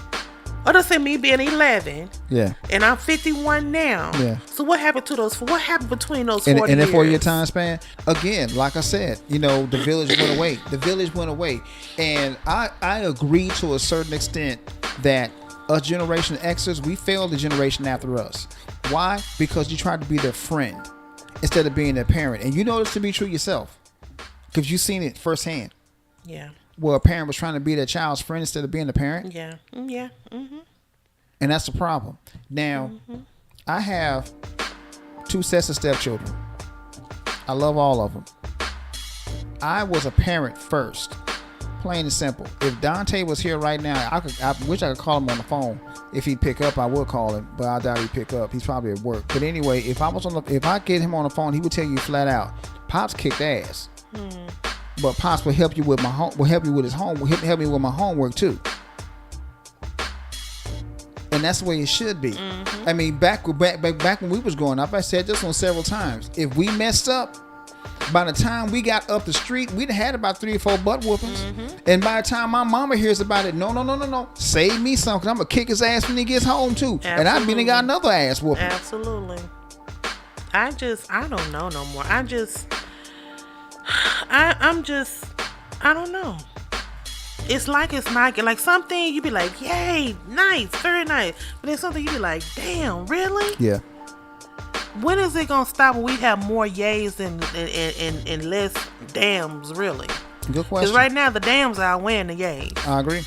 or let's say me being 11, yeah, and I'm 51 now. Yeah. So what happened to those? What happened between those 40 years? In that 4-year time span? Again, like I said, the village went away. The village went away. And I agree to a certain extent that us Generation Xers, we failed the generation after us. Why? Because you tried to be their friend instead of being their parent. And you know this to be true yourself. Because you've seen it firsthand. Yeah. Where a parent was trying to be their child's friend instead of being the parent. Yeah. Yeah. Mm-hmm. And that's the problem. Now, I have 2 sets of stepchildren. I love all of them. I was a parent first. Plain and simple. If Dante was here right now, I wish I could call him on the phone. If he'd pick up, I would call him, but I doubt he'd pick up. He's probably at work. But anyway, if I get him on the phone, he would tell you flat out, Pops kicked ass. But Pops will help you with his homework. Help me with my homework too. And that's the way it should be. Mm-hmm. I mean, back when we was growing up, I said this one several times. If we messed up, by the time we got up the street, we'd had about 3 or 4 butt whoopings. Mm-hmm. And by the time my mama hears about it, no, save me some, because I'm going to kick his ass when he gets home too. Absolutely. And I've been got another ass whooping. Absolutely. I don't know no more. I don't know. It's like it's not like something you be like, yay, nice, very nice. But then something you be like, damn, really? Yeah. When is it gonna stop when we have more yays and less dams, really? Good question. Because right now the dams are outweighing the yays. I agree.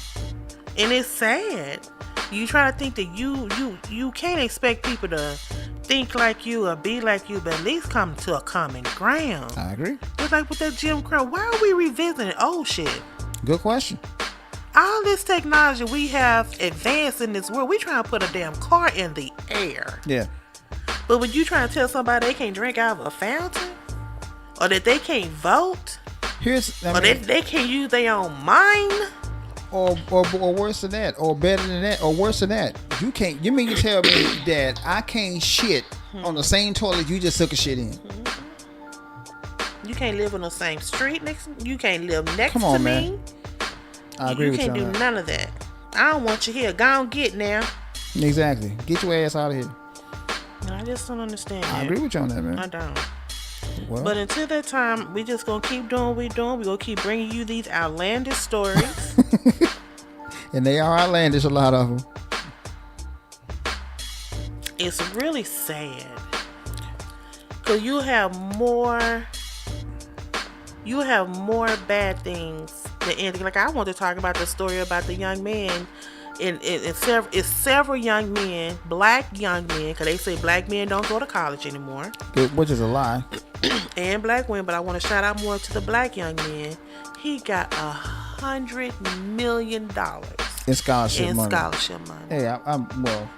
And it's sad. You try to think that you can't expect people to think like you or be like you, but at least come to a common ground. I agree. It's like with that Jim Crow. Why are we revisiting old shit? Good question. All this technology we have advanced in this world, we trying to put a damn car in the air. Yeah. But when you trying to tell somebody they can't drink out of a fountain, or that they can't vote, or they can't use their own mind, or worse than that, or better than that, or worse than that, you mean you tell me that I can't shit on the same toilet you just took a shit in? You can't live on the same street next. You can't live next Come on, to man. me. I agree You with you can't on do that. none of that. I don't want you here. Go on, get now. Exactly. Get your ass out of here. I just don't understand I that. agree with you on that, man. I don't. Well, But until that time, we just gonna keep doing what we doing. We gonna keep bringing you these outlandish stories. and they are outlandish, a lot of them. It's really sad. Cause you have more bad things than anything. Like I want to talk about the story about the young man. It's several young men, black young men, because they say black men don't go to college anymore, Which is a lie. and black women. But I want to shout out more to the black young man. He got $100 million In scholarship in money. scholarship money. Hey, I'm well,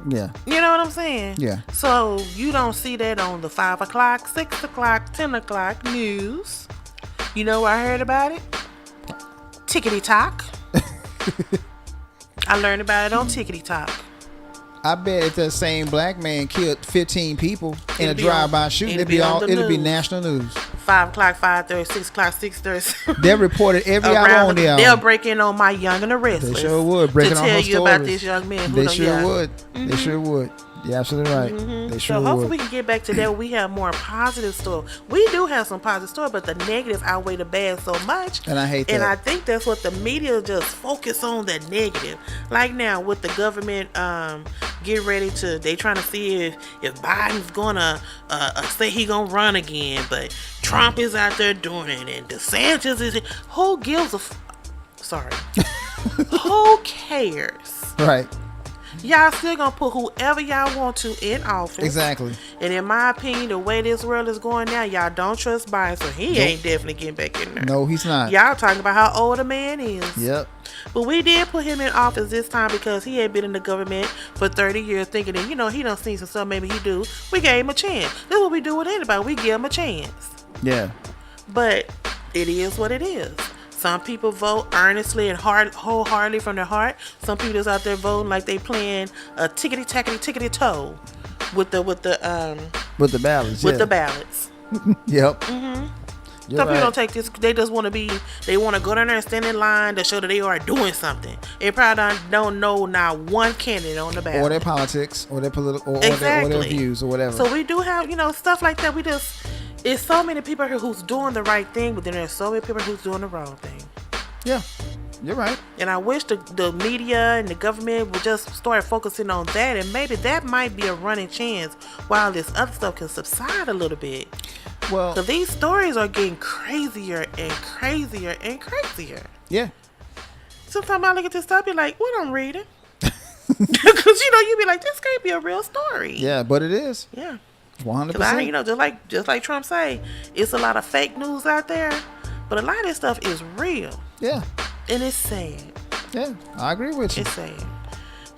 yeah. You know what I'm saying? Yeah. So you don't see that on the 5 o'clock, 6 o'clock, 10 o'clock news. You know where I heard about it? Tickety Talk. I learned about it on Tickety Talk. I bet if that same black man killed 15 people in a It'd be drive-by on- shooting, it'd be on the it'll be news. national news. 5 o'clock, 5:30, 6 o'clock, 6:30. They reported every hour on there. They'll break in on my Young and the Restless. They sure would. Breaking to on tell her you about stories. this young man. Who They don't- sure yeah. would. They sure would. You're absolutely right. They sure So hopefully would. we can get back to that. We have more positive stories. We do have some positive stories, but the negative outweigh the bad so much. And I hate And that. I think that's what the media just focus on, the negative. Like now with the government, get ready to. They trying to see if Biden's gonna say he gonna run again, but Trump is out there doing it, and DeSantis is. Who gives a? Sorry. Who cares? Right. Y'all still gonna put whoever y'all want to in office. Exactly. And in my opinion, the way this world is going now, y'all don't trust Biden, so he ain't definitely getting back in there. No, he's not. Y'all talking about how old a man is. Yep. But we did put him in office this time because he had been in the government for 30 years thinking that, he done seen some stuff, maybe he do. We gave him a chance. This is what we do with anybody. We give him a chance. Yeah. But it is what it is. Some people vote earnestly and wholeheartedly from their heart. Some people just out there voting like they playing a tickety-toe with the With the ballots. with yeah. the ballots. Yep. Some You're people right. don't take this. They just want to they want to go down there and stand in line to show that they are doing something. They probably don't know not one candidate on the ballot. Or their politics, or their political, or Exactly. their views, or whatever. So we do have, stuff like that. It's so many people here who's doing the right thing, but then there's so many people who's doing the wrong thing. Yeah, you're right. And I wish the media and the government would just start focusing on that, and maybe that might be a running chance while this other stuff can subside a little bit. Well, Because these stories are getting crazier and crazier and crazier. yeah. Sometimes I look at this stuff, be like, what I'm reading? Because, you be like, this can't be a real story. Yeah, but it is. Yeah. 100%. Because just like Trump say, it's a lot of fake news out there, but a lot of this stuff is real, Yeah. and it's sad. Yeah, I agree with you. It's sad.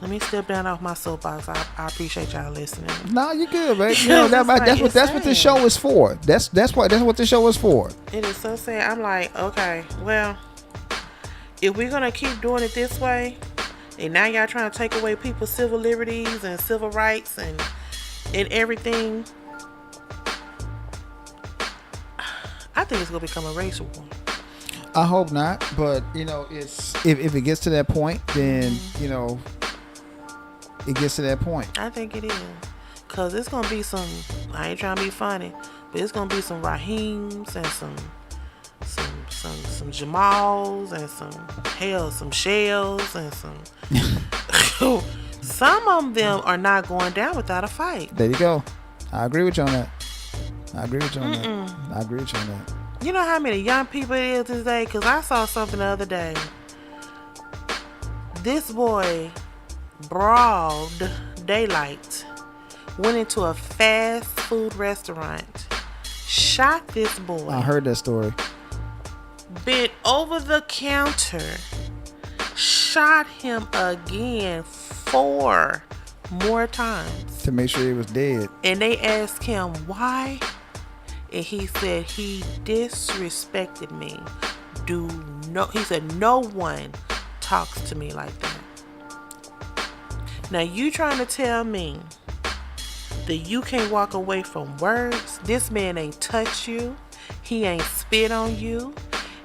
Let me step down off my soapbox. I appreciate y'all listening. No, you're good, man. It's That's what this sad. show is for. That's what this show is for. It is so sad. I'm like, okay, well, if we're gonna keep doing it this way, and now y'all trying to take away people's civil liberties and civil rights and everything, I think it's gonna become a racial war. I hope not, but it's if it gets to that point, then it gets to that point. I think it is. Cause it's gonna be some, I ain't trying to be funny, but it's gonna be some Raheems and some Jamals and some Shells and some of them are not going down without a fight. There you go. I agree with you on that. I agree with you on that. You know how many young people it is today? Cause I saw something the other day. This boy, broad daylight, went into a fast food restaurant, shot this boy, I heard that story. bent over the counter, shot him again 4 more times. To make sure he was dead. And they asked him why, and he said he disrespected me. He said no one talks to me like that. Now you trying to tell me that you can't walk away from words? This man ain't touch you. He ain't spit on you.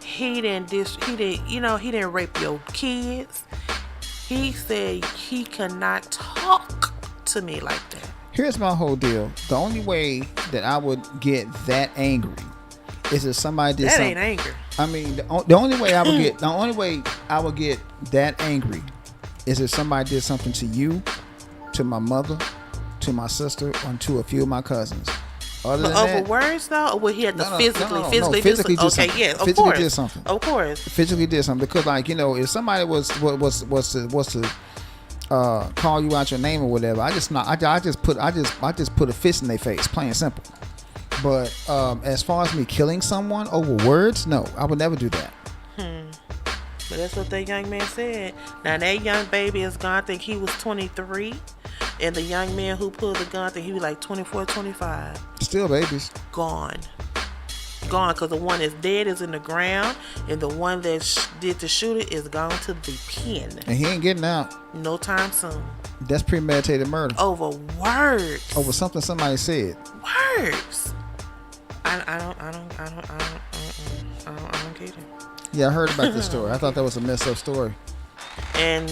He didn't he didn't rape your kids. He said he cannot talk to me like that. Here's my whole deal. The only way that I would get that angry is if somebody did something. That ain't anger. I mean, the only way I would get that angry is if somebody did something to you, to my mother, to my sister, or to a few of my cousins. Other than over that, words though, or would he have to physically physically do did something. Okay, yeah, of physically course. did something. Of course. Physically did something because, like, you know, if somebody was to call you out your name or whatever, I just put a fist in their face, plain and simple. But as far as me killing someone over words, no, I would never do that. But that's what that young man said. Now that young baby is gone. I think he was 23. And the young man who pulled the gun, I think he was like 24, 25. Still babies. Gone. Because the one that's dead is in the ground. And the one that did the shooting is gone to the pen. And he ain't getting out. No time soon. That's premeditated murder. Over words. Over something somebody said. Words. I don't get it. Yeah, I heard about this story. I thought that was a messed up story. And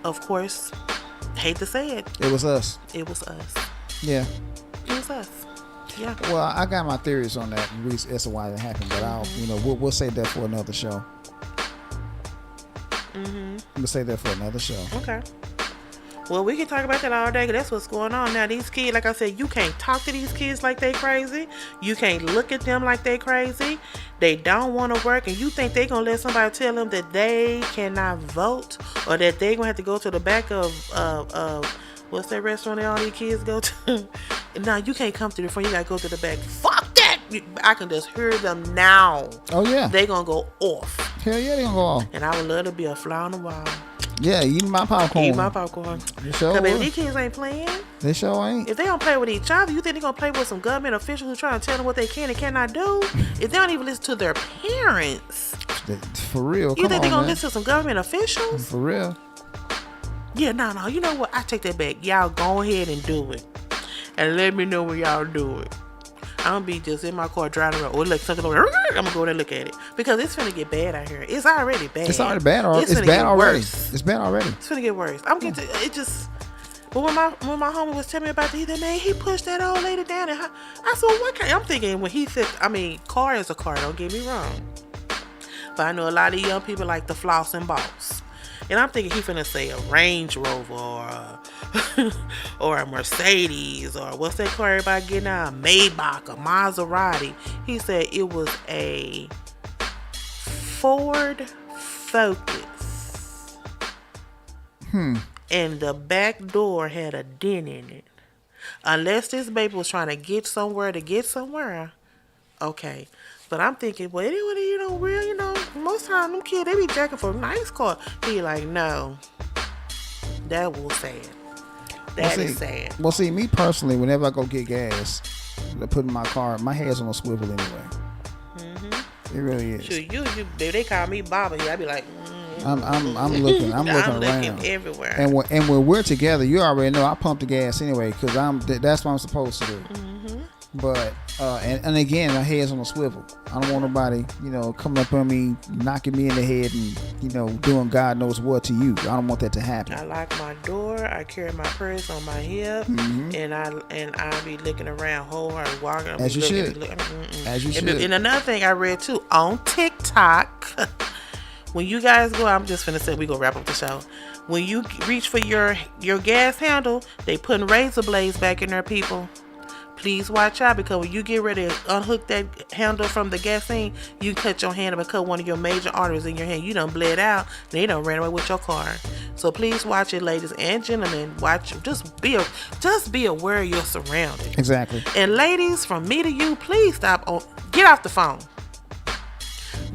of course, hate to say it. It was us. It was us. Yeah. It was us. Yeah. Well, I got my theories on that as to why that happened, but we'll save that for another show. We'll save that for another show. Okay. Well, we can talk about that all day, because that's what's going on now. These kids, like I said, you can't talk to these kids like they crazy. You can't look at them like they crazy. They don't want to work, and you think they going to let somebody tell them that they cannot vote, or that they going to have to go to the back of what's that restaurant that all these kids go to? No, you can't come to the front. You got to go to the back. Fuck that! I can just hear them now. Oh, yeah. They going to go off. Hell yeah, they going to go off. And I would love to be a fly on the wall. Yeah, eating my popcorn. Eat my popcorn. Sure, baby, these kids ain't playing. They sure ain't. If they don't play with each other, you think they're going to play with some government officials who trying to tell them what they can and cannot do? If they don't even listen to their parents. For real. You think they're going to listen to some government officials? For real. Yeah, no. You know what? I take that back. Y'all go ahead and do it. And let me know when y'all do it. I'm going to be just in my car driving around. Or like something over there. I'm going to go there and look at it. Because it's finna get bad out here. It's already bad. It's already bad. It's bad already. It's bad already. It's finna get worse. I'm getting to it just. But when my homie was telling me about the man, he pushed that old lady down. And I said, what kind? I'm thinking when he said, car is a car. Don't get me wrong. But I know a lot of young people like the floss and boss. And I'm thinking he finna say a Range Rover or a Mercedes or what's that car everybody getting out? A Maybach, a Maserati. He said it was a Ford Focus. And the back door had a dent in it. Unless this baby was trying to get somewhere, okay. But I'm thinking, well, most times them kids, they be jacking for a nice car. He like, no. That was sad. That is sad. Well, see, me personally, whenever I go get gas to put in my car, my head's on a swivel anyway. It really is. Sure, you, baby, they call me Baba here. I be like, I'm looking around everywhere. And when we're together, you already know I pump the gas anyway because that's what I'm supposed to do. But and again, my head's on a swivel. I don't want nobody, coming up on me, knocking me in the head, and doing God knows what to you. I don't want that to happen. I lock my door. I carry my purse on my hip, and I be looking around, whole hard walking. As you should. As you should. And another thing I read too on TikTok. When you guys go, I'm just finna say we gonna wrap up the show. When you reach for your gas handle, they putting razor blades back in there, people. Please watch out, because when you get ready to unhook that handle from the gasoline, you cut your hand up and cut one of your major arteries in your hand. You done bled out, and they done ran away with your car. So please watch it, ladies and gentlemen. Watch. Just be aware of your surroundings. Exactly. And ladies, from me to you, please get off the phone.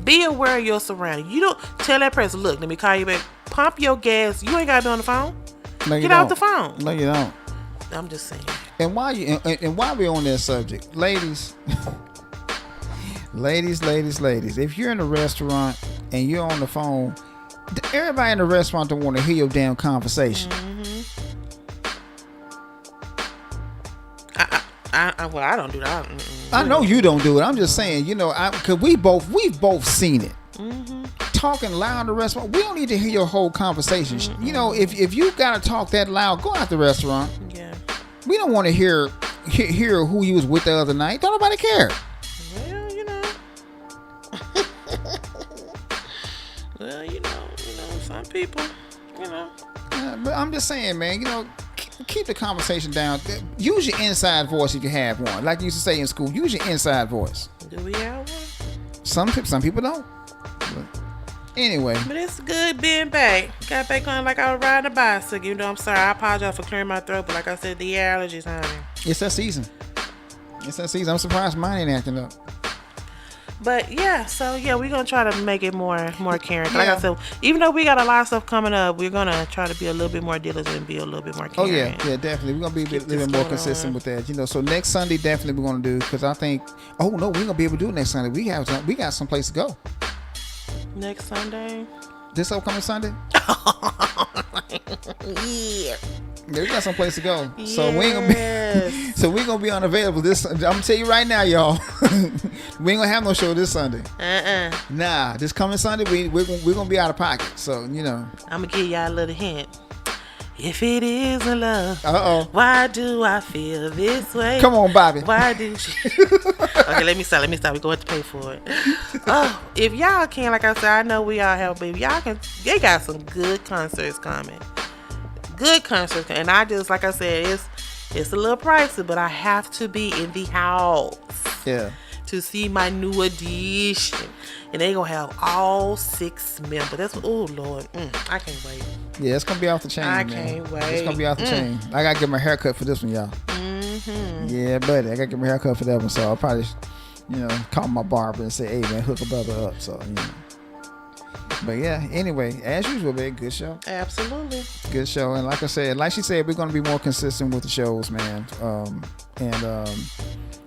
Be aware of your surroundings. You don't tell that person, look, let me call you back. Pump your gas. You ain't got to be on the phone. No, get off the phone. No, you don't. I'm just saying. And while we're on that subject, ladies, ladies, if you're in a restaurant and you're on the phone, everybody in the restaurant don't want to hear your damn conversation. I don't do that. I know you don't do it. I'm just saying, cause we've both seen it. Talking loud in the restaurant, we don't need to hear your whole conversation. If you gotta talk that loud, go out the restaurant. Yeah. We don't want to hear who you was with the other night. Don't nobody care. Well, some people, But I'm just saying, man. Keep the conversation down. Use your inside voice if you have one. Like you used to say in school, use your inside voice. Do we have one? Some people don't. But anyway. But it's good being back. Got back on like I was riding a bicycle. I'm sorry. I apologize for clearing my throat, but like I said, the allergies, honey. It's that season. I'm surprised mine ain't acting up. But yeah, so yeah, we're gonna try to make it more caring. Yeah. Like I said, even though we got a lot of stuff coming up, we're gonna try to be a little bit more diligent and be a little bit more caring. Oh yeah, definitely. We're gonna be a little bit more consistent with that. So next Sunday definitely we're gonna do, because I think. Oh no, we're gonna be able to do it next Sunday. We got some place to go. Next Sunday. This upcoming Sunday. Yeah. Yeah, we got some place to go. Yes. So we're gonna be unavailable this. I'm gonna tell you right now, y'all. We ain't gonna have no show this Sunday. Nah, this coming Sunday we're gonna be out of pocket. So I'm gonna give y'all a little hint. If it isn't love, why do I feel this way? Come on, Bobby. Why do she? Okay, let me stop. We're going to have to pay for it. Oh, if y'all can, like I said, I know we all have, but y'all can. They got some good concerts coming. And I just, like I said, it's a little pricey, but I have to be in the house. Yeah. To see my new edition. And they gonna have all 6 members. That's oh Lord, I can't wait. Yeah, it's gonna be off the chain. I man. can't wait. It's gonna be off the chain. I gotta get my haircut for this one, y'all. Yeah, buddy, I gotta get my haircut for that one. So I'll probably, call my barber and say, "Hey, man, hook a brother up." So But yeah, anyway, as usual, man, good show. Absolutely. Good show, and like she said, we're gonna be more consistent with the shows, man.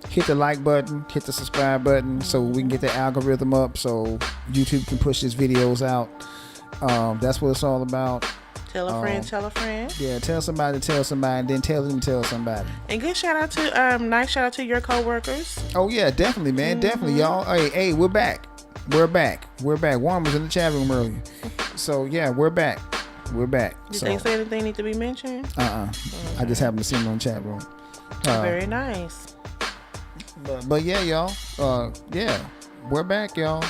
Hit the like button, hit the subscribe button, so we can get the algorithm up, so YouTube can push these videos out. That's what it's all about. Tell a friend. Yeah, tell somebody, and then tell them to tell somebody. And good shout out to nice shout out to your coworkers. Oh yeah, definitely, man, definitely, y'all. Hey, we're back. Warren was in the chat room earlier, so yeah, we're back. Did they say anything need to be mentioned? Okay. I just happened to see them in the chat room. Very nice. But yeah, y'all. Yeah, we're back, y'all.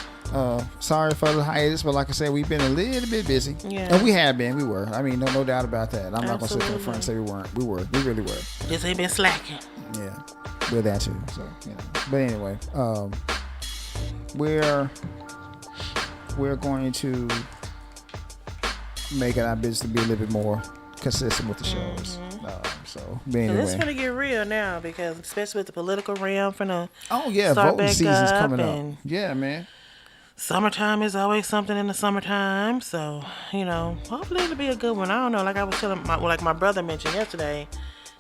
Sorry for the hiatus, but like I said, we've been a little bit busy. Yeah. And we have been. We were. I mean, no doubt about that. I'm not gonna sit there in front and say we weren't. We were. We really were. Just ain't been slacking. Yeah, we're that too. So But anyway, we're going to make it our business to be a little bit more consistent with the shows. Anyway. It's gonna get real now, because especially with the political realm voting season's coming up. Yeah, man. Summertime is always something in the summertime, so hopefully it'll be a good one. I don't know, like I was telling my brother mentioned yesterday,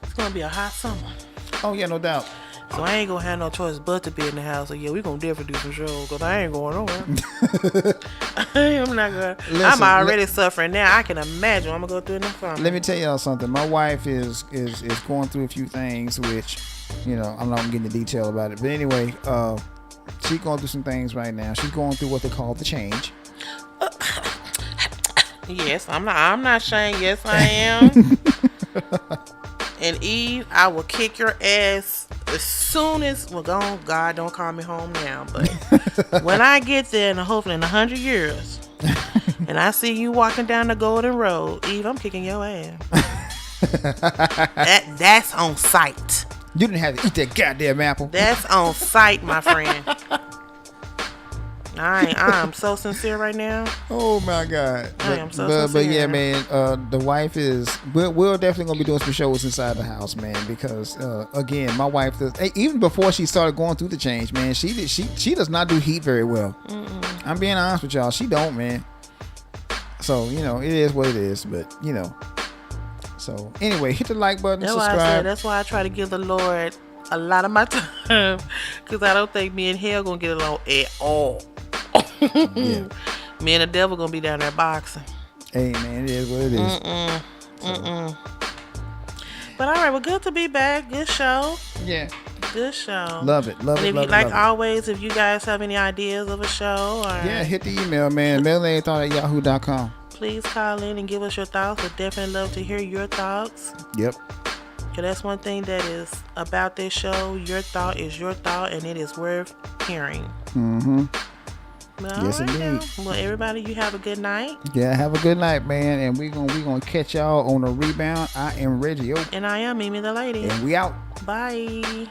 it's gonna be a hot summer. Oh yeah, no doubt. So I ain't gonna have no choice but to be in the house. So yeah, we gonna definitely do some shows, because I ain't going nowhere. I'm not gonna. I'm already suffering now. I can imagine I'm gonna go through it next summer. Let me tell y'all something. My wife is going through a few things, which I'm not gonna get into detail about it. But anyway, she's going through some things right now. She's going through what they call the change. Yes, I'm not saying yes I am. And Eve, I will kick your ass as soon as God don't call me home now, but when I get there, and hopefully in 100 years, and I see you walking down the Golden Road, Eve, I'm kicking your ass. That's on sight. You didn't have to eat that goddamn apple. That's on sight, my friend. I'm so sincere right now. Oh my God. I am so sincere. But yeah, man, the wife is, we're definitely going to be doing some shows inside the house, man, because again, my wife does, even before she started going through the change, man, she does not do heat very well. I'm being honest with y'all. She don't, man. So, it is what it is, but so anyway, hit the like button, subscribe. That's why I try to give the Lord a lot of my time, because I don't think me and hell gonna get along at all. Yeah. Me and the devil gonna be down there boxing. Hey man, it is what it is. But all right, well, good to be back. Good show. Yeah. Good show. Love it. Love And it. if Love you it. like love it. always, if you guys have any ideas of a show or Yeah, hit the email, man. Melanated@yahoo.com. please call in and give us your thoughts. We'd definitely love to hear your thoughts. Yep. Because that's one thing that is about this show. Your thought is your thought, and it is worth hearing. Mm-hmm. Well, Yes, alright indeed. now. Well, everybody, you have a good night. Yeah, have a good night, man. And we gonna catch y'all on the rebound. I am Reggie, And I am Mimi the Lady. and we out. Bye.